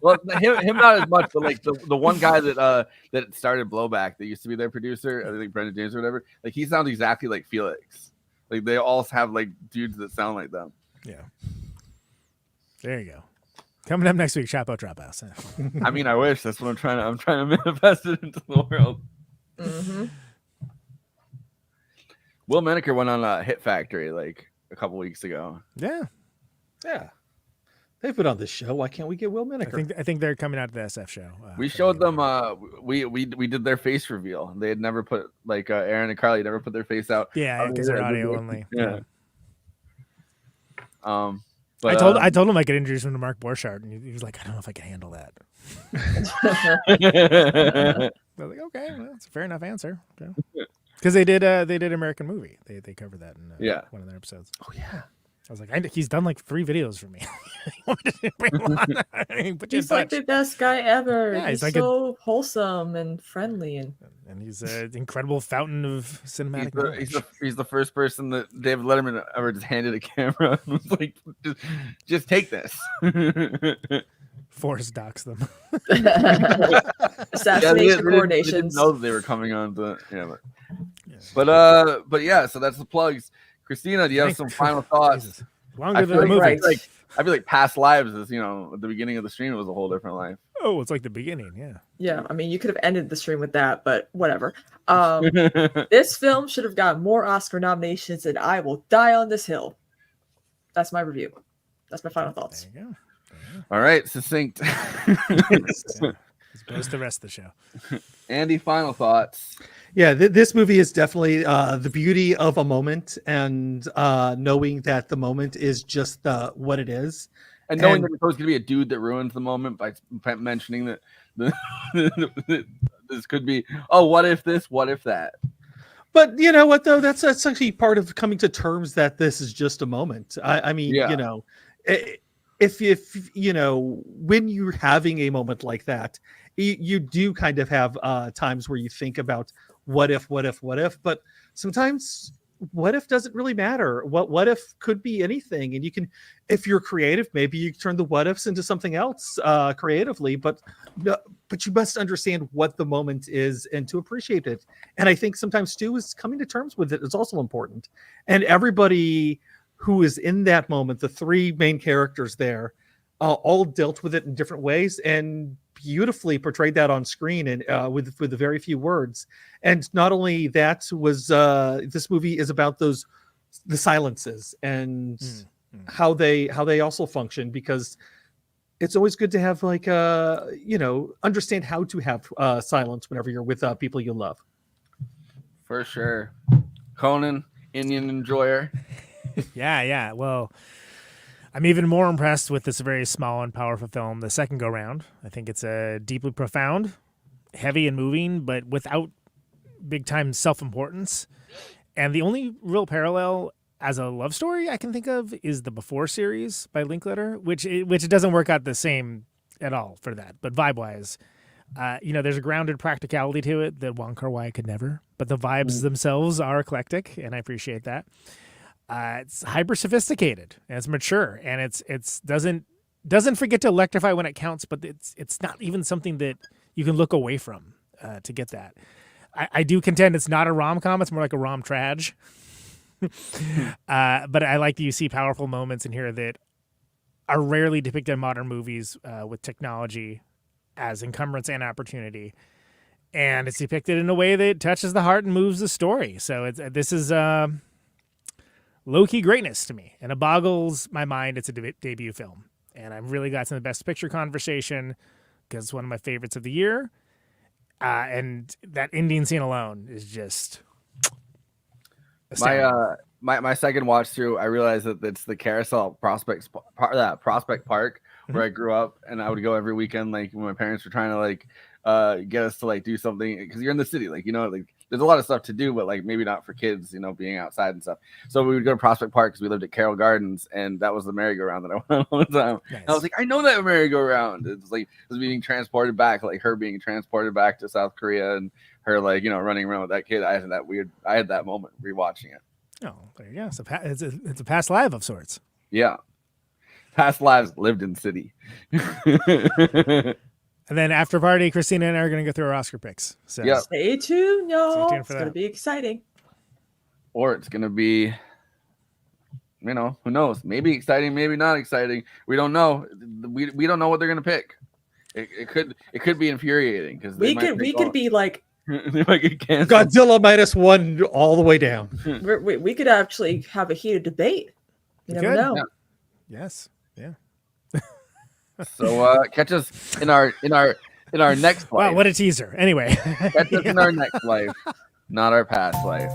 Well, him not as much, but like the one guy that started Blowback that used to be their producer, I think Brendan James or whatever. Like he sounds exactly like Felix. Like they all have like dudes that sound like them. Yeah. There you go. Coming up next week, Chapo Trap House. I mean, I wish. That's what I'm trying to manifest it into the world. Mm-hmm. Will Menaker went on Hit Factory like a couple weeks ago. Yeah. They've been on this show. Why can't we get Will Menaker? I think they're coming out to the SF show. We showed them. We did their face reveal. They had never put like Aaron and Carly never put their face out. Yeah, because they're audio only. Yeah. But, I told him I could introduce him to Mark Borchardt, and he was like, I don't know if I can handle that. I was like, okay, well, that's a fair enough answer. Because they did American Movie. They covered that in one of their episodes. Oh yeah. I was like, he's done like 3 videos for me. He's like the best guy ever. Yeah, he's like so wholesome and friendly, and he's an incredible fountain of cinematic knowledge. He's the first person that David Letterman ever just handed a camera and was like, just take this. Forrest docks them. Assassination They didn't know that they were coming on the but yeah, so that's the plugs. Christina, do you have some final thoughts? Jesus. Longer than the movie. I feel like past lives is, at the beginning of the stream, it was a whole different life. Oh, it's like the beginning, yeah. Yeah, I mean, you could have ended the stream with that, but whatever. This film should have gotten more Oscar nominations, and I will die on this hill. That's my review. That's my final thoughts. There you go. All right, succinct. As opposed to the rest of the show. Andy, final thoughts. Yeah, this movie is definitely the beauty of a moment, and knowing that the moment is just what it is, and knowing that there's going to be a dude that ruins the moment by mentioning that this could be, oh, what if this, what if that. But you know what, though, that's actually part of coming to terms that this is just a moment. I mean, if when you're having a moment like that, you do kind of have times where you think about what if, but sometimes what if doesn't really matter. What if could be anything, and you can, if you're creative, maybe you turn the what ifs into something else creatively, but you must understand what the moment is and to appreciate it. And I think sometimes too is coming to terms with it is also important. And everybody who is in that moment, the 3 main characters there, all dealt with it in different ways and beautifully portrayed that on screen, and with the very few words. And not only that was this movie is about the silences and how they also function, because it's always good to have like understand how to have silence whenever you're with people you love. For sure. Conan, Indian enjoyer. Yeah. Well, I'm even more impressed with this very small and powerful film the second go round. I think it's deeply profound, heavy and moving, but without big time self-importance. And the only real parallel as a love story I can think of is the Before series by Linklater, which doesn't work out the same at all for that. But vibe-wise, there's a grounded practicality to it that Wong Kar-wai could never. But the vibes themselves are eclectic, and I appreciate that. It's hyper sophisticated and it's mature, and it's doesn't forget to electrify when it counts, but it's not even something that you can look away from to get that. I do contend it's not a rom-com; it's more like a rom-trage. But I like that you see powerful moments in here that are rarely depicted in modern movies with technology as encumbrance and opportunity, and it's depicted in a way that touches the heart and moves the story. So this is low-key greatness to me, and it boggles my mind. It's a debut film, and I'm really glad it's in the Best Picture conversation because it's one of my favorites of the year. And that ending scene alone is just astounding. My second watch through, I realized that it's the Carousel Prospect Park where I grew up, and I would go every weekend, like when my parents were trying to like get us to like do something because you're in the city, like like there's a lot of stuff to do, but like maybe not for kids, being outside and stuff. So we would go to Prospect Park because we lived at Carroll Gardens, and that was the merry-go-round that I went on all the time. Nice. I was like, I know that merry-go-round. It's like it was being transported back, like her being transported back to South Korea, and her like running around with that kid. I had that moment rewatching it. Oh, there you go. So it's a past life of sorts. Yeah, past lives lived in city. And then after party, Kristina and I are going to go through our Oscar picks. So yeah, Stay tuned, y'all. Stay tuned It's for going to that. be exciting. or it's gonna be, who knows? Maybe exciting, maybe not exciting. We don't know. We don't know what they're gonna pick. It could be infuriating because We could be like they might get canceled. Godzilla -1 all the way down. we could actually have a heated debate. You We never could. know. Yeah. Yes. Yeah. So catch us in our next life. Wow, what a teaser. Anyway. Catch us in our next life, not our past life.